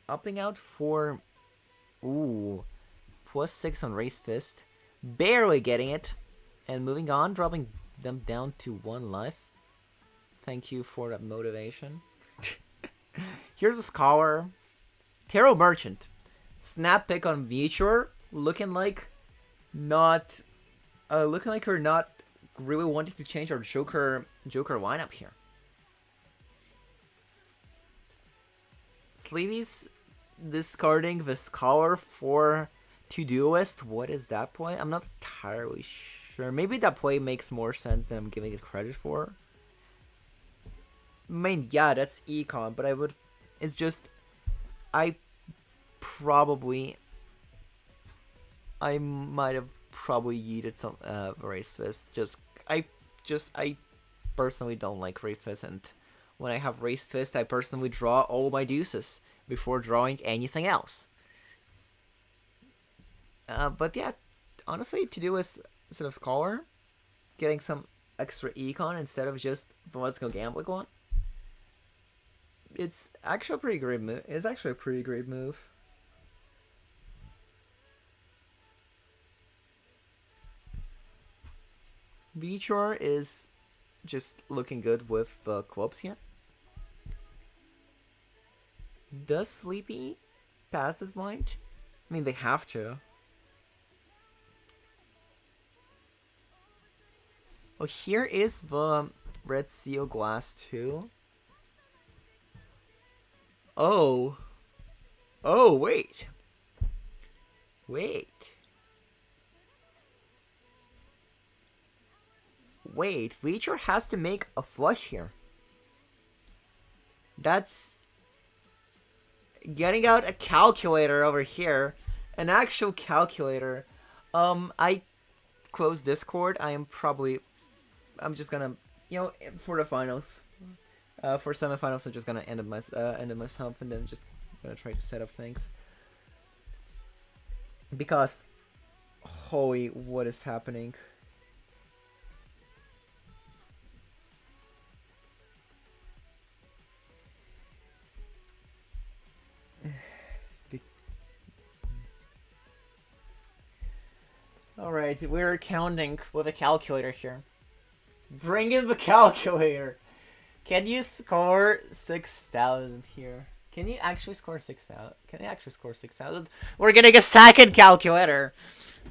[SPEAKER 1] Opting out for... Ooh. Plus 6 on Raised Fist. Barely getting it. And moving on, dropping them down to 1 life. Thank you for that motivation. Here's the Scholar. Tarot Merchant. Snap pick on Vitor. Looking like not... looking like we're not really wanting to change our Joker lineup here. Sleevy's discarding the Scholar for to Duelist. What is that play? I'm not entirely sure. Maybe that play makes more sense than I'm giving it credit for. I mean, yeah, that's econ, but I would... It's just... I might have probably yeeted some Raised Fist. I personally don't like Raised Fist, and when I have Raised Fist, I personally draw all my deuces before drawing anything else. But yeah, honestly, to do with sort of Scholar, getting some extra econ instead of just the Let's Go Gambling one. It's actually a pretty great move. It's actually a pretty great move. Vitor is just looking good with the clubs here. Does Sleepy pass his blind? I mean, they have to. Well, here is the Red Seal Glass 2. Oh. Oh, wait. Wait. Wait, Vitor has to make a flush here. That's... Getting out a calculator over here. An actual calculator. I close Discord. I'm just gonna, for the finals. For semifinals, I'm just gonna end it myself, and then just gonna try to set up things. Because, holy, what is happening? Alright, we're counting with a calculator here. Bring in the calculator! Can you score 6,000 here? Can you actually score 6,000? Can you actually score 6,000? We're getting a second calculator!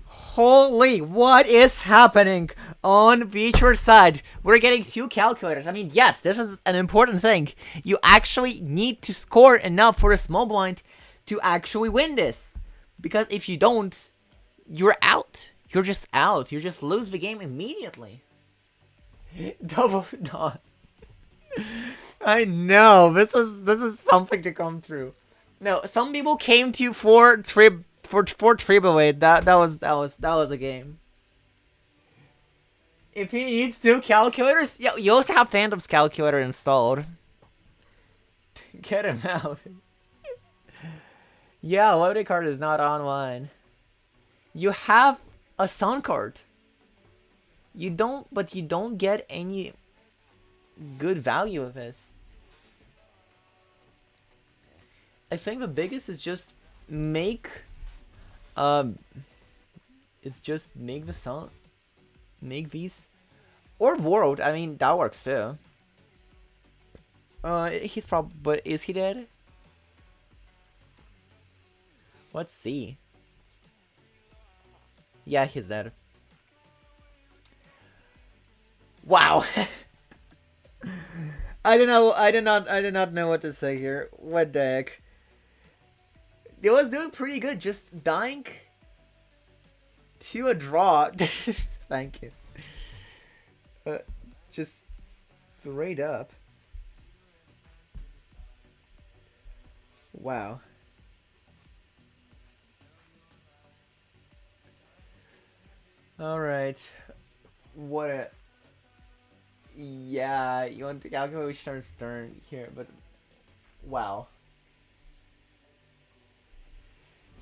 [SPEAKER 1] Holy, what is happening on Beachward side? We're getting 2 calculators. I mean, yes, this is an important thing. You actually need to score enough for a small blind to actually win this. Because if you don't, you're out. You're just out. You just lose the game immediately. Double dot. I know. This is something to come through. No, some people came to for Tribblade. That was a game. If he needs 2 calculators, yeah, you also have Phantom's calculator installed. Get him out. Yeah, loading card is not online. You have a sound card. You don't get any good value of this. I think the biggest is just make it's just make the sound, make these, or world. I mean, that works too. He's probably, but is he dead? Let's see. Yeah, he's dead. Wow. I don't know. I did not know what to say here. What the heck? It was doing pretty good, just dying to a draw. Thank you. Just straight up. Wow. All right. What a... Yeah, you want to calculate which turn's turn here, but... Wow.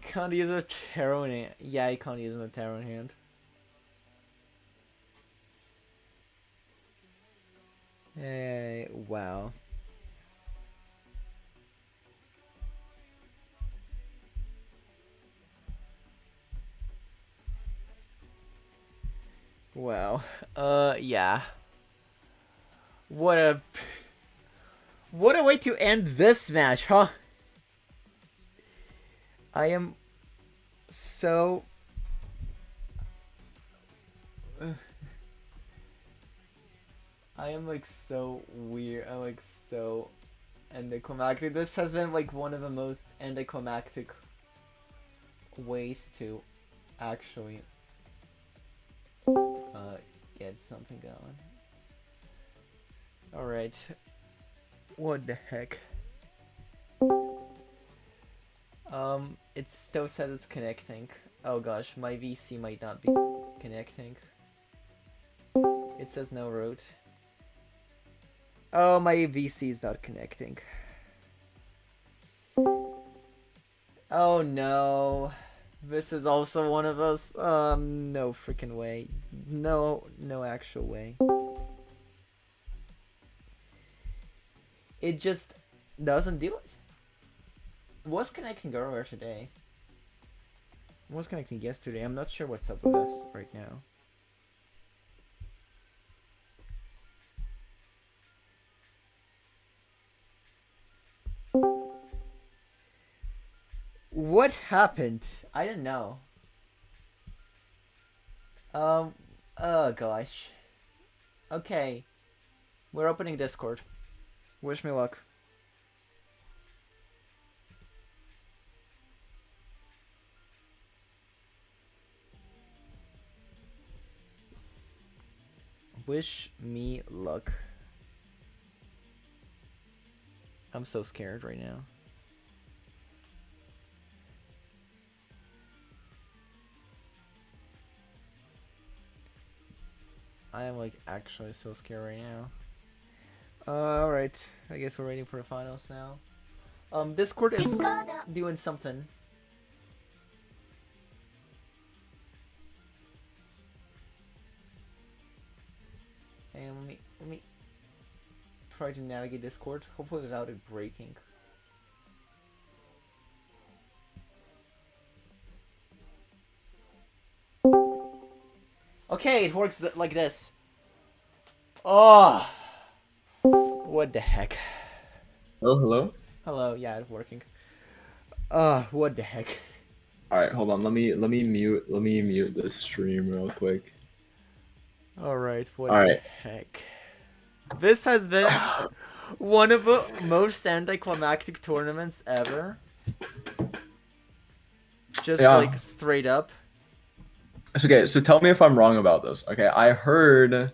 [SPEAKER 1] Can't use a tarot in hand. Yeah, you can't use a tarot in hand. Hey, wow. Wow. Yeah. What a way to end this match, huh? I am so... I am like so weird. I'm like so anticlimactic. This has been like one of the most anticlimactic ways to actually get something going. Alright. What the heck? It still says it's connecting. Oh gosh, my VC might not be connecting. It says no route. Oh, my VC is not connecting. Oh no. This is also one of those. No freaking way. No actual way. It just doesn't do it. Was connecting earlier today. Was connecting yesterday. I'm not sure what's up with us right now. What happened? I don't know. Oh gosh. Okay. We're opening Discord. Wish me luck. Wish me luck. I'm so scared right now. I am like actually so scared right now. Alright, I guess we're waiting for the finals now. Discord is doing something. And let me try to navigate Discord, hopefully without it breaking. Okay, it works like this. Oh, what the heck?
[SPEAKER 3] Oh, hello.
[SPEAKER 1] Hello, yeah, it's working. What the heck?
[SPEAKER 3] All right, hold on. Let me mute this stream real quick.
[SPEAKER 1] All right, what
[SPEAKER 3] All
[SPEAKER 1] the
[SPEAKER 3] right.
[SPEAKER 1] heck? This has been one of the most anticlimactic tournaments ever. Just
[SPEAKER 3] Yeah.
[SPEAKER 1] like straight up.
[SPEAKER 3] Okay, so tell me if I'm wrong about this. Okay, I heard.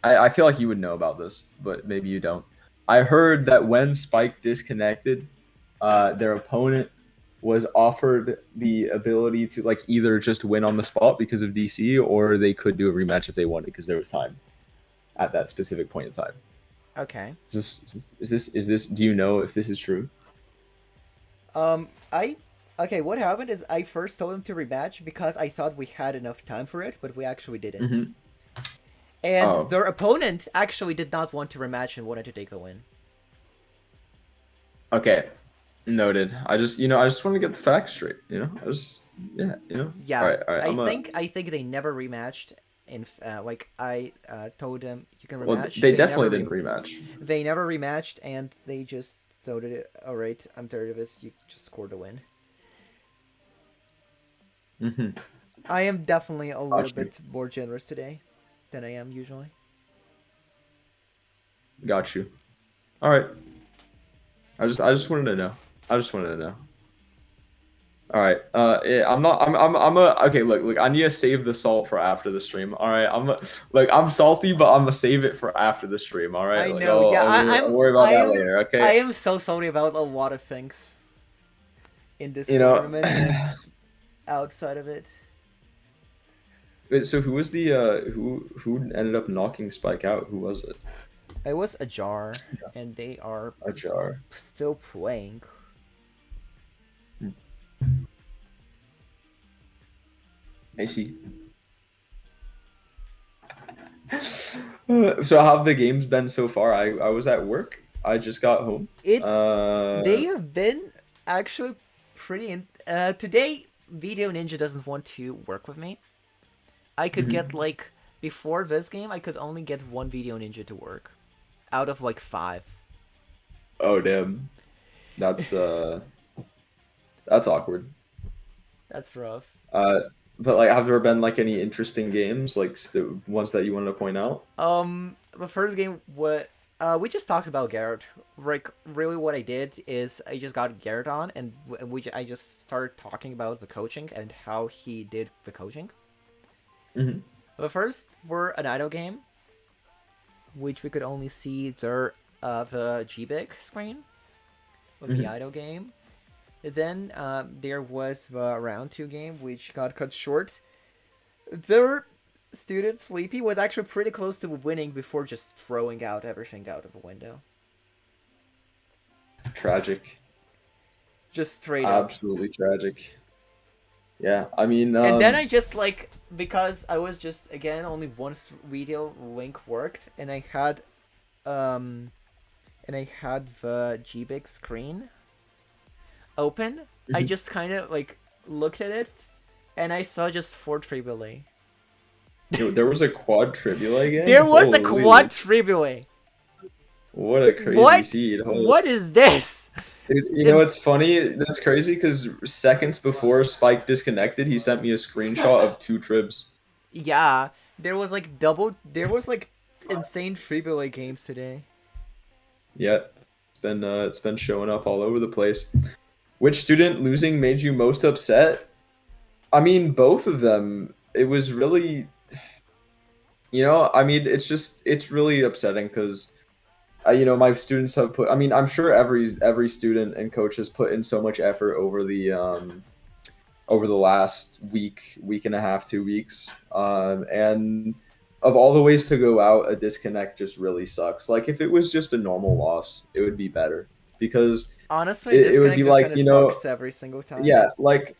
[SPEAKER 3] I feel like you would know about this, but maybe you don't. I heard that when Spike disconnected, their opponent was offered the ability to like either just win on the spot because of DC, or they could do a rematch if they wanted because there was time at that specific point in time.
[SPEAKER 1] Okay.
[SPEAKER 3] Just is this? Do you know if this is true?
[SPEAKER 1] Okay, what happened is I first told him to rematch because I thought we had enough time for it, but we actually didn't.
[SPEAKER 3] Mm-hmm.
[SPEAKER 1] And
[SPEAKER 3] Oh.
[SPEAKER 1] their opponent actually did not want to rematch and wanted to take the win.
[SPEAKER 3] Okay, noted. I just want to get the facts straight. Yeah.
[SPEAKER 1] Yeah,
[SPEAKER 3] All right.
[SPEAKER 1] I think they never rematched. Like I told them you can
[SPEAKER 3] Well,
[SPEAKER 1] rematch.
[SPEAKER 3] they definitely didn't rematch.
[SPEAKER 1] They never rematched, and they just thought it. All right, I'm tired of this. You just scored the win.
[SPEAKER 3] Mm-hmm.
[SPEAKER 1] I am definitely a little
[SPEAKER 3] Got you.
[SPEAKER 1] bit more generous today than I am usually.
[SPEAKER 3] Got you. All right. I just wanted to know. I just wanted to know. All right. Yeah, I'm a. Okay. Look. I need to save the salt for after the stream. All right. I'm salty, but I'm gonna save it for after the stream. All right.
[SPEAKER 1] I
[SPEAKER 3] Like,
[SPEAKER 1] know. Yeah,
[SPEAKER 3] I'll worry about that later. Okay.
[SPEAKER 1] I am so sorry about a lot of things in this
[SPEAKER 3] You know.
[SPEAKER 1] tournament and outside of it.
[SPEAKER 3] Wait, so who was the who ended up knocking Spike out? Who was it?
[SPEAKER 1] It was a jar, and they are
[SPEAKER 3] A jar.
[SPEAKER 1] still playing.
[SPEAKER 3] I see. So how have the games been so far? I was at work. I just got home.
[SPEAKER 1] They have been actually pretty. Today, Video Ninja doesn't want to work with me. I could get like before this game, I could only get one Video Ninja to work, out of like 5.
[SPEAKER 3] Oh damn. That's awkward.
[SPEAKER 1] That's rough.
[SPEAKER 3] But like, have there been like any interesting games, like the ones that you wanted to point out?
[SPEAKER 1] The first game, what we just talked about Garrett. Like, really, what I did is I just got Garrett on, and I just started talking about the coaching and how he did the coaching.
[SPEAKER 3] Mm-hmm.
[SPEAKER 1] The first were an idle game, which we could only see the GBIC screen of the idle game. Then there was the round 2 game, which got cut short. Their student Sleepy was actually pretty close to winning before just throwing out everything out of a window.
[SPEAKER 3] Tragic.
[SPEAKER 1] Just straight up.
[SPEAKER 3] Absolutely tragic. Yeah, I mean,
[SPEAKER 1] And then I just like, because I was just again only one video link worked, and I had the GBIC screen open. I just kind of like looked at it, and I saw just 4 tribulae.
[SPEAKER 3] there was a quad tribulae game.
[SPEAKER 1] There was a
[SPEAKER 3] Holy.
[SPEAKER 1] quad tribulae.
[SPEAKER 3] What a crazy seed! Holy.
[SPEAKER 1] What is this?
[SPEAKER 3] You know what's funny? That's crazy because seconds before Spike disconnected, he sent me a screenshot of 2 tribs.
[SPEAKER 1] Yeah, there was like insane tribulae games today.
[SPEAKER 3] Yeah, it's been showing up all over the place. Which student losing made you most upset? I mean, both of them. It was really, I mean, it's really upsetting because, my students have put. I mean, I'm sure every student and coach has put in so much effort over the last week and a half, 2 weeks, and of all the ways to go out, a disconnect just really sucks. Like if it was just a normal loss, it would be better because
[SPEAKER 1] Honestly,
[SPEAKER 3] it would be
[SPEAKER 1] disconnect just
[SPEAKER 3] like,
[SPEAKER 1] kind of sucks every single time.
[SPEAKER 3] yeah, like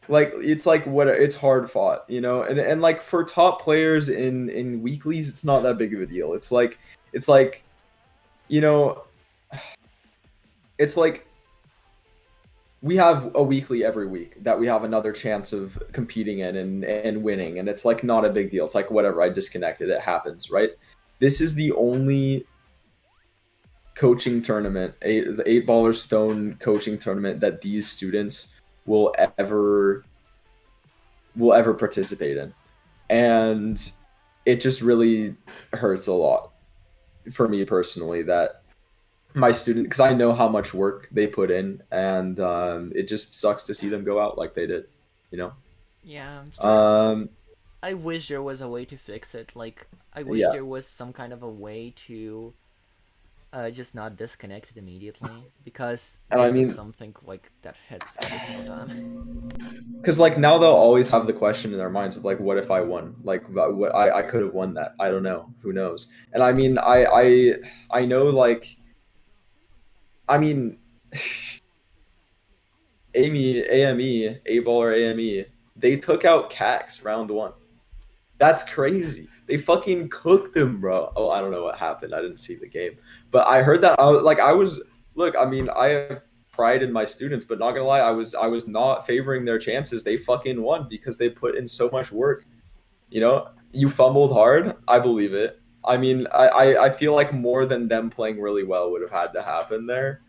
[SPEAKER 3] it's like what it's hard fought, and like for top players in weeklies, it's not that big of a deal. It's like you know, it's like we have a weekly every week that we have another chance of competing in and winning, and it's like not a big deal. It's like whatever, I disconnected, it happens, right? This is the only coaching tournament, the 8 baller stone coaching tournament that these students will ever participate in, and it just really hurts a lot for me personally that my student, because I know how much work they put in, and it just sucks to see them go out like they did, you know.
[SPEAKER 1] Yeah, I'm sorry.
[SPEAKER 3] Um,
[SPEAKER 1] I wish there was a way to fix it. Like, I wish
[SPEAKER 3] yeah,
[SPEAKER 1] there was some kind of a way to just not disconnect it immediately, because
[SPEAKER 3] and I
[SPEAKER 1] this is
[SPEAKER 3] mean,
[SPEAKER 1] something like that hits every single time.
[SPEAKER 3] because like now they'll always have the question in their minds of like, what if I won? Like, what I could have won that. I don't know. Who knows? And I mean, I know like, I mean, AME, A ball or AME, they took out Cax round one. That's crazy. They fucking cooked him, bro. Oh, I don't know what happened. I didn't see the game, but I heard that. I was look. I mean, I have pride in my students, but not gonna lie, I was not favoring their chances. They fucking won because they put in so much work. You fumbled hard. I believe it. I mean, I feel like more than them playing really well would have had to happen there.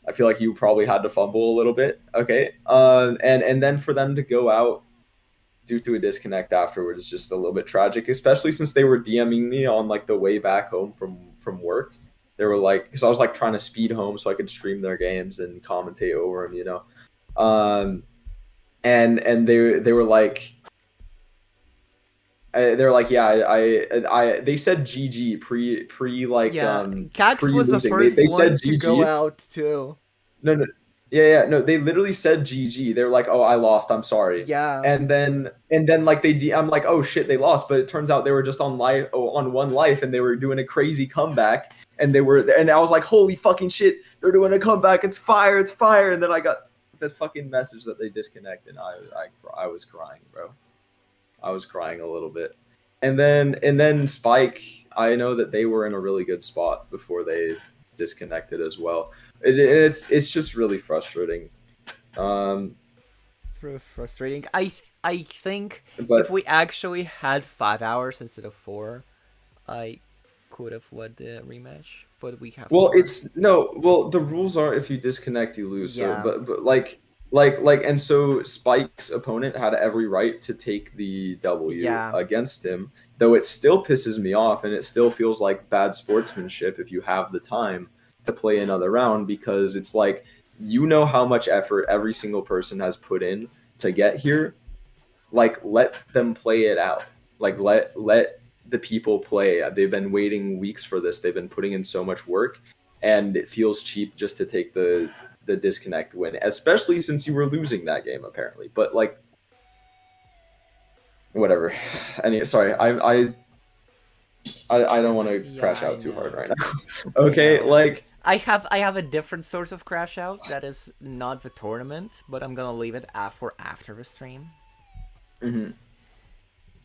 [SPEAKER 3] I feel like you probably had to fumble a little bit. Okay. And then for them to go out due to a disconnect afterwards is just a little bit tragic, especially since they were DMing me on like the way back home from work. They were like, because I was like trying to speed home so I could stream their games and commentate over them. And they were like, they were like, yeah, they said GG pre like
[SPEAKER 1] Yeah, Cax
[SPEAKER 3] pre
[SPEAKER 1] was the
[SPEAKER 3] losing. They
[SPEAKER 1] first
[SPEAKER 3] they said
[SPEAKER 1] one to go
[SPEAKER 3] GG.
[SPEAKER 1] out too.
[SPEAKER 3] No, no, yeah, no. They literally said GG. They were like, "Oh, I lost. I'm sorry."
[SPEAKER 1] Yeah,
[SPEAKER 3] And then like I'm like, "Oh shit, they lost." But it turns out they were just on one life, and they were doing a crazy comeback. And I was like, "Holy fucking shit, they're doing a comeback! It's fire! It's fire!" And then I got the fucking message that they disconnected. I was crying, bro. I was crying a little bit. And then Spike, I know that they were in a really good spot before they disconnected as well. It's just really frustrating. Um,
[SPEAKER 1] it's really frustrating. I think if
[SPEAKER 3] but
[SPEAKER 1] we actually had 5 hours instead of 4, I could have won the rematch. But we have
[SPEAKER 3] well,
[SPEAKER 1] 4.
[SPEAKER 3] it's no. Well, the rules are if you disconnect, you lose. So,
[SPEAKER 1] Yeah,
[SPEAKER 3] but like, and so Spike's opponent had every right to take the W
[SPEAKER 1] yeah,
[SPEAKER 3] against him. Though it still pisses me off, and it still feels like bad sportsmanship if you have the time to play another round because it's like you know how much effort every single person has put in to get here. Like, let them play it out. Like, let the people play. They've been waiting weeks for this. They've been putting in so much work, and it feels cheap just to take the disconnect win, especially since you were losing that game apparently. But like, whatever. Anyway, sorry, I don't want to
[SPEAKER 1] yeah.
[SPEAKER 3] crash
[SPEAKER 1] I
[SPEAKER 3] out too hard
[SPEAKER 1] know.
[SPEAKER 3] right now.
[SPEAKER 1] I
[SPEAKER 3] Okay,
[SPEAKER 1] know.
[SPEAKER 3] like,
[SPEAKER 1] I have a different source of crash out that is not the tournament, but I'm gonna leave it for after the stream.
[SPEAKER 3] mhm.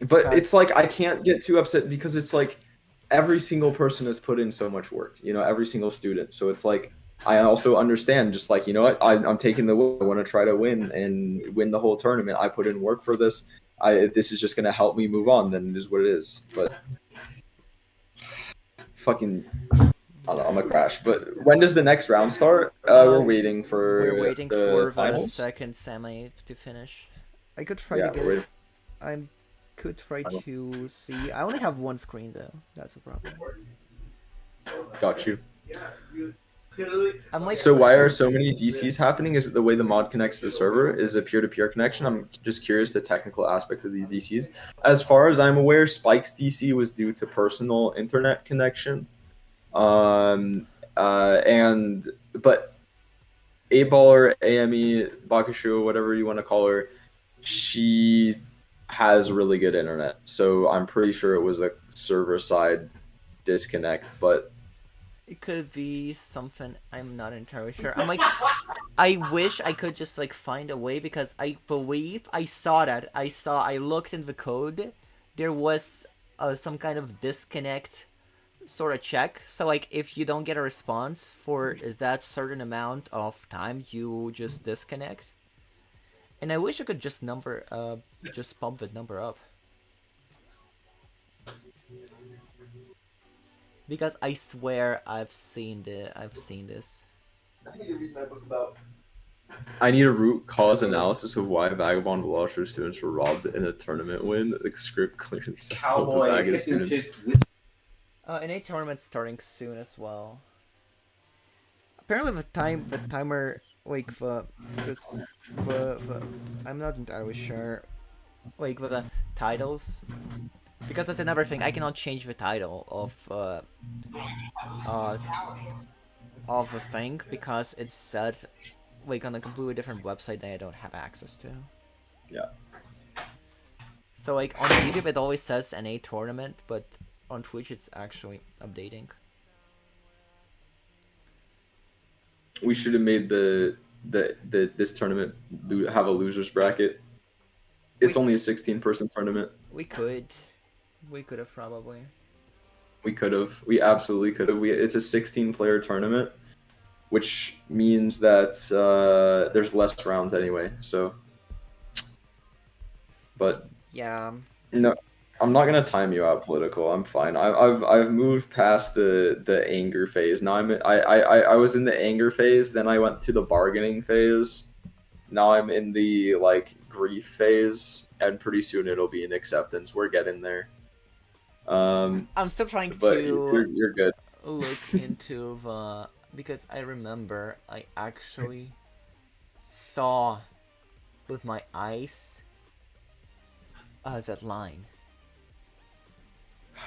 [SPEAKER 3] But it's
[SPEAKER 1] Because
[SPEAKER 3] like I can't get too upset because it's like every single person has put in so much work, every single student. So it's like I also understand, just like, you know what, I'm taking the win. I want to try to win and win the whole tournament. I put in work for this. If this is just going to help me move on, then it is what it is. But fucking, I don't know, I'm gonna crash. But when does the next round start? We're
[SPEAKER 1] uh,
[SPEAKER 3] waiting
[SPEAKER 1] we're
[SPEAKER 3] for
[SPEAKER 1] waiting
[SPEAKER 3] the
[SPEAKER 1] for the
[SPEAKER 3] finals.
[SPEAKER 1] second semi to finish. I could try to
[SPEAKER 3] Yeah,
[SPEAKER 1] get
[SPEAKER 3] we're
[SPEAKER 1] it.
[SPEAKER 3] waiting
[SPEAKER 1] I could try
[SPEAKER 3] for the
[SPEAKER 1] to see. I only have one screen though. That's a problem.
[SPEAKER 3] final. Got you.
[SPEAKER 1] I'm like,
[SPEAKER 3] So why are so many DCs happening? Is it the way the mod connects to the server? Is it peer-to-peer connection? I'm just curious the technical aspect of these DCs. As far as I'm aware, Spike's DC was due to personal internet connection. Um, and but A baller, AME, Bakushu, whatever you want to call her, she has really good internet, so I'm pretty sure it was a server side disconnect. But
[SPEAKER 1] It could be something. I'm not entirely sure. I'm like, I wish I could just like find a way because I believe I saw that. I looked in the code. There was some kind of disconnect sort of check. So like if you don't get a response for that certain amount of time, you just disconnect. And I wish I could just just bump the number up. Because I swear I've seen this.
[SPEAKER 3] I need a root cause analysis of why Vagabond Balatro students were robbed in a tournament win. The script clearly said both the Vaga students.
[SPEAKER 1] NA tournament's starting soon as well. Apparently the timer, like I'm not entirely sure, like with the titles, because that's another thing. I cannot change the title of the thing because it's set like on a completely different website that I don't have access to.
[SPEAKER 3] Yeah.
[SPEAKER 1] So like on YouTube it always says NA tournament, but on Twitch it's actually updating.
[SPEAKER 3] We should have made this tournament have a losers bracket. It's only a 16-person tournament.
[SPEAKER 1] We could have probably.
[SPEAKER 3] We could have. We absolutely could have. It's a 16-player tournament, which means that there's less rounds anyway. So, but
[SPEAKER 1] Yeah.
[SPEAKER 3] no, I'm not gonna time you out, political. I'm fine. I've moved past the anger phase. Now I was in the anger phase. Then I went to the bargaining phase. Now I'm in the like grief phase, and pretty soon it'll be an acceptance. We're getting there.
[SPEAKER 1] I'm still trying
[SPEAKER 3] But
[SPEAKER 1] to
[SPEAKER 3] you're good.
[SPEAKER 1] look into the because I remember I actually saw with my eyes that line.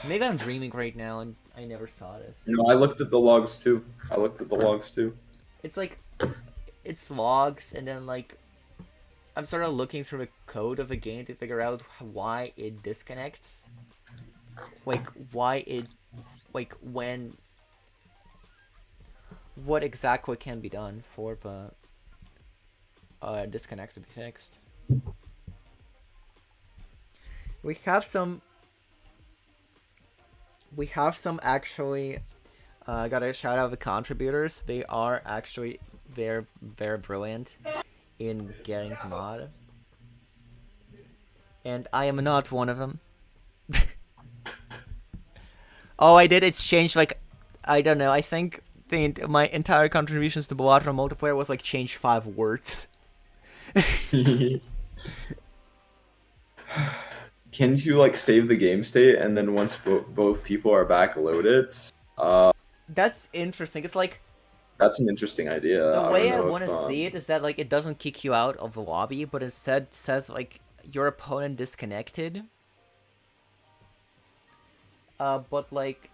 [SPEAKER 1] Maybe I'm dreaming right now and I never saw this.
[SPEAKER 3] No, I looked at the logs too.
[SPEAKER 1] It's like it's logs and then like I'm sort of looking through the code of the game to figure out why it disconnects. Like why it like when what exactly can be done for the disconnect to be fixed. We have some actually gotta shout out the contributors. They are actually very brilliant in getting the mod. And I am not one of them. Oh, I did exchange like I don't know, I think my entire contributions to Balatro multiplayer was like change 5 words.
[SPEAKER 3] Can you like save the game state and then once both people are back, load it?
[SPEAKER 1] That's interesting. It's like
[SPEAKER 3] That's an interesting idea.
[SPEAKER 1] the way I
[SPEAKER 3] want
[SPEAKER 1] to see it is that like it doesn't kick you out of the lobby, but instead says like your opponent disconnected. But like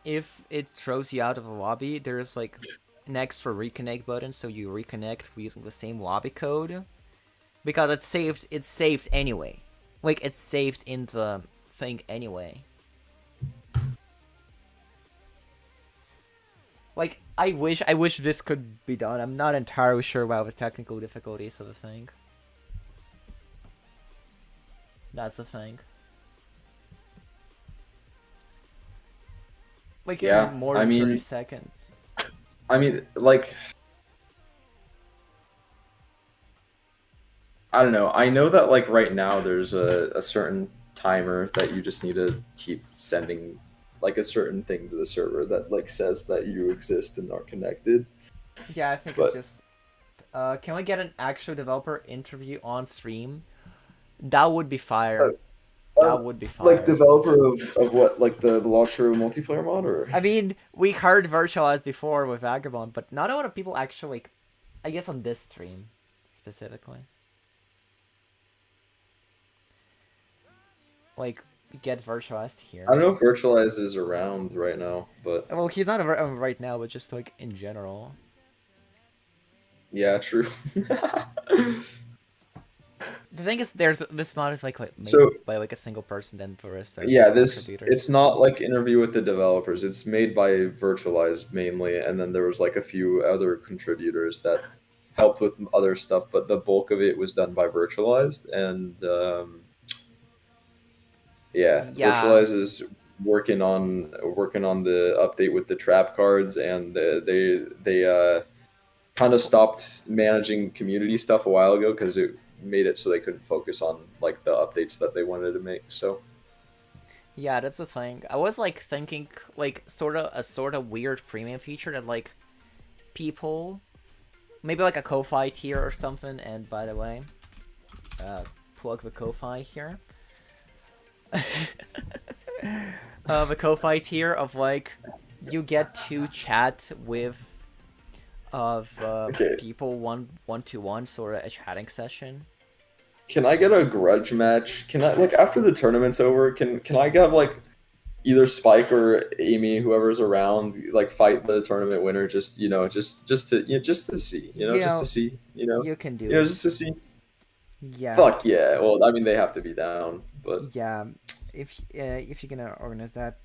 [SPEAKER 1] if it throws you out of the lobby, there's like an extra reconnect button, so you reconnect using the same lobby code because it's saved anyway. Like it's saved in the thing anyway. Like I wish this could be done. I'm not entirely sure about the technical difficulties of the thing. That's the thing. Like
[SPEAKER 3] Yeah,
[SPEAKER 1] more
[SPEAKER 3] I
[SPEAKER 1] than
[SPEAKER 3] mean-
[SPEAKER 1] 30 seconds.
[SPEAKER 3] I mean, like, I don't know. I know that like right now there's a certain timer that you just need to keep sending like a certain thing to the server that like says that you exist and are connected.
[SPEAKER 1] Yeah, I think
[SPEAKER 3] But-
[SPEAKER 1] it's just. Can we get an actual developer interview on stream? That would be fire. That would be fire.
[SPEAKER 3] Like developer of what, like the Balatro multiplayer mod, or
[SPEAKER 1] I mean, we heard virtualized before with Vagabond, but not a lot of people actually, like, I guess on this stream specifically, like get virtualized here.
[SPEAKER 3] I don't know if Virtualize is around right now, but
[SPEAKER 1] Well, he's not right now, but just like in general.
[SPEAKER 3] yeah, true.
[SPEAKER 1] The thing is, there's this mod is like made
[SPEAKER 3] So
[SPEAKER 1] by like a single person, then the rest are
[SPEAKER 3] yeah,
[SPEAKER 1] just
[SPEAKER 3] this
[SPEAKER 1] contributors.
[SPEAKER 3] it's not like interview with the developers. It's made by Virtualized mainly, and then there was like a few other contributors that helped with other stuff, but the bulk of it was done by Virtualized, and yeah,
[SPEAKER 1] Yeah,
[SPEAKER 3] Virtualized is working on the update with the trap cards, and they kind of stopped managing community stuff a while ago because it made it so they couldn't focus on like the updates that they wanted to make. So
[SPEAKER 1] yeah, that's the thing. I was like thinking like sort of weird premium feature that like people maybe like a Ko-Fi tier or something. And by the way, plug the Ko-Fi here. The Ko-Fi tier of like you get to chat with
[SPEAKER 3] okay,
[SPEAKER 1] people one to one, sort of a chatting session.
[SPEAKER 3] can I get a grudge match? Can I like after the tournament's over? Can I have like either Spike or Amy, whoever's around, like fight the tournament winner? Just just to just to see,
[SPEAKER 1] You
[SPEAKER 3] just to
[SPEAKER 1] know,
[SPEAKER 3] see,
[SPEAKER 1] you can do it.
[SPEAKER 3] just to see.
[SPEAKER 1] Yeah,
[SPEAKER 3] Fuck yeah! Well, I mean they have to be down, but
[SPEAKER 1] yeah. If you're gonna organize that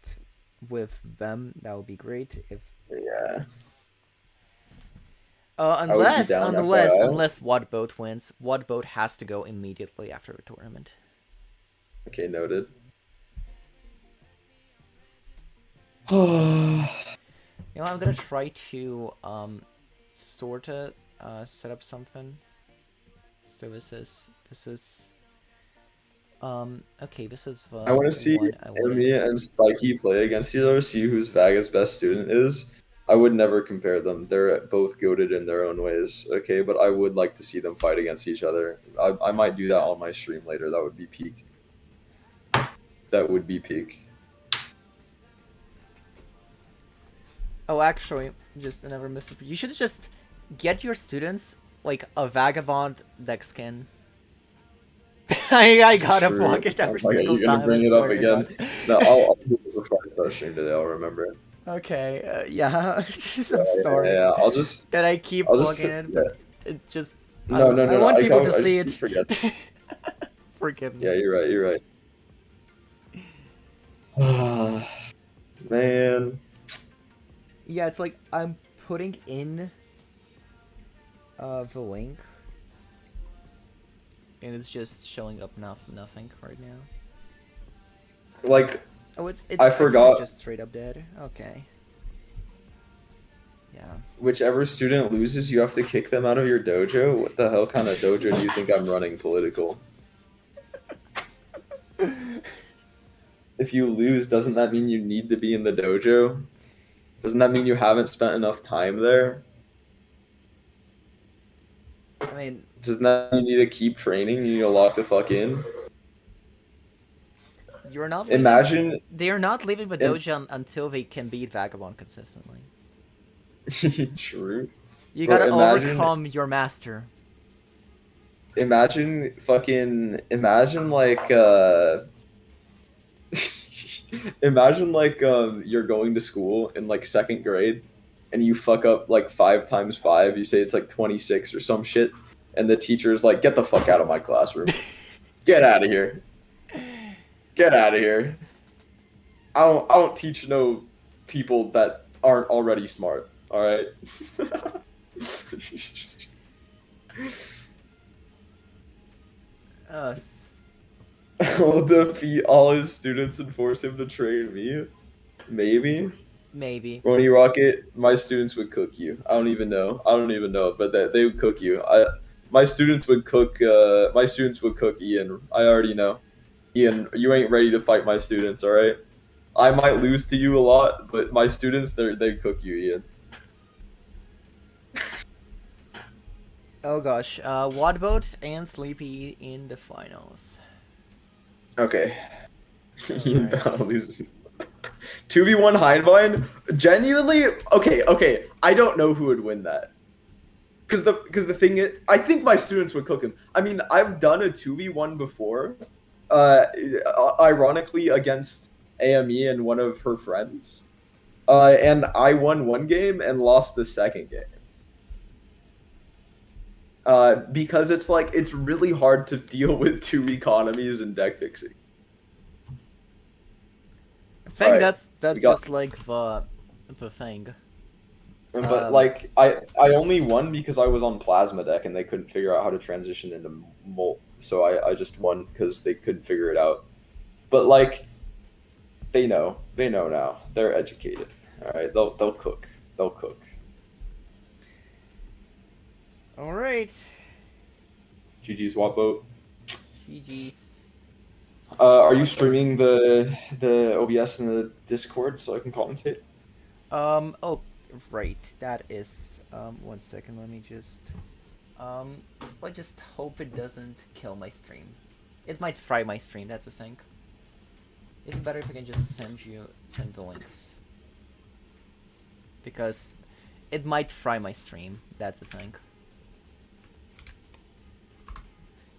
[SPEAKER 1] with them, that would be great. If
[SPEAKER 3] yeah, I would be
[SPEAKER 1] unless
[SPEAKER 3] down.
[SPEAKER 1] unless
[SPEAKER 3] FYI.
[SPEAKER 1] unless Wadboat wins, Wadboat has to go immediately after the tournament.
[SPEAKER 3] Okay, noted.
[SPEAKER 1] You know, I'm gonna try to sorta set up something. So this is okay, this is
[SPEAKER 3] I
[SPEAKER 1] the
[SPEAKER 3] want to see
[SPEAKER 1] one I wanted.
[SPEAKER 3] Amy and Spiky play against each other, see who's Vaga's best student is. I would never compare them. They're both goated in their own ways, okay? But I would like to see them fight against each other. I might do that on my stream later. That would be peak. That would be peak.
[SPEAKER 1] Oh, actually, just I never missed it. You should just get your students like a vagabond deck skin. I gotta
[SPEAKER 3] True.
[SPEAKER 1] plug it
[SPEAKER 3] Oh
[SPEAKER 1] every
[SPEAKER 3] my god,
[SPEAKER 1] single
[SPEAKER 3] you're gonna
[SPEAKER 1] time. I
[SPEAKER 3] bring it up
[SPEAKER 1] swear to
[SPEAKER 3] again?
[SPEAKER 1] God.
[SPEAKER 3] No, I'll do it before I start stream today. I'll remember it.
[SPEAKER 1] Okay, yeah.
[SPEAKER 3] Yeah,
[SPEAKER 1] I'm sorry
[SPEAKER 3] yeah.
[SPEAKER 1] that I keep
[SPEAKER 3] I'll just,
[SPEAKER 1] plugging it,
[SPEAKER 3] yeah.
[SPEAKER 1] but it's just
[SPEAKER 3] No, no,
[SPEAKER 1] I
[SPEAKER 3] no, no.
[SPEAKER 1] want people to
[SPEAKER 3] I
[SPEAKER 1] see
[SPEAKER 3] just
[SPEAKER 1] it.
[SPEAKER 3] keep forgetting.
[SPEAKER 1] Forgive
[SPEAKER 3] Yeah,
[SPEAKER 1] me.
[SPEAKER 3] you're right. You're right. Man.
[SPEAKER 1] Yeah, it's like I'm putting in the link, and it's just showing up nothing right now.
[SPEAKER 3] Like,
[SPEAKER 1] Oh, it's
[SPEAKER 3] I
[SPEAKER 1] I think
[SPEAKER 3] forgot
[SPEAKER 1] it's just straight up dead. Okay. Yeah.
[SPEAKER 3] whichever student loses, you have to kick them out of your dojo. What the hell kind of dojo do you think I'm running political? If you lose, doesn't that mean you need to be in the dojo? Doesn't that mean you haven't spent enough time there?
[SPEAKER 1] I mean,
[SPEAKER 3] Doesn't that mean you need to keep training? You need to lock the fuck in?
[SPEAKER 1] you're not leaving.
[SPEAKER 3] Imagine.
[SPEAKER 1] They are not leaving the
[SPEAKER 3] Im-
[SPEAKER 1] dojo until they can beat Vagabond consistently.
[SPEAKER 3] True.
[SPEAKER 1] You
[SPEAKER 3] But
[SPEAKER 1] gotta
[SPEAKER 3] imagine.
[SPEAKER 1] overcome your master.
[SPEAKER 3] Imagine like imagine like you're going to school in like second grade and you fuck up like 5 times 5. You say it's like 26 or some shit, and the teacher's like, "Get the fuck out of my classroom. Get out of here. Get out of here. I don't teach no people that aren't already smart. All right." I'll defeat all his students and force him to train me. Maybe.
[SPEAKER 1] Maybe.
[SPEAKER 3] Rony Rocket, my students would cook you. I don't even know. But they would cook you. My students would cook. My students would cook Ian. I already know. Ian, you ain't ready to fight my students. All right. I might lose to you a lot, but my students, they cook you, Ian.
[SPEAKER 1] Oh gosh, Wadboat and Sleepy in the finals.
[SPEAKER 3] Okay. Ian
[SPEAKER 1] Alright.
[SPEAKER 3] Battle loses. 2v1 Hindvine? Genuinely? Okay. I don't know who would win that. Because the thing is, I think my students would cook him. I mean, I've done a 2v1 before, ironically against AME and one of her friends. And I won one game and lost the second game. Because it's like it's really hard to deal with 2 economies and deck fixing.
[SPEAKER 1] I think
[SPEAKER 3] Alright,
[SPEAKER 1] that's
[SPEAKER 3] we got-
[SPEAKER 1] just like the thing.
[SPEAKER 3] But like I only won because I was on plasma deck and they couldn't figure out how to transition into molt. So I just won because they couldn't figure it out. But like they know now. They're educated. All right, they'll cook. They'll cook.
[SPEAKER 1] All right.
[SPEAKER 3] GG's Wapboat.
[SPEAKER 1] GG's.
[SPEAKER 3] Are you streaming the OBS and the Discord so I can commentate?
[SPEAKER 1] Oh, right. That is. 1 second. Let me just. I just hope it doesn't kill my stream. It might fry my stream. That's the thing. Is it better if I can just send the links? Because it might fry my stream. That's the thing.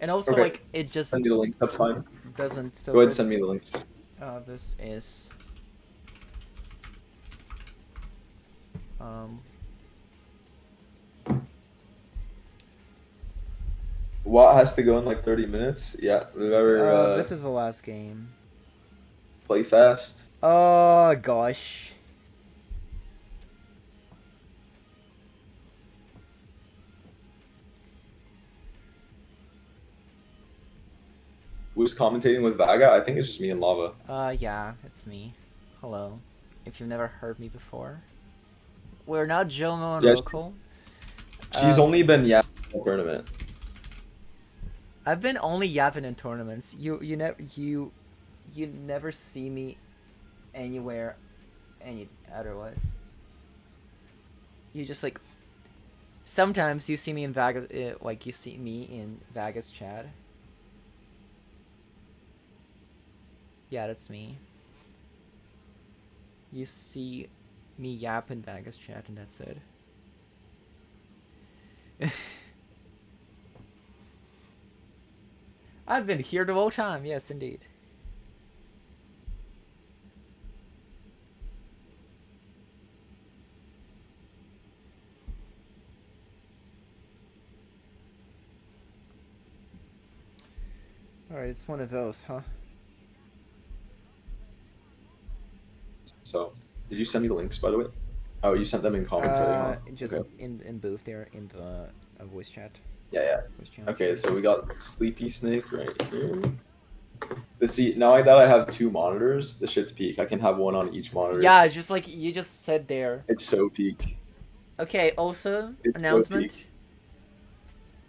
[SPEAKER 1] And also,
[SPEAKER 3] Okay.
[SPEAKER 1] like, it just
[SPEAKER 3] Send me the link. That's fine.
[SPEAKER 1] doesn't. So
[SPEAKER 3] Go ahead and
[SPEAKER 1] this-
[SPEAKER 3] send me the links.
[SPEAKER 1] This is.
[SPEAKER 3] What has to go in like 30 minutes? Yeah, whoever
[SPEAKER 1] This is the last game.
[SPEAKER 3] play fast.
[SPEAKER 1] Oh gosh.
[SPEAKER 3] Who's commentating with Vaga? I think it's just me and Lava.
[SPEAKER 1] Yeah, it's me. Hello. If you've never heard me before. We're not Jomo and
[SPEAKER 3] Yeah,
[SPEAKER 1] local.
[SPEAKER 3] She's only been in the tournament.
[SPEAKER 1] I've been only yapping in tournaments. You never see me anywhere otherwise. You just like sometimes you see me in Vaga like you see me in Vaga's chat. Yeah, that's me. You see me yap in Vaga's chat and that's it. I've been here the whole time, yes indeed. Alright, it's one of those, huh?
[SPEAKER 3] So, did you send me the links, by the way? Oh, you sent them in commentary, huh?
[SPEAKER 1] Just
[SPEAKER 3] Okay.
[SPEAKER 1] in booth there in the voice chat.
[SPEAKER 3] Yeah.
[SPEAKER 1] Voice channel.
[SPEAKER 3] Okay, so we got Sleepy Snake right here. See, now that I have 2 monitors, the shit's peak. I can have one on each monitor.
[SPEAKER 1] Yeah, just like you just said there.
[SPEAKER 3] It's so peak.
[SPEAKER 1] Okay, also
[SPEAKER 3] It's so
[SPEAKER 1] announcement.
[SPEAKER 3] peak.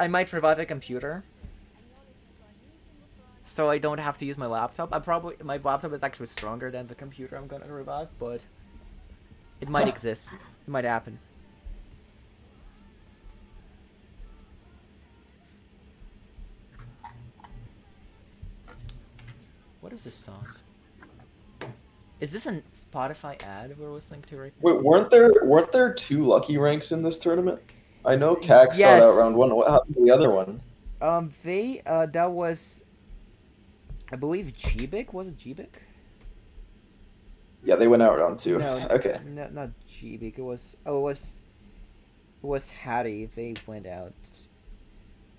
[SPEAKER 1] I might revive a computer. So I don't have to use my laptop. My laptop is actually stronger than the computer I'm gonna revive, but it might exist. It might happen. What is this song? Is this a Spotify ad we're listening to right now?
[SPEAKER 3] Wait, weren't there 2 lucky ranks in this tournament? I know Cax
[SPEAKER 1] Yes.
[SPEAKER 3] got out round 1. What happened to the other one?
[SPEAKER 1] That was, I believe Gbik. Was it Gbik?
[SPEAKER 3] Yeah, they went out round 2.
[SPEAKER 1] No,
[SPEAKER 3] Okay.
[SPEAKER 1] no, not Gbik. It was Hattie. They went out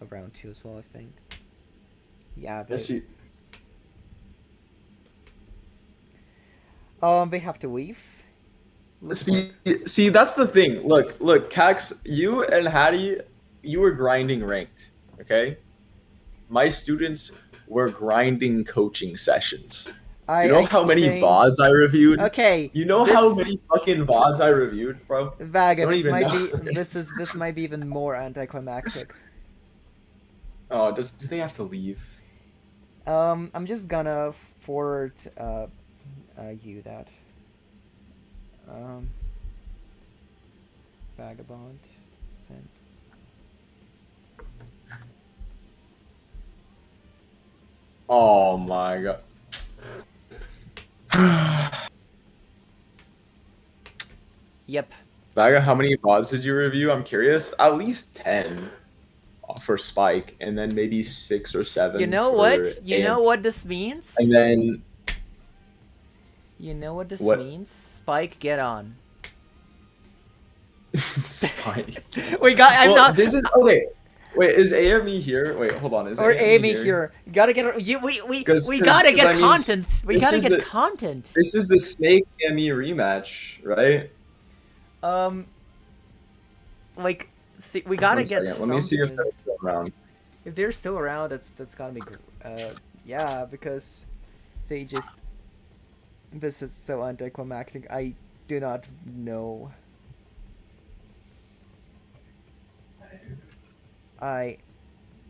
[SPEAKER 1] around 2 as well, I think. Yeah,
[SPEAKER 3] Let's see.
[SPEAKER 1] they have to leave.
[SPEAKER 3] See, that's the thing. Look, Cax, you and Hattie, you were grinding ranked, okay? My students were grinding coaching sessions. You know how many VODs I reviewed?
[SPEAKER 1] Okay.
[SPEAKER 3] You know how many fucking VODs I reviewed, bro?
[SPEAKER 1] Vaga,
[SPEAKER 3] Don't
[SPEAKER 1] this
[SPEAKER 3] even
[SPEAKER 1] might
[SPEAKER 3] know.
[SPEAKER 1] be this might be even more anticlimactic.
[SPEAKER 3] Oh, do they have to leave?
[SPEAKER 1] I'm just gonna forward you that. Vagabond sent.
[SPEAKER 3] Oh my god.
[SPEAKER 1] Yep.
[SPEAKER 3] Vaga, how many VODs did you review? I'm curious. At least 10 for Spike, and then maybe 6 or 7.
[SPEAKER 1] You know
[SPEAKER 3] for
[SPEAKER 1] what? You
[SPEAKER 3] Ant.
[SPEAKER 1] know what this means?
[SPEAKER 3] And then
[SPEAKER 1] You know what this
[SPEAKER 3] What?
[SPEAKER 1] means? Spike, get on.
[SPEAKER 3] Spike.
[SPEAKER 1] We got. I'm
[SPEAKER 3] Well,
[SPEAKER 1] not.
[SPEAKER 3] This is okay. Wait, is AME here? Wait, hold on. Is
[SPEAKER 1] Or
[SPEAKER 3] AME
[SPEAKER 1] Amy here. You gotta get we
[SPEAKER 3] 'Cause-
[SPEAKER 1] gotta
[SPEAKER 3] 'cause
[SPEAKER 1] get
[SPEAKER 3] I mean,
[SPEAKER 1] content. We
[SPEAKER 3] this
[SPEAKER 1] gotta
[SPEAKER 3] is
[SPEAKER 1] get
[SPEAKER 3] the-
[SPEAKER 1] content.
[SPEAKER 3] This is the Snake AME rematch, right?
[SPEAKER 1] Like, see, we gotta
[SPEAKER 3] One
[SPEAKER 1] get
[SPEAKER 3] second.
[SPEAKER 1] something.
[SPEAKER 3] Let me see if they're still around.
[SPEAKER 1] If they're still around, that's gotta be yeah, because they just, this is so anticlimactic. I do not know. I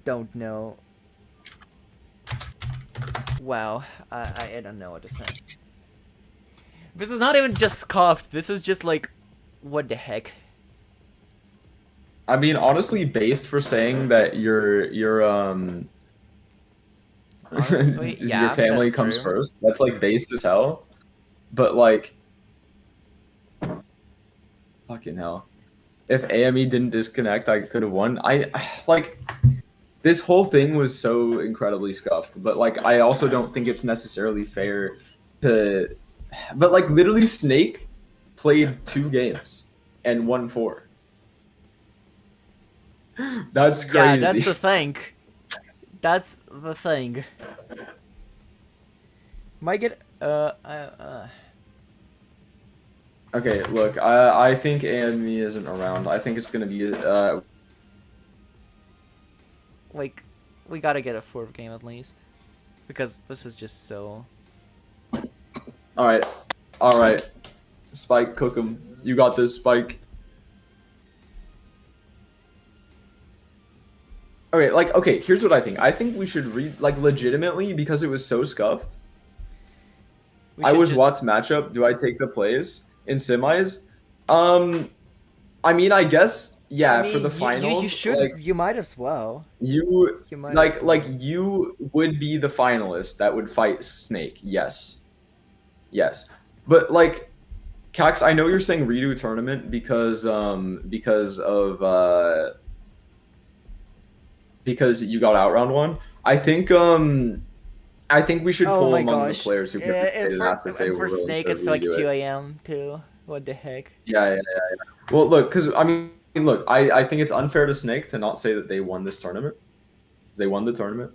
[SPEAKER 1] don't know. Wow, I don't know what to say. This is not even just scuffed. This is just like, what the heck?
[SPEAKER 3] I mean, honestly, based for saying that
[SPEAKER 1] Honestly,
[SPEAKER 3] your
[SPEAKER 1] yeah,
[SPEAKER 3] family
[SPEAKER 1] that's
[SPEAKER 3] comes
[SPEAKER 1] true.
[SPEAKER 3] first. That's like based as hell. But like, fucking hell. If AME didn't disconnect, I could have won. I like this whole thing was so incredibly scuffed. But like, I also don't think it's necessarily fair to. But like, literally, Snake played 2 games and won 4. That's crazy.
[SPEAKER 1] Yeah, that's the thing. That's the thing. Might get
[SPEAKER 3] Okay, look, I think AME isn't around. I think it's gonna be
[SPEAKER 1] like, we gotta get a 4th game at least, because this is just so.
[SPEAKER 3] all right, Spike, cook 'em. You got this, Spike. Okay, like, okay, here's what I think. I think we should read, like, legitimately, because it was so scuffed.
[SPEAKER 1] We
[SPEAKER 3] I
[SPEAKER 1] should
[SPEAKER 3] was
[SPEAKER 1] just-
[SPEAKER 3] Watt's matchup. Do I take the plays in semis? I mean, I guess, yeah,
[SPEAKER 1] I mean,
[SPEAKER 3] for the finals,
[SPEAKER 1] you should.
[SPEAKER 3] like,
[SPEAKER 1] You might as well.
[SPEAKER 3] you,
[SPEAKER 1] You might
[SPEAKER 3] like,
[SPEAKER 1] as well.
[SPEAKER 3] you would be the finalist that would fight Snake. Yes. Yes. But, like, Cax, I know you're saying redo tournament because you got out round 1. I think we should
[SPEAKER 1] Oh
[SPEAKER 3] pull
[SPEAKER 1] my
[SPEAKER 3] among the
[SPEAKER 1] gosh.
[SPEAKER 3] players who participated and ask if they
[SPEAKER 1] And
[SPEAKER 3] were
[SPEAKER 1] for
[SPEAKER 3] willing
[SPEAKER 1] Snake,
[SPEAKER 3] to
[SPEAKER 1] it's like
[SPEAKER 3] redo
[SPEAKER 1] 2
[SPEAKER 3] it.
[SPEAKER 1] a.m. too. What the heck?
[SPEAKER 3] Yeah. Well, look, because I mean, look, I think it's unfair to Snake to not say that they won this tournament. They won the tournament.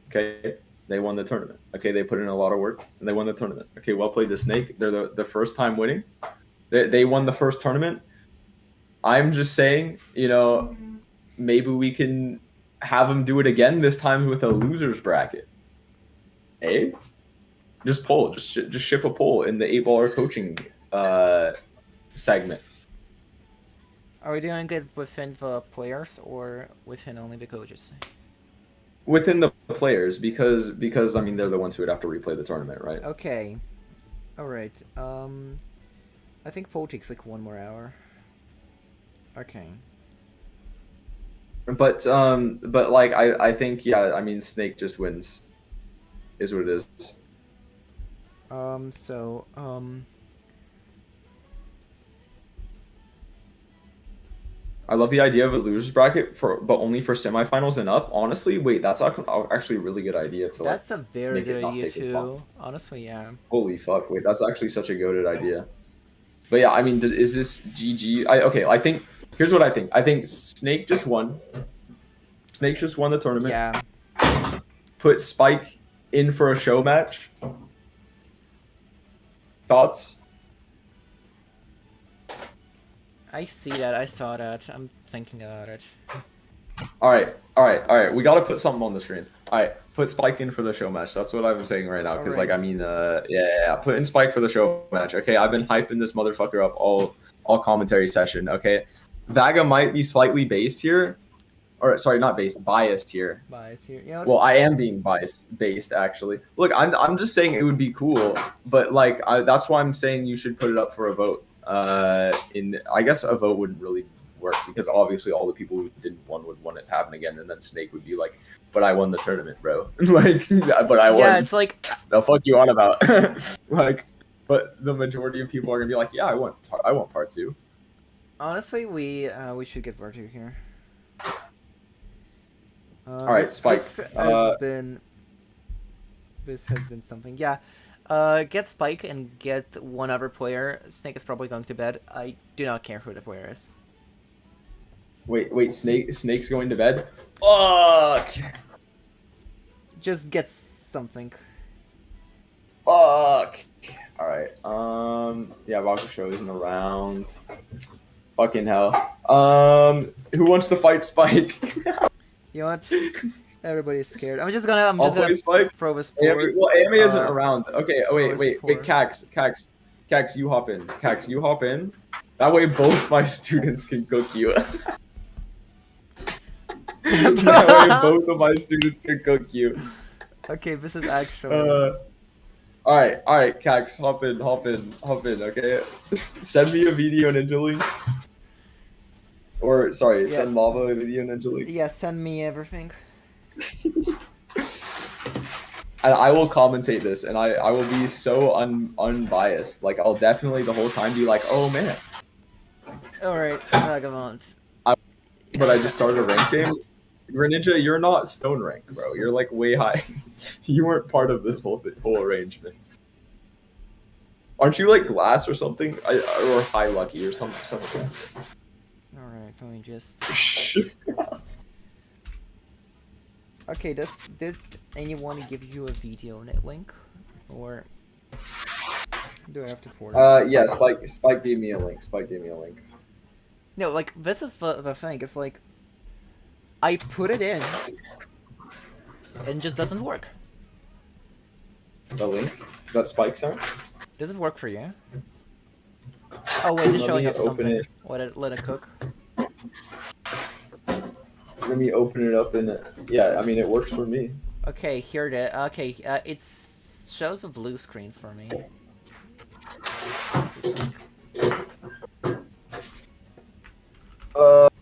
[SPEAKER 3] Okay, they won the tournament. Okay, they put in a lot of work and they won the tournament. Okay, well played to Snake. They're the first time winning. They won the first tournament. I'm just saying, maybe we can have them do it again, this time with a losers bracket. Eh? Just poll. Just ship a poll in the 8-baller coaching segment.
[SPEAKER 1] Are we doing it within the players or within only the coaches?
[SPEAKER 3] Within the players, because I mean they're the ones who would have to replay the tournament, right?
[SPEAKER 1] Okay. Alright. I think poll takes like 1 more hour. Okay.
[SPEAKER 3] But like I think, yeah, I mean Snake just wins. Is what it is. I love the idea of a losers bracket but only for semifinals and up. Honestly, wait, that's actually a really good idea to like.
[SPEAKER 1] That's a very
[SPEAKER 3] make it
[SPEAKER 1] good
[SPEAKER 3] not
[SPEAKER 1] idea
[SPEAKER 3] take as long.
[SPEAKER 1] too. Honestly, yeah.
[SPEAKER 3] Holy fuck! Wait, that's actually such a goated idea. But yeah, I mean, is this GG? Okay, I think here's what I think. I think Snake just won. Snake just won the tournament.
[SPEAKER 1] Yeah.
[SPEAKER 3] Put Spike in for a show match. Thoughts?
[SPEAKER 1] I see that. I saw that. I'm thinking about it.
[SPEAKER 3] All right. We got to put something on the screen. All right, put Spike in for the show match. That's what I'm saying right now. Because,
[SPEAKER 1] Alright.
[SPEAKER 3] like, I mean, yeah, put in Spike for the show match. Okay, I've been hyping this motherfucker up all commentary session. Okay, Vaga might be slightly based here, or sorry, not based, biased here.
[SPEAKER 1] Bias here. You know,
[SPEAKER 3] Well, I am being based actually. Look, I'm just saying it would be cool, but like, that's why I'm saying you should put it up for a vote. I guess a vote wouldn't really work because obviously all the people who didn't would want it to happen again, and then Snake would be like, "But I won the tournament, bro." Like, but I won.
[SPEAKER 1] yeah, it's like
[SPEAKER 3] The fuck you on about? Like, but the majority of people are gonna be like, "Yeah, I want part 2."
[SPEAKER 1] honestly, we should get Virtue here.
[SPEAKER 3] All right, Spike.
[SPEAKER 1] This has been something. Yeah. Get Spike and get one other player. Snake is probably going to bed. I do not care who the player is.
[SPEAKER 3] Wait, Snake's going to bed? Fuck!
[SPEAKER 1] Just get something.
[SPEAKER 3] Fuck! Alright, yeah, Balatro isn't around. Fucking hell. Who wants to fight Spike?
[SPEAKER 1] You know what? Everybody's scared. I'm just gonna
[SPEAKER 3] Play Spike.
[SPEAKER 1] throw a
[SPEAKER 3] Amy,
[SPEAKER 1] sport.
[SPEAKER 3] well, Amy isn't around. Okay, oh,
[SPEAKER 1] throw a
[SPEAKER 3] wait,
[SPEAKER 1] sport.
[SPEAKER 3] Cax, you hop in. Cax, you hop in. That way both my students can cook you. That way both of my students can cook you.
[SPEAKER 1] Okay, this is actually.
[SPEAKER 3] Alright, Cax, hop in, okay? Send me a video Ninja Link. Or, sorry,
[SPEAKER 1] Yeah.
[SPEAKER 3] send Lava a video Ninja Link.
[SPEAKER 1] Yeah, send me everything.
[SPEAKER 3] And I will commentate this, and I will be so unbiased. Like, I'll definitely the whole time be like, oh man.
[SPEAKER 1] Alright, Vagabond.
[SPEAKER 3] But I just started a rank game. Greninja, you're not stone rank, bro. You're like way high. You weren't part of this whole arrangement. Aren't you like glass or something? Or high lucky or something like that.
[SPEAKER 1] Alright, let me just. Okay, did anyone give you a video net link? Or do I have to forward it?
[SPEAKER 3] Yeah, Spike gave me a link.
[SPEAKER 1] No, like, this is the thing. It's like, I put it in, and it just doesn't work.
[SPEAKER 3] The link that Spike sent?
[SPEAKER 1] Does it work for you? Oh wait, it's
[SPEAKER 3] Let
[SPEAKER 1] showing
[SPEAKER 3] me
[SPEAKER 1] up
[SPEAKER 3] open
[SPEAKER 1] something.
[SPEAKER 3] it.
[SPEAKER 1] Let it cook.
[SPEAKER 3] Let me open it up in it. Yeah, I mean, it works for me.
[SPEAKER 1] Okay, here it is. Okay, it shows a blue screen for me.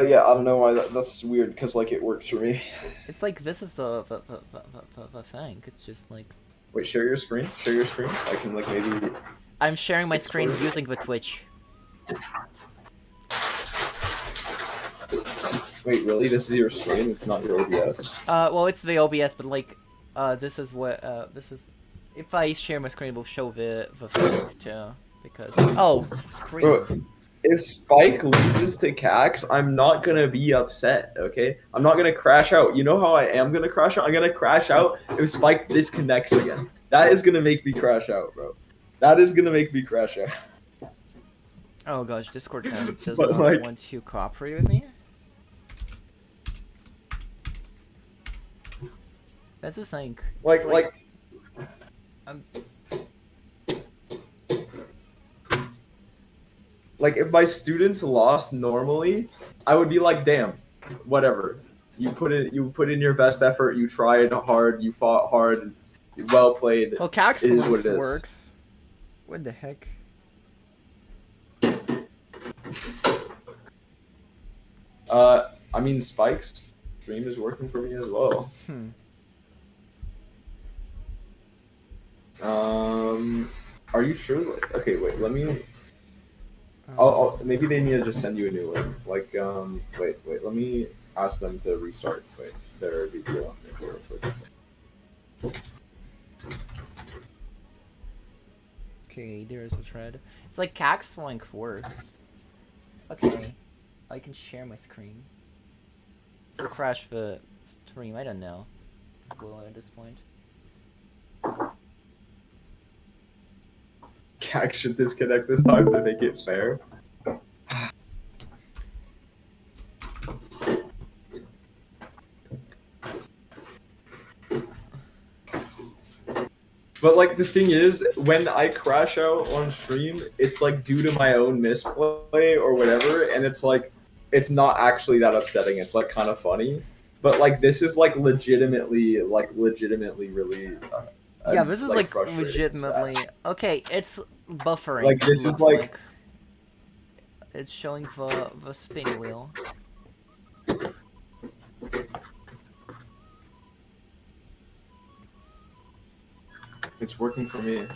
[SPEAKER 3] Yeah, I don't know why that's weird, because, like, it works for me.
[SPEAKER 1] It's like, this is the thing. It's just like...
[SPEAKER 3] Wait, share your screen? I can, like, maybe...
[SPEAKER 1] I'm sharing my screen
[SPEAKER 3] Discord.
[SPEAKER 1] using the Twitch.
[SPEAKER 3] Wait, really? This is your screen? It's not your OBS?
[SPEAKER 1] Well, it's the OBS, but like, this is what, this is... If I share my screen, it will show the thing, too. Because... Oh! Screen!
[SPEAKER 3] Bro, if Spike loses to Cax, I'm not gonna be upset, okay? I'm not gonna crash out. You know how I am gonna crash out? I'm gonna crash out if Spike disconnects again. That is gonna make me crash out, bro. That is gonna make me crash out.
[SPEAKER 1] Oh gosh, Discord does
[SPEAKER 3] But,
[SPEAKER 1] not
[SPEAKER 3] like-
[SPEAKER 1] want to cooperate with me? That's the thing.
[SPEAKER 3] Like,
[SPEAKER 1] It's
[SPEAKER 3] like if my students lost normally, I would be like, damn, whatever. You put in your best effort, you tried hard, you fought hard, well played.
[SPEAKER 1] Well, Cax
[SPEAKER 3] It is what
[SPEAKER 1] links
[SPEAKER 3] it is.
[SPEAKER 1] works. What the heck?
[SPEAKER 3] I mean, Spike's stream is working for me as well. Are you sure? Like, okay, wait. Let me. Maybe they need to just send you a new link. Like, wait. Let me ask them to restart. Wait, their video.
[SPEAKER 1] Okay, there's a thread. It's like Cax link works. Okay, I can share my screen. Or crash the stream, I don't know. Well, at this point.
[SPEAKER 3] Cax should disconnect this time to make it fair. But like the thing is, when I crash out on stream, it's like due to my own misplay or whatever, and it's like it's not actually that upsetting. It's like kind of funny. But like this is like legitimately really.
[SPEAKER 1] Yeah, this is like
[SPEAKER 3] frustrating.
[SPEAKER 1] legitimately okay. It's buffering.
[SPEAKER 3] Like, this is
[SPEAKER 1] looks
[SPEAKER 3] like-
[SPEAKER 1] it's showing the spin wheel.
[SPEAKER 3] It's working for me.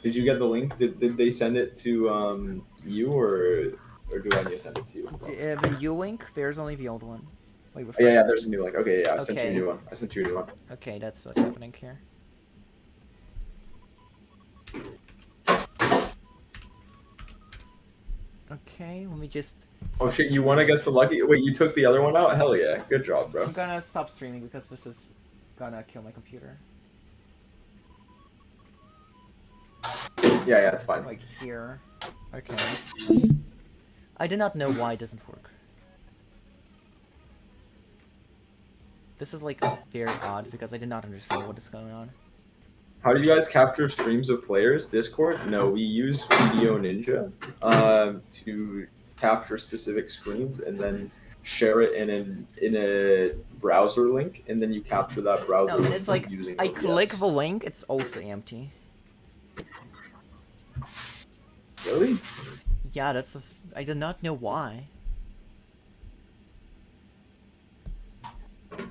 [SPEAKER 3] Did you get the link? Did they send it to you or do I need to send it to you?
[SPEAKER 1] The new link, there's only the old one. Like the
[SPEAKER 3] Yeah,
[SPEAKER 1] first-
[SPEAKER 3] there's a new link. Okay, yeah, I sent you a
[SPEAKER 1] Okay.
[SPEAKER 3] new one. I sent you a new one.
[SPEAKER 1] Okay, that's what's happening here. Okay, let me just.
[SPEAKER 3] Oh shit, you won against the lucky. Wait, you took the other one out? Hell yeah, good job, bro.
[SPEAKER 1] I'm gonna stop streaming because this is gonna kill my computer.
[SPEAKER 3] Yeah, it's fine.
[SPEAKER 1] Like here. Okay. I do not know why it doesn't work. This is like very odd because I did not understand what is going on.
[SPEAKER 3] How do you guys capture streams of players? Discord? No, we use Video Ninja to capture specific screens and then share it in a browser link, and then you capture that browser
[SPEAKER 1] No,
[SPEAKER 3] link
[SPEAKER 1] and it's like
[SPEAKER 3] using
[SPEAKER 1] I
[SPEAKER 3] OBS.
[SPEAKER 1] click the link, it's also empty.
[SPEAKER 3] Really?
[SPEAKER 1] Yeah, that's I do not know why.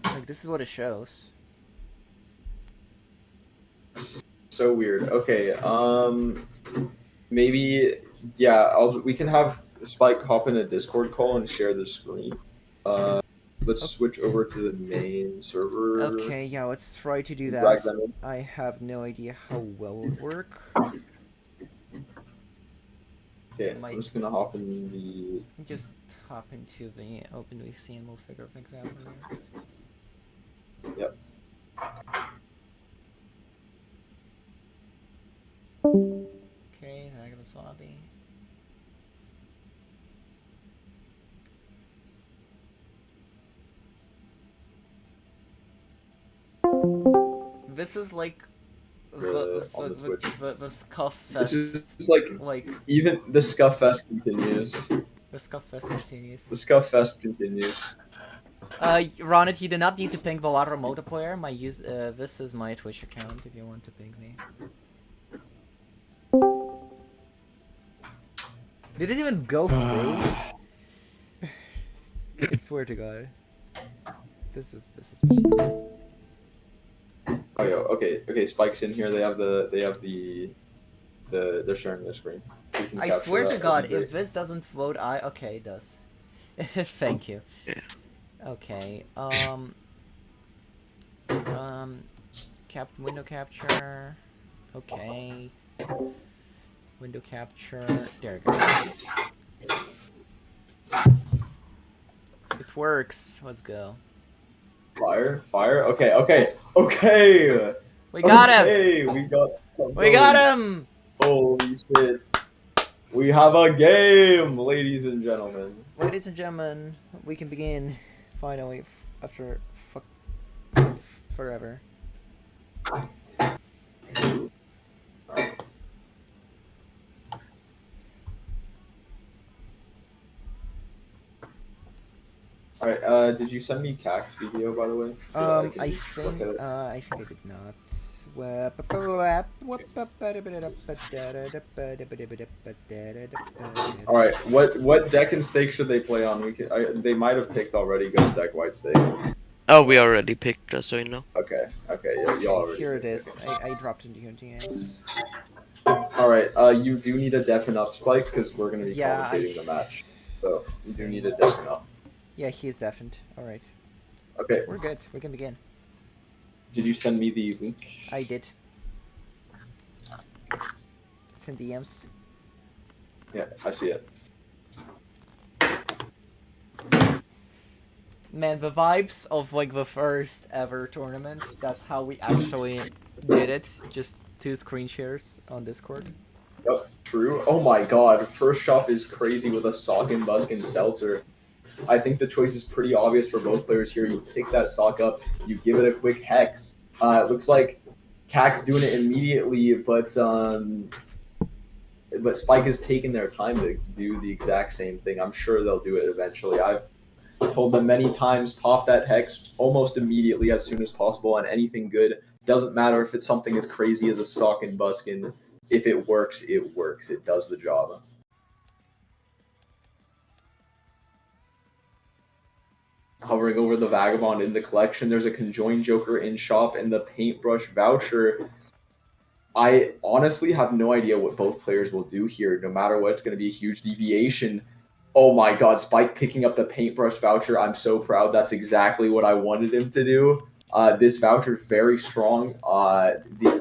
[SPEAKER 1] Like this is what it shows.
[SPEAKER 3] So weird. Okay, maybe we can have Spike hop in a Discord call and share the screen. Let's switch over to the main server.
[SPEAKER 1] Okay, yeah, let's try to do
[SPEAKER 3] Drag
[SPEAKER 1] that.
[SPEAKER 3] them in.
[SPEAKER 1] I have no idea how well it would work.
[SPEAKER 3] Okay, I'm just gonna hop in the.
[SPEAKER 1] Just hop into the OpenVC and we'll figure things out from there.
[SPEAKER 3] Yep.
[SPEAKER 1] Okay, I got this lobby. This is like the Scuff Fest.
[SPEAKER 3] This is like even the Scuff Fest continues.
[SPEAKER 1] The Scuff Fest continues.
[SPEAKER 3] The Scuff Fest continues.
[SPEAKER 1] Ronit, you do not need to ping Balatro multiplayer. This is my Twitch account if you want to ping me. Did it even go through? I swear to God. This is me.
[SPEAKER 3] Oh yo, okay, Spike's in here. They're sharing their screen.
[SPEAKER 1] I swear to God, if this doesn't vote, okay, it does. Thank you.
[SPEAKER 4] Yeah.
[SPEAKER 1] Okay, window capture. Okay. Window capture. There we go. It works. Let's go.
[SPEAKER 3] Fire. Okay.
[SPEAKER 1] We got him.
[SPEAKER 3] Hey, we got something.
[SPEAKER 1] We got him.
[SPEAKER 3] Holy shit. We have a game, ladies and gentlemen.
[SPEAKER 1] Ladies and gentlemen, we can begin. Finally, after forever.
[SPEAKER 3] Alright, did you send me Cac's video, by the way? So
[SPEAKER 1] I think I did not.
[SPEAKER 3] Alright, what deck and stake should they play on? They might have picked already Ghost Deck White Stake.
[SPEAKER 4] Oh, we already picked, just so you know.
[SPEAKER 3] Okay, yeah, y'all already.
[SPEAKER 1] Here it is. I dropped into your DMs.
[SPEAKER 3] Alright, you do need a deafen up, Spike, because we're gonna be commentating the match. So, you do need a deafen up.
[SPEAKER 1] Yeah, he's deafened. Alright.
[SPEAKER 3] Okay.
[SPEAKER 1] We're good. We can begin.
[SPEAKER 3] Did you send me the link?
[SPEAKER 1] I did. It's in DMs.
[SPEAKER 3] Yeah, I see it.
[SPEAKER 1] Man, the vibes of like the first ever tournament, that's how we actually did it. Just 2 screen shares on Discord.
[SPEAKER 3] Yep, true. Oh my god, first shop is crazy with a sock and busk and seltzer. I think the choice is pretty obvious for both players here. You pick that sock up, you give it a quick hex. It looks like Cac's doing it immediately, but Spike is taking their time to do the exact same thing. I'm sure they'll do it eventually. I've told them many times, pop that hex almost immediately as soon as possible on anything good. Doesn't matter if it's something as crazy as a sock and buskin. If it works, it works. It does the job. Hovering over the Vagabond in the collection, there's a Conjoined Joker in shop and the Paintbrush Voucher. I honestly have no idea what both players will do here. No matter what, it's going to be a huge deviation. Oh my god, Spike picking up the Paintbrush Voucher. I'm so proud. That's exactly what I wanted him to do. This voucher is very strong.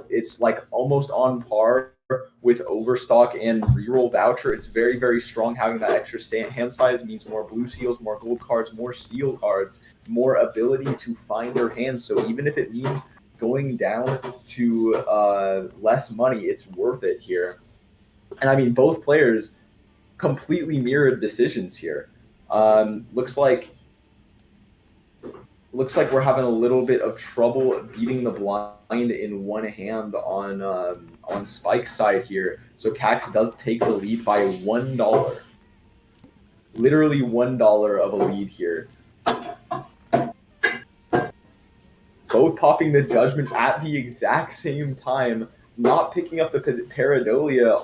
[SPEAKER 3] It's like almost on par with Overstock and Reroll Voucher. It's very, very strong. Having that extra hand size means more blue seals, more gold cards, more steel cards, more ability to find your hand. So even if it means going down to less money, it's worth it here. And I mean, both players completely mirrored decisions here. Looks like we're having a little bit of trouble beating the blind in one hand on Spike's side here. So Cax does take the lead by $1. Literally $1 of a lead here. Both popping the judgment at the exact same time, not picking up the Pareidolia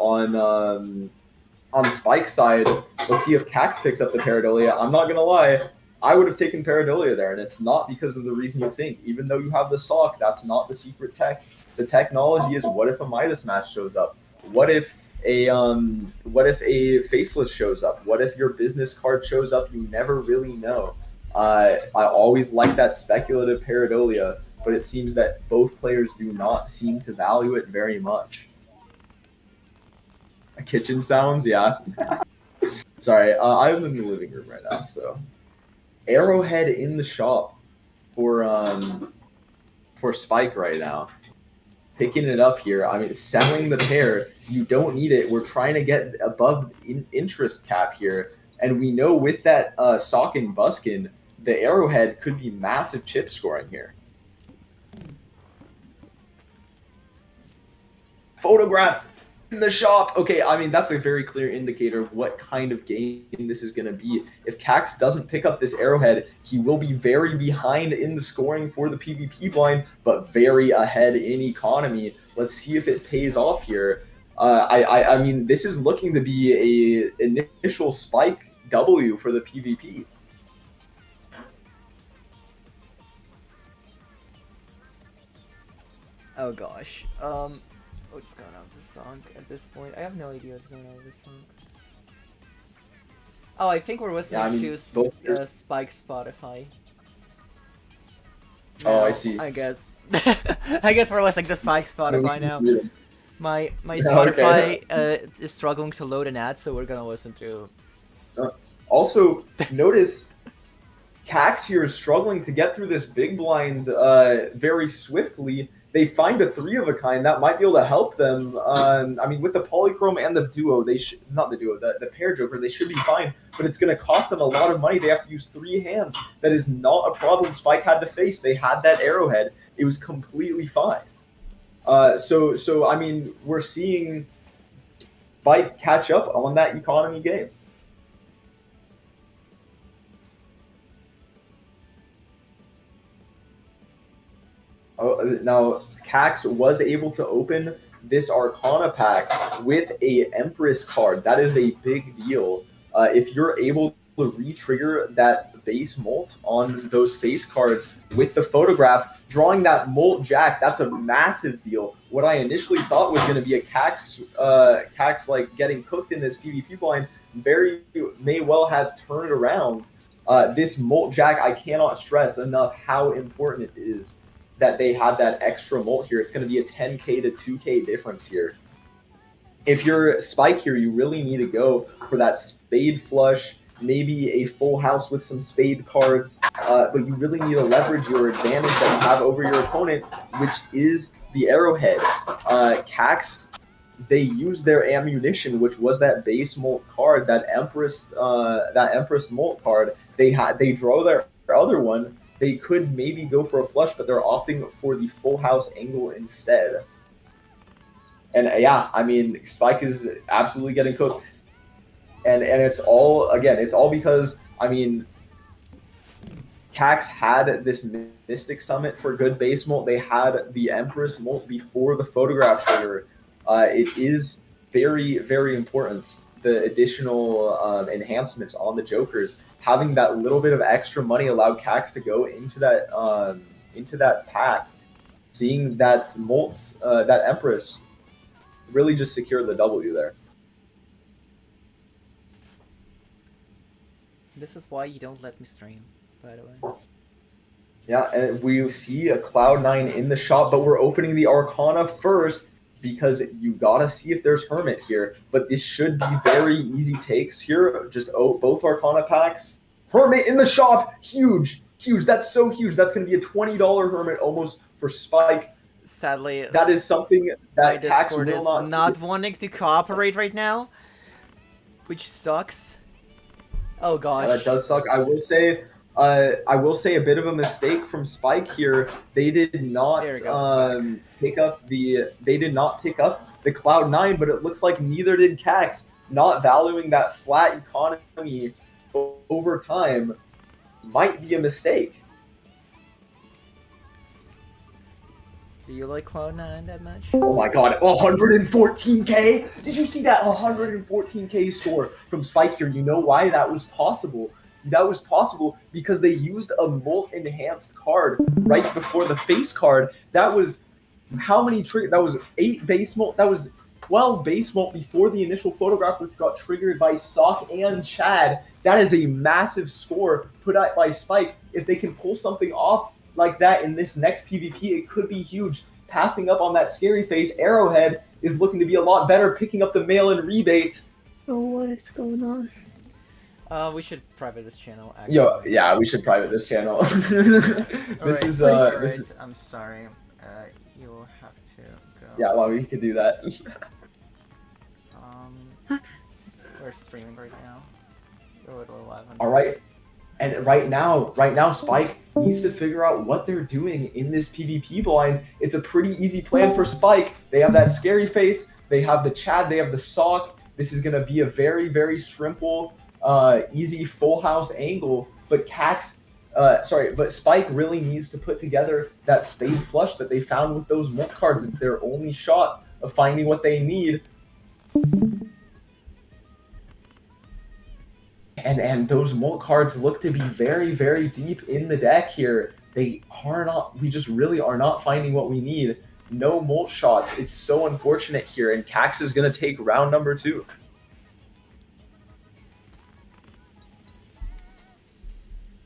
[SPEAKER 3] on Spike's side. Let's see if Cax picks up the Pareidolia. I'm not gonna lie, I would have taken Pareidolia there, and it's not because of the reason you think. Even though you have the sock, that's not the secret tech. The technology is, what if a Midas Mask shows up? What if a Faceless shows up? What if your business card shows up? You never really know. I always like that speculative Pareidolia, but it seems that both players do not seem to value it very much. Kitchen sounds, yeah. Sorry, I'm in the living room right now, so. Arrowhead in the shop for Spike right now. Picking it up here. I mean, selling the pair. You don't need it. We're trying to get above interest cap here. And we know with that Sock and Buskin, the Arrowhead could be massive chip scoring here. Photograph in the shop. Okay, I mean, that's a very clear indicator of what kind of game this is going to be. If Cax doesn't pick up this Arrowhead, he will be very behind in the scoring for the PvP blind, but very ahead in economy. Let's see if it pays off here. I mean, this is looking to be a initial Spike W for the PvP.
[SPEAKER 1] Oh gosh. What's going on with this song at this point? I have no idea what's going on with this song. Oh, I think we're listening to Spike Spotify.
[SPEAKER 3] Oh, I see.
[SPEAKER 1] I guess. I guess we're listening to Spike Spotify now. My Spotify is struggling to load an ad, so we're gonna listen to.
[SPEAKER 3] Also, notice Cax here is struggling to get through this big blind very swiftly. They find a 3 of a kind that might be able to help them. I mean, with the Polychrome and the Duo, the Pair Joker, they should be fine. But it's going to cost them a lot of money. They have to use 3 hands. That is not a problem Spike had to face. They had that Arrowhead. It was completely fine. So I mean, we're seeing Spike catch up on that economy game. Now, Cax was able to open this Arcana pack with a Empress card. That is a big deal. If you're able to re-trigger that base molt on those face cards with the photograph, drawing that molt jack, that's a massive deal. What I initially thought was going to be a Cax like getting cooked in this PvP blind may well have turned around. This molt jack, I cannot stress enough how important it is that they had that extra molt here. It's going to be a 10k to 2k difference here. If you're Spike here, you really need to go for that spade flush, maybe a full house with some spade cards, but you really need to leverage your advantage that you have over your opponent, which is the Arrowhead. Cax, they use their ammunition, which was that base molt card, that Empress molt card. They draw their other one. They could maybe go for a flush, but they're opting for the full house angle instead. And yeah, I mean, Spike is absolutely getting cooked. And it's all because, I mean, Cax had this Mystic Summit for good base molt. They had the Empress molt before the photograph trigger. It is very, very important, the additional enhancements on the Jokers. Having that little bit of extra money allowed Cax to go into that pack. Seeing that molt, that Empress, really just secured the W there.
[SPEAKER 1] This is why you don't let me stream, by the way.
[SPEAKER 3] Yeah, and we see a Cloud9 in the shop, but we're opening the Arcana first. because you gotta see if there's Hermit here. But this should be very easy takes here. Just both Arcana packs. Hermit in the shop, huge, huge. That's so huge. That's gonna be a $20 Hermit almost for Spike.
[SPEAKER 1] Sadly,
[SPEAKER 3] That is something
[SPEAKER 1] my
[SPEAKER 3] that Cax
[SPEAKER 1] Discord
[SPEAKER 3] will
[SPEAKER 1] is
[SPEAKER 3] not
[SPEAKER 1] not
[SPEAKER 3] see.
[SPEAKER 1] wanting to cooperate right now, which sucks. Oh gosh.
[SPEAKER 3] That does suck. I will say a bit of a mistake from Spike here. They did not
[SPEAKER 1] There we go, it's back.
[SPEAKER 3] pick up the Cloud9, but it looks like neither did Cax. Not valuing that flat economy over time might be a mistake.
[SPEAKER 1] Do you like Cloud9 that much?
[SPEAKER 3] Oh my god, 114k? Did you see that 114k score from Spike here? You know why that was possible? That was possible because they used a Molt enhanced card right before the face card. That was how many that was 8 base Molt, that was 12 base Molt before the initial photograph, which got triggered by Sock and Chad. That is a massive score put out by Spike. If they can pull something off like that in this next PvP, it could be huge. Passing up on that scary face, Arrowhead is looking to be a lot better, picking up the mail-in rebate.
[SPEAKER 5] Oh, what is going on?
[SPEAKER 1] We should private this channel. Actually.
[SPEAKER 3] Yo, yeah, we should private this channel.
[SPEAKER 1] Alright,
[SPEAKER 3] This
[SPEAKER 1] alright,
[SPEAKER 3] is.
[SPEAKER 1] I'm sorry. You will have to go.
[SPEAKER 3] Yeah, well, we could do that.
[SPEAKER 1] We're streaming right now. We're at 11.
[SPEAKER 3] All right. And right now, Spike needs to figure out what they're doing in this PvP blind. It's a pretty easy plan for Spike. They have that scary face. They have the Chad. They have the Sock. This is going to be a very, very simple, easy full house angle. But but Spike really needs to put together that spade flush that they found with those Molt cards. It's their only shot of finding what they need. And those Molt cards look to be very, very deep in the deck here. We just really are not finding what we need. No Molt shots. It's so unfortunate here, and Cax is going to take round number 2.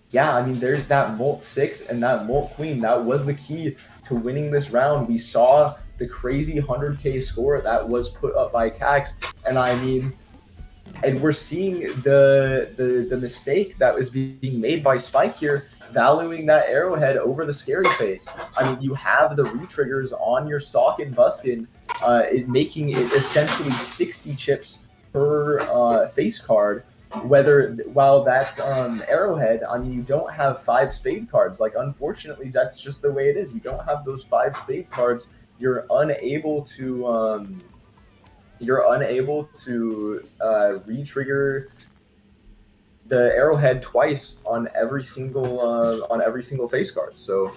[SPEAKER 3] Yeah, I mean, there's that Molt 6 and that Molt Queen. That was the key to winning this round. We saw the crazy 100k score that was put up by Cax, and I mean, and we're seeing the mistake that was being made by Spike here, valuing that Arrowhead over the scary face. I mean, you have the re-triggers on your Sock and Buskin, making it essentially 60 chips per face card. While that's Arrowhead, I mean, you don't have 5 spade cards. Like, unfortunately, that's just the way it is. You don't have those 5 spade cards. You're unable to re-trigger the Arrowhead twice on every single face card. So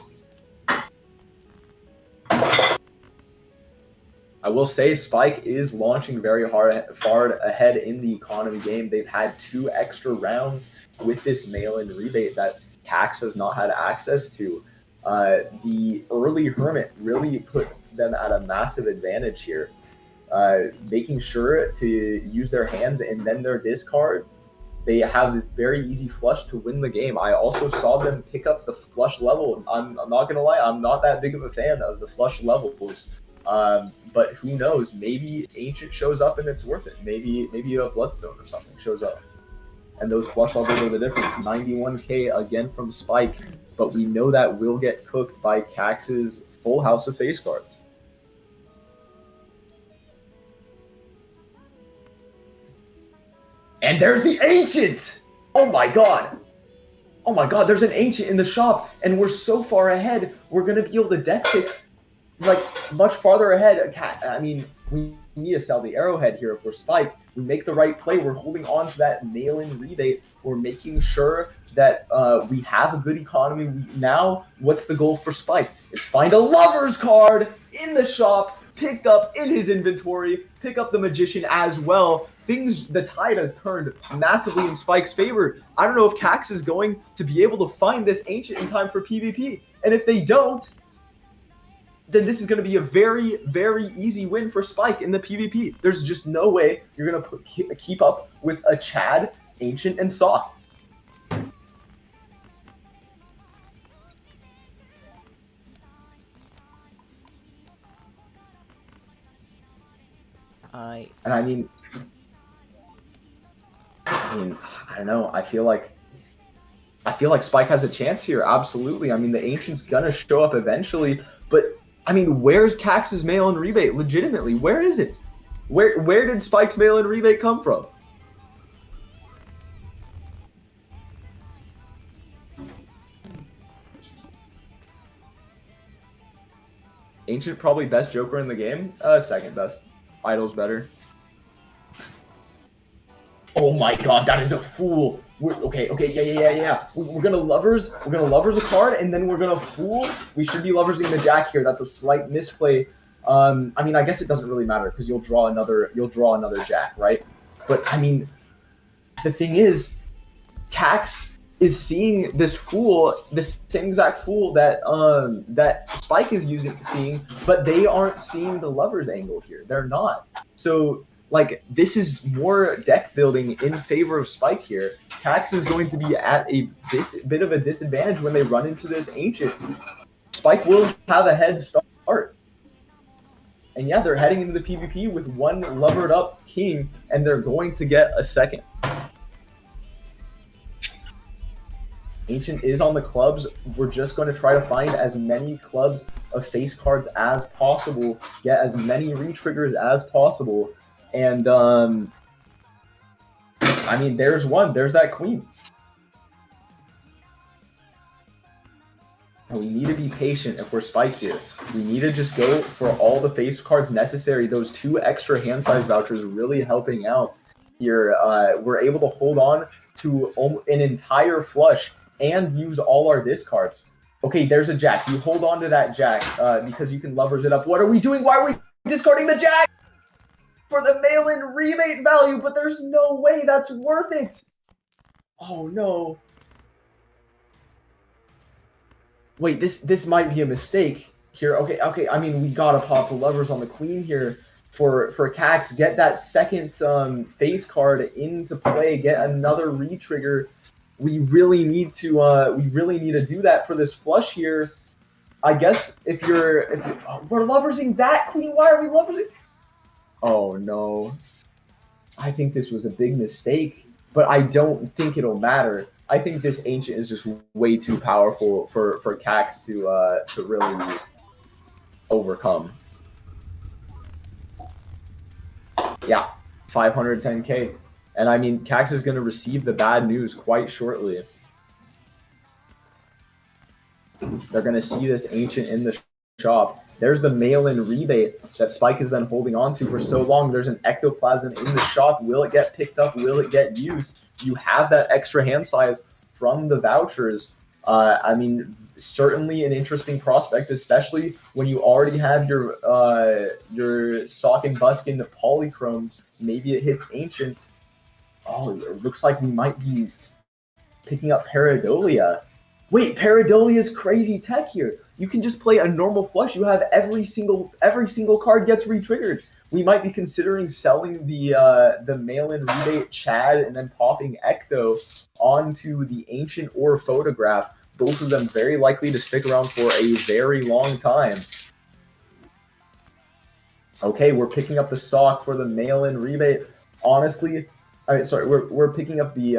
[SPEAKER 3] I will say Spike is launching very far ahead in the economy game. They've had 2 extra rounds with this mail-in rebate that Cax has not had access to. The early Hermit really put them at a massive advantage here. Making sure to use their hands and then their discards, they have this very easy flush to win the game. I also saw them pick up the flush level. I'm not gonna lie, I'm not that big of a fan of the flush levels, but who knows? Maybe Ancient shows up and it's worth it. Maybe a Bloodstone or something shows up, and those flush levels are the difference. 91k again from Spike, but we know that will get cooked by Cax's full house of face cards. And there's the Ancient! Oh my god! Oh my god, there's an Ancient in the shop, and we're so far ahead, we're gonna be able to deck fix, like, much farther ahead. I mean, we need to sell the Arrowhead here if we're Spike. We make the right play, we're holding on to that mail-in rebate, we're making sure that we have a good economy. Now, what's the goal for Spike? It's find a Lover's card in the shop, picked up in his inventory, pick up the Magician as well. The tide has turned massively in Spike's favor. I don't know if Cax is going to be able to find this Ancient in time for PvP. And if they don't, then this is going to be a very, very easy win for Spike in the PvP. There's just no way you're going to keep up with a Chad, Ancient, and Sock. And I mean, I don't know. I feel like Spike has a chance here. Absolutely. I mean, the Ancient's gonna show up eventually, but I mean, where's Cax's mail-in rebate? Legitimately, where is it? Where did Spike's mail-in rebate come from? Ancient probably best Joker in the game. Second best. Idol's better. Oh my god, that is a fool. Okay, yeah. We're gonna lovers a card, and then we're gonna fool. We should be loversing the Jack here. That's a slight misplay. I mean, I guess it doesn't really matter because you'll draw another Jack, right? But I mean, the thing is, Cax is seeing this fool, this same exact fool that that Spike is seeing, but they aren't seeing the lovers angle here. They're not. So like, this is more deck building in favor of Spike here. Cax is going to be at a bit of a disadvantage when they run into this Ancient. Spike will have a head start. And yeah, they're heading into the PvP with one lovered up king, and they're going to get a second. Ancient is on the clubs. We're just going to try to find as many clubs of face cards as possible, get as many re-triggers as possible. And, I mean, there's one. There's that queen. And we need to be patient if we're Spike here. We need to just go for all the face cards necessary. Those 2 extra hand size vouchers really helping out here. We're able to hold on to an entire flush and use all our discards. Okay, there's a Jack. You hold on to that Jack because you can lovers it up. What are we doing? Why are we discarding the Jack? For the mail-in rebate value, but there's no way that's worth it. Oh no. Wait, this might be a mistake here. Okay. I mean, we gotta pop the lovers on the queen here for Cax. Get that second face card into play. Get another re-trigger. We really need to do that for this flush here. I guess if we're loversing that queen, why are we loversing? Oh no. I think this was a big mistake, but I don't think it'll matter. I think this Ancient is just way too powerful for Cax to really overcome. Yeah, 510k. And I mean, Cax is going to receive the bad news quite shortly. They're going to see this Ancient in the shop. There's the mail-in rebate that Spike has been holding on to for so long. There's an ectoplasm in the shop. Will it get picked up? Will it get used? You have that extra hand size from the vouchers. I mean, certainly an interesting prospect, especially when you already have your Sock and Buskin polychrome. Maybe it hits Ancient. Oh, it looks like we might be picking up Pareidolia. Wait, Pareidolia's crazy tech here. You can just play a normal flush. You have every single card gets re-triggered. We might be considering selling the mail-in rebate Chad and then popping Ecto onto the Ancient or Photograph. Both of them very likely to stick around for a very long time. Okay, we're picking up the Sock for the mail-in rebate. Honestly, we're picking up the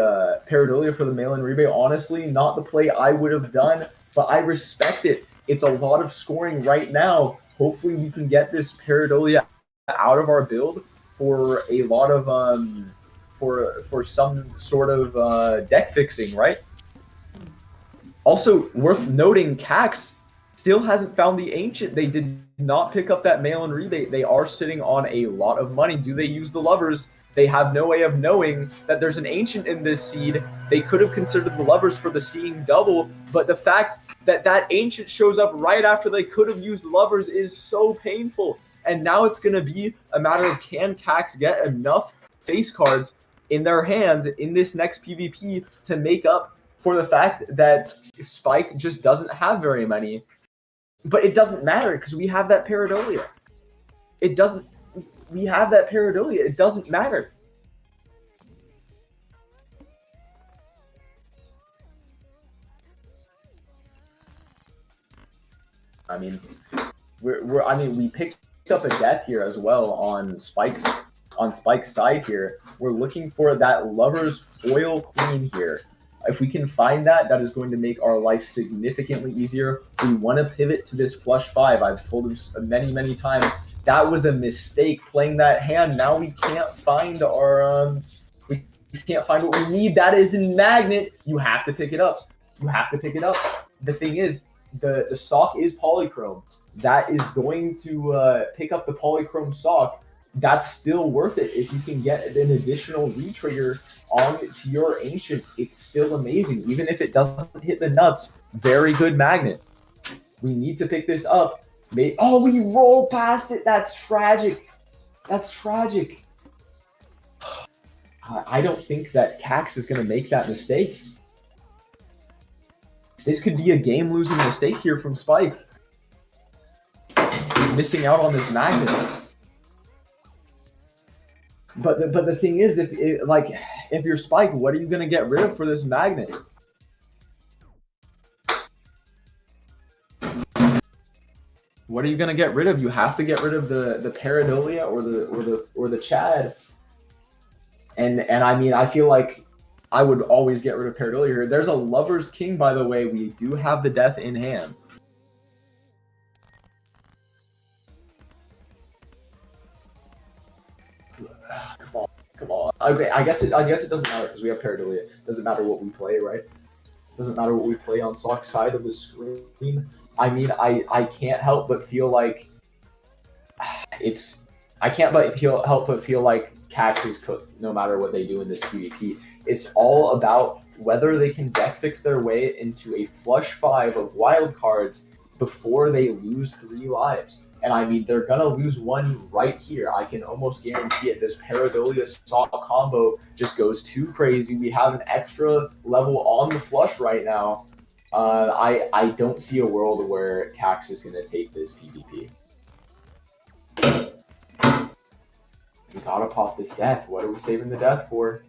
[SPEAKER 3] Pareidolia for the mail-in rebate. Honestly, not the play I would have done, but I respect it. It's a lot of scoring right now. Hopefully we can get this Pareidolia out of our build for a lot of for some sort of deck fixing, right? Also worth noting, Cax still hasn't found the Ancient. They did not pick up that mail-in rebate. They are sitting on a lot of money. Do they use the lovers? They have no way of knowing that there's an Ancient in this seed. They could have considered the lovers for the seeing double, but the fact that that Ancient shows up right after they could have used lovers is so painful. And now it's going to be a matter of, can Cax get enough face cards in their hand in this next PvP to make up for the fact that Spike just doesn't have very many. But it doesn't matter because we have that Pareidolia. We have that Pareidolia. It doesn't matter. I mean, we picked up a death here as well on Spike's on Spike's side here. We're looking for that Lover's Foil Queen here. If we can find that, that is going to make our life significantly easier. We want to pivot to this flush 5. I've told him many, many times that was a mistake playing that hand. Now we can't find our we can't find what we need. That is in magnet. You have to pick it up. You have to pick it up. The thing is, the sock is polychrome. That is going to pick up the polychrome sock. That's still worth it. If you can get an additional retrigger on to your ancient, it's still amazing. Even if it doesn't hit the nuts, very good magnet. We need to pick this up. Oh, we rolled past it. That's tragic. That's tragic. I don't think that Cax is going to make that mistake. This could be a game-losing mistake here from Spike. Missing out on this magnet. But the thing is, if you're Spike, what are you gonna get rid of for this magnet? What are you gonna get rid of? You have to get rid of the Pareidolia or the Chad. And I mean, I feel like I would always get rid of Pareidolia here. There's a Lover's King, by the way. We do have the death in hand. Come on. Okay, I guess it doesn't matter because we have Pareidolia. Doesn't matter what we play, right? Doesn't matter what we play on Sock's side of the screen. I mean, I can't help but feel like help but feel like Cax is cooked no matter what they do in this PvP. It's all about whether they can deck fix their way into a flush 5 of wild cards before they lose 3 lives. And I mean, they're going to lose 1 right here. I can almost guarantee it. This Pareidolia Sock combo just goes too crazy. We have an extra level on the flush right now. I don't see a world where Cax is going to take this PvP. We gotta pop this death. What are we saving the death for?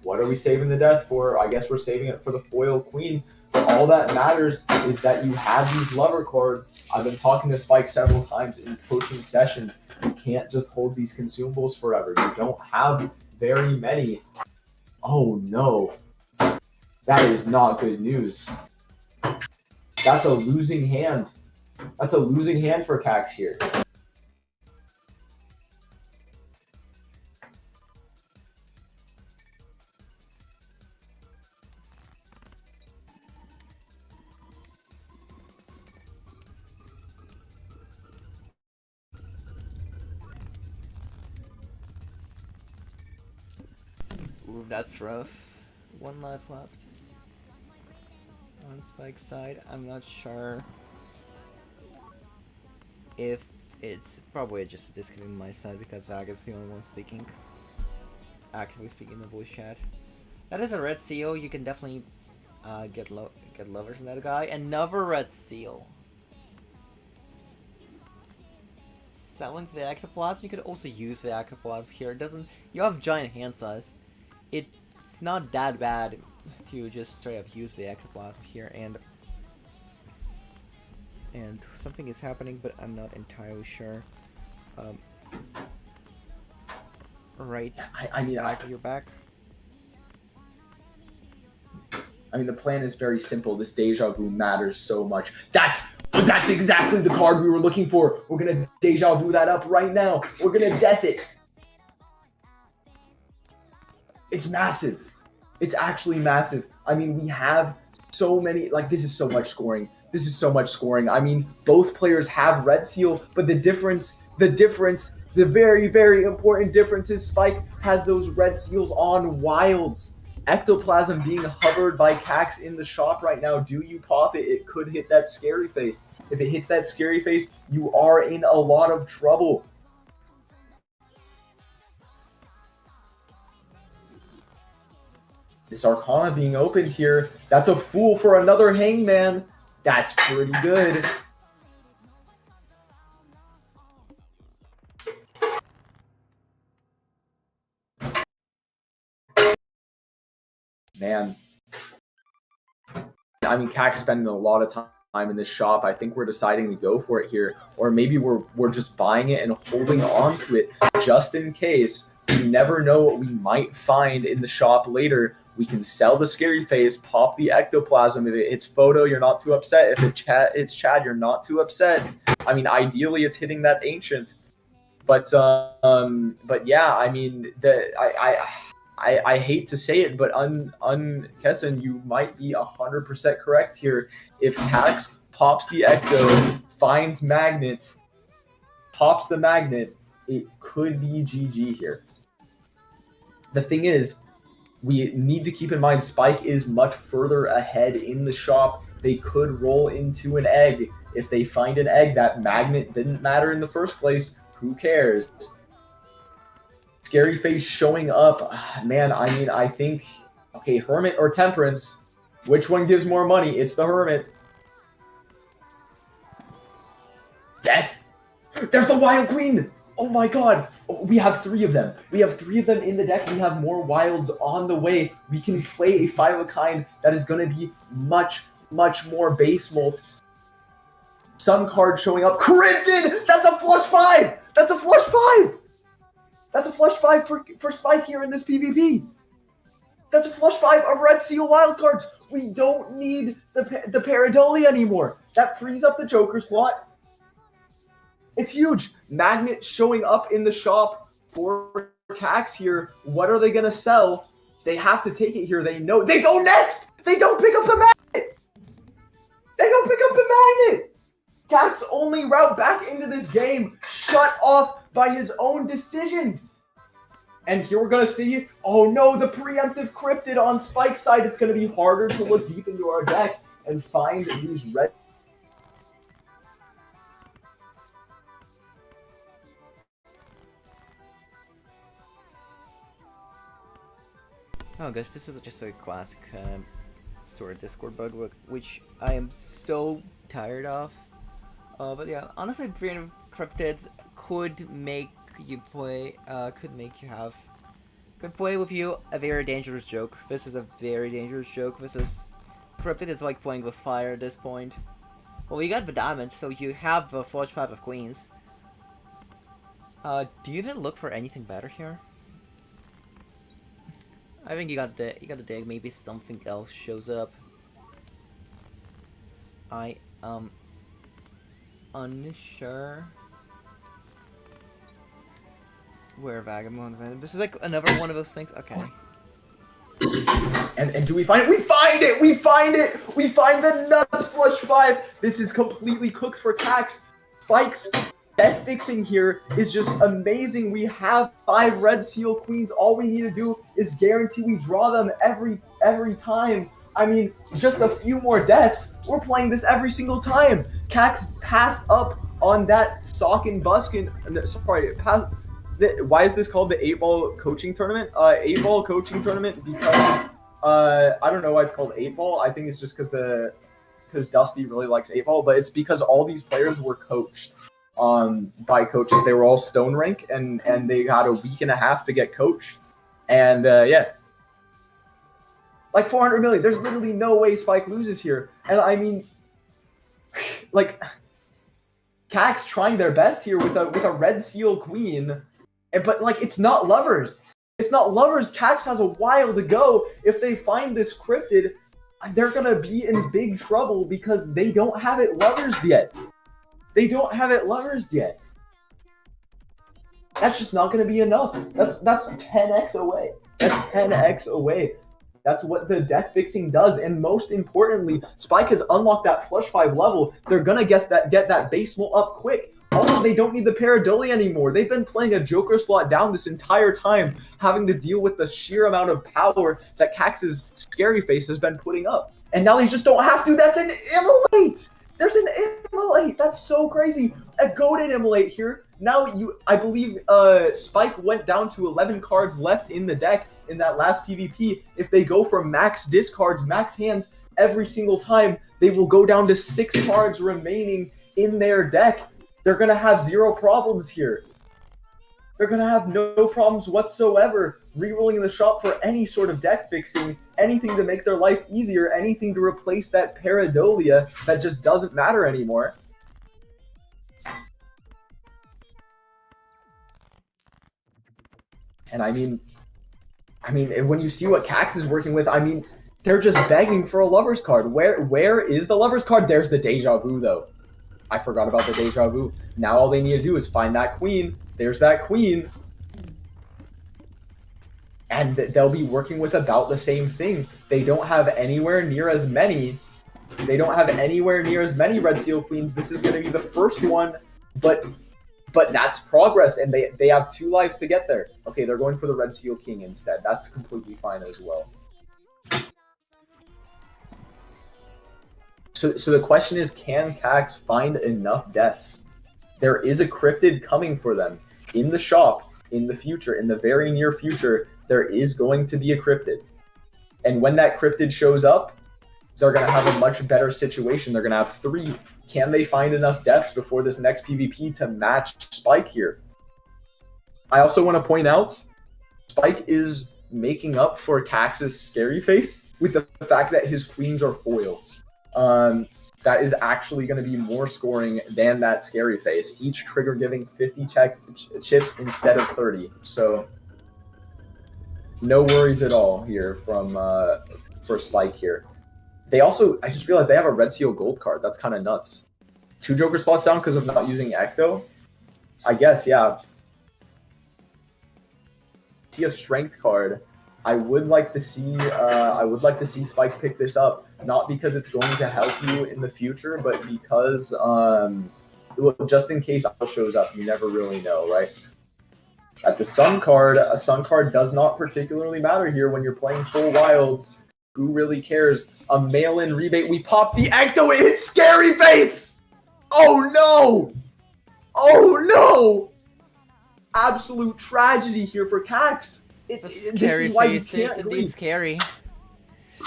[SPEAKER 3] What are we saving the death for? I guess we're saving it for the Foil Queen. All that matters is that you have these lover cards. I've been talking to Spike several times in coaching sessions. You can't just hold these consumables forever. You don't have very many. Oh no. That is not good news. That's a losing hand. That's a losing hand for Cax here.
[SPEAKER 1] Ooh, that's rough. 1 life left. On Spike's side, I'm not sure if it's probably just a disconnect on my side because Vag is the only one speaking. Actively speaking in the voice chat. That is a red seal. You can definitely get lovers in that guy. Another red seal. Selling the ectoplasm. You could also use the ectoplasm here. It doesn't. You have giant hand size. It's not that bad if you just straight up use the ectoplasm here, and something is happening, but I'm not entirely sure. Right.
[SPEAKER 3] I mean,
[SPEAKER 1] you're back.
[SPEAKER 3] I mean, the plan is very simple. This deja vu matters so much. That's exactly the card we were looking for. We're gonna deja vu that up right now. We're gonna death it. It's massive. It's actually massive. I mean, we have so many. Like, this is so much scoring. This is so much scoring. I mean, both players have red seal, but the very, very important difference is Spike has those red seals on wilds. Ectoplasm being hovered by Cax in the shop right now. Do you pop it? It could hit that scary face. If it hits that scary face, you are in a lot of trouble. This Arcana being opened here. That's a fool for another hangman. That's pretty good. Man. I mean, Cax spending a lot of time in this shop. I think we're deciding to go for it here. Or maybe we're just buying it and holding on to it just in case. We never know what we might find in the shop later. We can sell the Scary Face, pop the Ectoplasm. If it's Photo, you're not too upset. If it's Chad, you're not too upset. I mean, ideally, it's hitting that Ancient. But yeah, I mean, I hate to say it, but Kesson, you might be 100% correct here. If Cax pops the Ecto, finds Magnet, pops the Magnet, it could be GG here. The thing is, we need to keep in mind Spike is much further ahead in the shop. They could roll into an egg. If they find an egg, that Magnet didn't matter in the first place. Who cares? Scary Face showing up. Man, I mean, I think... Okay, Hermit or Temperance. Which one gives more money? It's the Hermit. Death? There's the Wild Queen! Oh my god! We have 3 of them. We have 3 of them in the deck. We have more wilds on the way. We can play a 5-of-a-kind that is going to be much, much more base molt. Sun card showing up. Cryptid! That's a flush 5! That's a flush 5! That's a flush 5 for Spike here in this PvP. That's a flush 5 of Red Seal wild cards. We don't need the Pareidolia anymore. That frees up the Joker slot. It's huge. Magnet showing up in the shop for Cax here. What are they going to sell? They have to take it here. They know. They go next! They don't pick up the Magnet! They don't pick up the Magnet! Cax only route back into this game shut off by his own decisions. And here we're going to see, oh no, the preemptive Cryptid on Spike's side. It's going to be harder to look deep into our deck and find these red.
[SPEAKER 1] Oh gosh, this is just a classic sort of Discord bug, which I am so tired of. But yeah, honestly, Preemptive Cryptid could make you play, could play with you a very dangerous joke. This is a very dangerous joke. Cryptid is like playing with fire at this point. Well, you got the diamond, so you have the flush 5 of queens. Do you then look for anything better here? I think you got the dig. Maybe something else shows up. I unsure where Vagabond went. This is like another one of those things. Okay.
[SPEAKER 3] And do we find it? We find it! We find it! We find the nuts flush 5! This is completely cooked for Cax. Spike's deck fixing here is just amazing. We have 5 Red Seal Queens. All we need to do is guarantee we draw them every time. I mean, just a few more deaths. We're playing this every single time. Cax passed up on that Sock and Buskin. Sorry, why is this called the 8-ball coaching tournament? 8-ball coaching tournament because I don't know why it's called 8-ball. I think it's just because Dusty really likes 8-ball, but it's because all these players were coached by coaches. They were all stone rank and they had a week and a half to get coached. And yeah. Like 400 million. There's literally no way Spike loses here. And I mean, like, Cax trying their best here with a Red Seal Queen. But like, it's not Lovers. It's not Lovers. Cax has a while to go. If they find this Cryptid, they're going to be in big trouble because they don't have it Lovers yet. They don't have it Lovers yet. That's just not going to be enough. That's 10x away. That's 10x away. That's what the deck fixing does. And most importantly, Spike has unlocked that flush 5 level. They're going to get that base molt up quick. Also, they don't need the Pareidolia anymore. They've been playing a Joker slot down this entire time, having to deal with the sheer amount of power that Cax's Scary Face has been putting up. And now they just don't have to. That's an Immolate! There's an Immolate! That's so crazy. A goated Immolate here. Now, I believe Spike went down to 11 cards left in the deck in that last PvP. If they go for max discards, max hands every single time, they will go down to 6 cards remaining in their deck. They're going to have 0 problems here. They're going to have no problems whatsoever rerolling in the shop for any sort of deck fixing, anything to make their life easier, anything to replace that Pareidolia that just doesn't matter anymore. And I mean, when you see what Cax is working with, I mean, they're just begging for a Lover's card. Where is the Lover's card? There's the Deja Vu, though. I forgot about the Deja Vu. Now all they need to do is find that queen. There's that queen. And they'll be working with about the same thing. They don't have anywhere near as many. They don't have anywhere near as many Red Seal Queens. This is going to be the first one, but that's progress, and they have 2 lives to get there. Okay, they're going for the Red Seal King instead. That's completely fine as well. So the question is, can Cax find enough deaths? There is a cryptid coming for them in the shop in the future, in the very near future. There is going to be a cryptid. And when that cryptid shows up, they're going to have a much better situation. They're going to have 3. Can they find enough deaths before this next PvP to match Spike here? I also want to point out, Spike is making up for Cax's scary face with the fact that his queens are foil. That is actually going to be more scoring than that scary face. Each trigger giving 50 chips instead of 30. So no worries at all here from for Spike here. They also, I just realized they have a Red Seal Gold card. That's kind of nuts. 2 Joker slots down because of not using Ecto? I guess, yeah. See a Strength card. I would like to see Spike pick this up, not because it's going to help you in the future, but because well, just in case Al shows up, you never really know, right? That's a Sun card. A Sun card does not particularly matter here when you're playing full wilds. Who really cares? A mail-in rebate. We pop the Ecto. It hits Scary Face. Oh no! Oh no! Absolute tragedy here for Cax.
[SPEAKER 1] The Scary Face is indeed scary.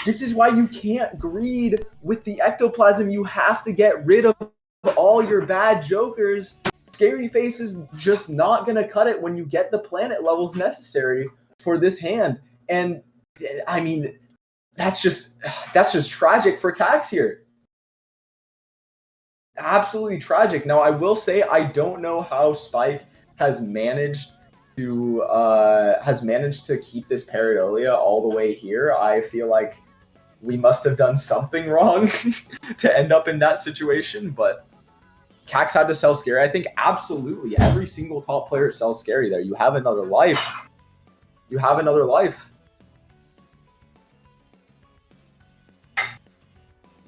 [SPEAKER 3] This is why you can't greed with the ectoplasm. You have to get rid of all your bad jokers. Scary Face is just not going to cut it when you get the planet levels necessary for this hand. And I mean, that's just tragic for Cax here. Absolutely tragic. Now, I will say I don't know how Spike has managed to keep this Pareidolia all the way here. I feel like we must have done something wrong to end up in that situation, but Cax had to sell Scary. I think absolutely every single top player sells Scary there. You have another life. You have another life.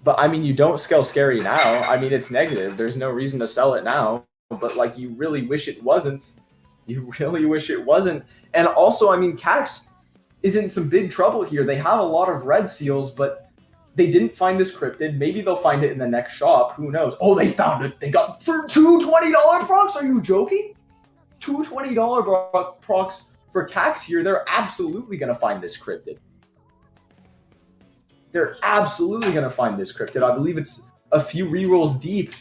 [SPEAKER 3] But, I mean, you don't scale Scary now. I mean, it's negative. There's no reason to sell it now. But, like, you really wish it wasn't. You really wish it wasn't. And also, I mean, Cax is in some big trouble here. They have a lot of red seals, but they didn't find this cryptid. Maybe they'll find it in the next shop. Who knows? Oh, they found it. They got for $2 $20 procs. Are you joking? $2 $20 procs for Cax here. They're absolutely going to find this cryptid. They're absolutely going to find this cryptid. I believe it's a few rerolls deep.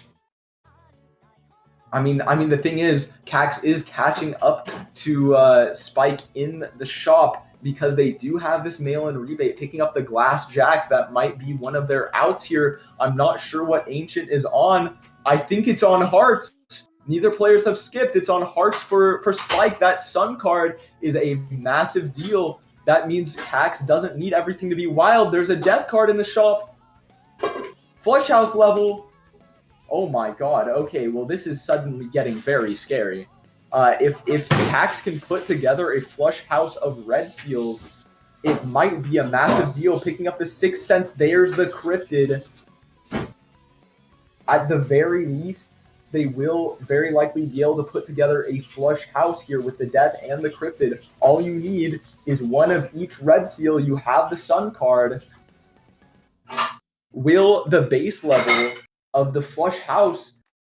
[SPEAKER 3] I mean, the thing is, Cax is catching up to Spike in the shop because they do have this mail-in rebate, picking up the Glass Jack. That might be one of their outs here. I'm not sure what Ancient is on. I think it's on Hearts. Neither players have skipped. It's on Hearts for Spike. That Sun card is a massive deal. That means Cax doesn't need everything to be wild. There's a Death card in the shop. Flush House level. Oh my god. Okay, well, this is suddenly getting very scary. If Cax can put together a flush house of red seals, it might be a massive deal. Picking up the 6th Sense, there's the cryptid. At the very least, they will very likely be able to put together a flush house here with the Death and the cryptid. All you need is one of each red seal. You have the Sun card. Will the base level of the flush house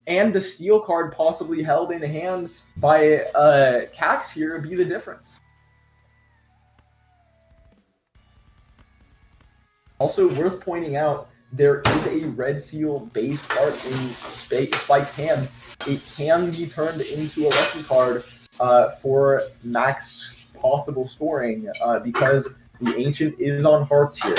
[SPEAKER 3] and the steel card possibly held in hand by Cax here be the difference? Also worth pointing out, there is a red seal base art in Spike's hand. It can be turned into a lucky card for max possible scoring because the Ancient is on Hearts here.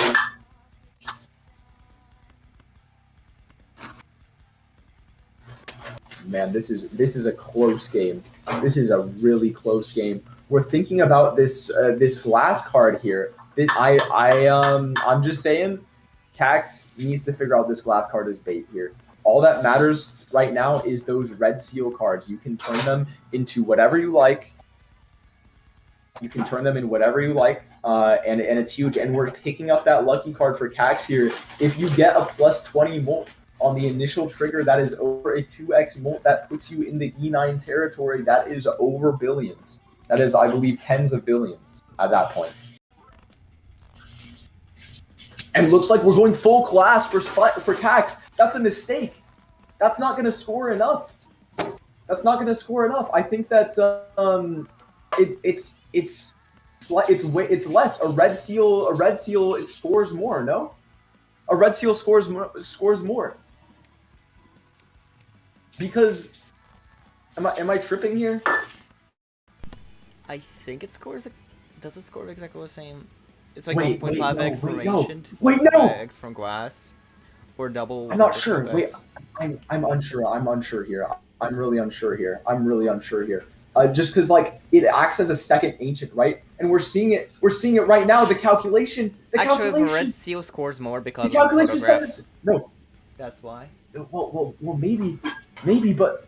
[SPEAKER 3] Man, this is a close game. This is a really close game. we're thinking about this glass card here. I'm just saying, Cax needs to figure out this glass card as bait here. All that matters right now is those red seal cards. You can turn them into whatever you like. You can turn them in whatever you like, and it's huge. And we're picking up that lucky card for Cax here. If you get a plus 20 molt on the initial trigger, that is over a 2x molt. That puts you in the E9 territory. That is over billions. That is, I believe, tens of billions at that point. And it looks like we're going full class for Cax. That's a mistake. That's not going to score enough. That's not going to score enough. I think that it's less. A red seal scores more. No, a red seal scores more. Because am I tripping here?
[SPEAKER 1] I think it scores. Does it score exactly the same? It's like 1.5x from ancient.
[SPEAKER 3] Wait, no.
[SPEAKER 1] X from glass, or double.
[SPEAKER 3] I'm not sure. Wait, I'm unsure. I'm unsure here. I'm really unsure here. Just because like it acts as a second ancient, right? And we're seeing it right now. The calculation.
[SPEAKER 1] Actually, the red seal scores more because
[SPEAKER 3] the calculation says no.
[SPEAKER 1] That's why.
[SPEAKER 3] Well, maybe, but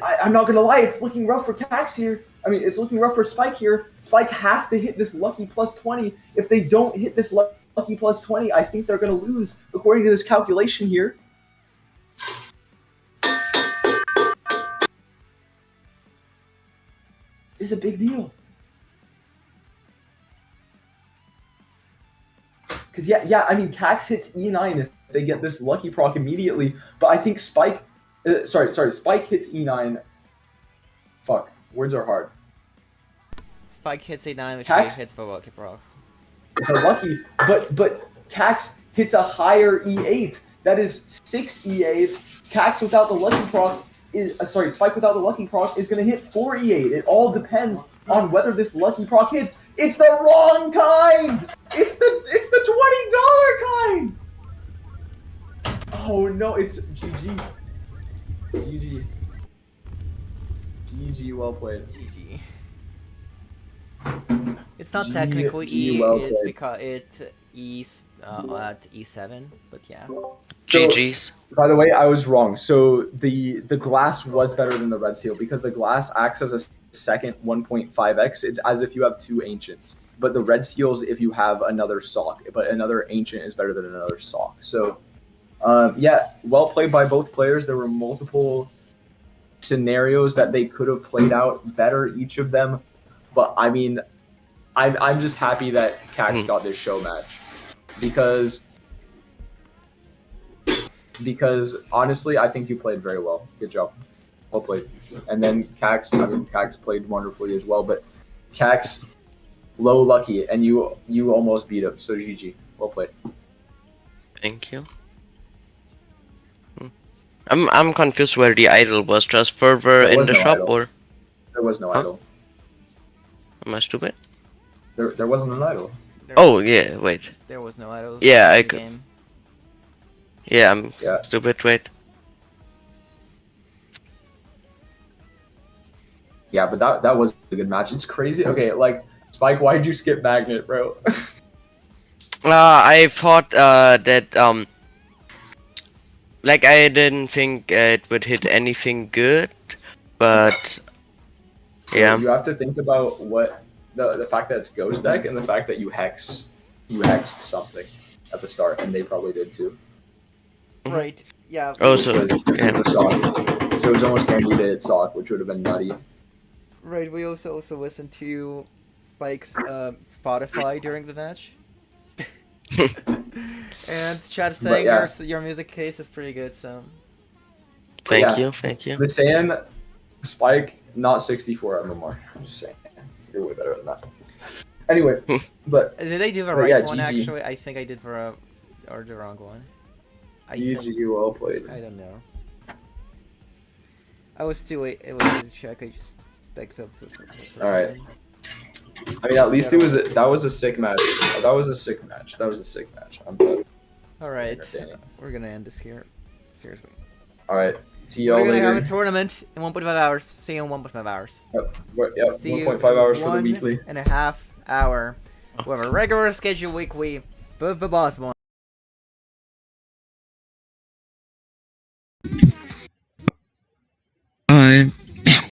[SPEAKER 3] I'm not gonna lie. It's looking rough for Cax here. I mean, it's looking rough for Spike here. Spike has to hit this lucky plus 20. If they don't hit this lucky plus 20, I think they're gonna lose according to this calculation here. This is a big deal. Because I mean, Cax hits E9 if they get this lucky proc immediately, but I think Spike, Spike hits E9. Fuck, words are hard.
[SPEAKER 1] Spike hits E9, which
[SPEAKER 3] Cax
[SPEAKER 1] hits for lucky proc.
[SPEAKER 3] It's a lucky, but Cax hits a higher E8. That is 6 E8. Cax without the lucky proc Spike without the lucky proc is going to hit 4 E8. It all depends on whether this lucky proc hits. It's the wrong kind! It's the $20 kind! Oh no, it's GG. GG, well played.
[SPEAKER 1] GG. It's not technically
[SPEAKER 3] GG,
[SPEAKER 1] E,
[SPEAKER 3] well
[SPEAKER 1] it's
[SPEAKER 3] played.
[SPEAKER 1] because it E's at E7, but yeah.
[SPEAKER 4] GG's.
[SPEAKER 3] By the way, I was wrong. So the glass was better than the red seal because the glass acts as a second 1.5x. It's as if you have two ancients. But the red seals if you have another sock. But another ancient is better than another sock. So yeah, well played by both players. There were multiple scenarios that they could have played out better, each of them. But I mean, I'm just happy that Cax got this show match because honestly, I think you played very well. Good job. Well played. And then Cax played wonderfully as well, but Cax, low lucky, and you almost beat him, so GG. Well played.
[SPEAKER 4] Thank you. I'm confused where the idol was. Just further in the shop
[SPEAKER 3] idol.
[SPEAKER 4] or?
[SPEAKER 3] There was no idol.
[SPEAKER 4] Am I stupid?
[SPEAKER 3] There wasn't an idol.
[SPEAKER 4] Oh yeah, wait.
[SPEAKER 1] There was no idols.
[SPEAKER 4] Yeah,
[SPEAKER 1] in
[SPEAKER 4] I
[SPEAKER 1] the
[SPEAKER 4] could.
[SPEAKER 1] game.
[SPEAKER 4] Yeah, I'm stupid. Wait.
[SPEAKER 3] Yeah, but that was a good match. It's crazy. Okay, like Spike, why did you skip Magnet, bro?
[SPEAKER 4] I thought that like I didn't think it would hit anything good, but yeah.
[SPEAKER 3] You have to think about what the fact that it's Ghost deck and the fact that you hexed something at the start, and they probably did too.
[SPEAKER 1] Right. Yeah.
[SPEAKER 4] Oh, so
[SPEAKER 3] So it was almost guaranteed to hit Sock, which would have been nutty.
[SPEAKER 1] Right. We also listened to Spike's Spotify during the match. And Chad is saying your music case is pretty good, so.
[SPEAKER 4] Thank you.
[SPEAKER 3] The saying, Spike, not 64 MMR. I'm just saying. You're way better than that. Anyway, but
[SPEAKER 1] did I do the right one
[SPEAKER 3] GG.
[SPEAKER 1] actually? I think I did the wrong one.
[SPEAKER 3] GG, well played.
[SPEAKER 1] I don't know. I was too late. It was to check. I just picked up the first
[SPEAKER 3] Alright.
[SPEAKER 1] one.
[SPEAKER 3] I mean, at least that was a sick match. That was a sick match. I'm glad.
[SPEAKER 1] All right,
[SPEAKER 3] Entertaining.
[SPEAKER 1] we're gonna end this here. Seriously.
[SPEAKER 3] All right. See y'all
[SPEAKER 1] We're gonna
[SPEAKER 3] later.
[SPEAKER 1] have a tournament in 1.5 hours. See you in 1.5 hours.
[SPEAKER 3] Yep,
[SPEAKER 1] See you
[SPEAKER 3] 1.5 hours for the
[SPEAKER 1] in
[SPEAKER 3] weekly.
[SPEAKER 1] 1.5 hours. We have a regular schedule weekly. The boss one.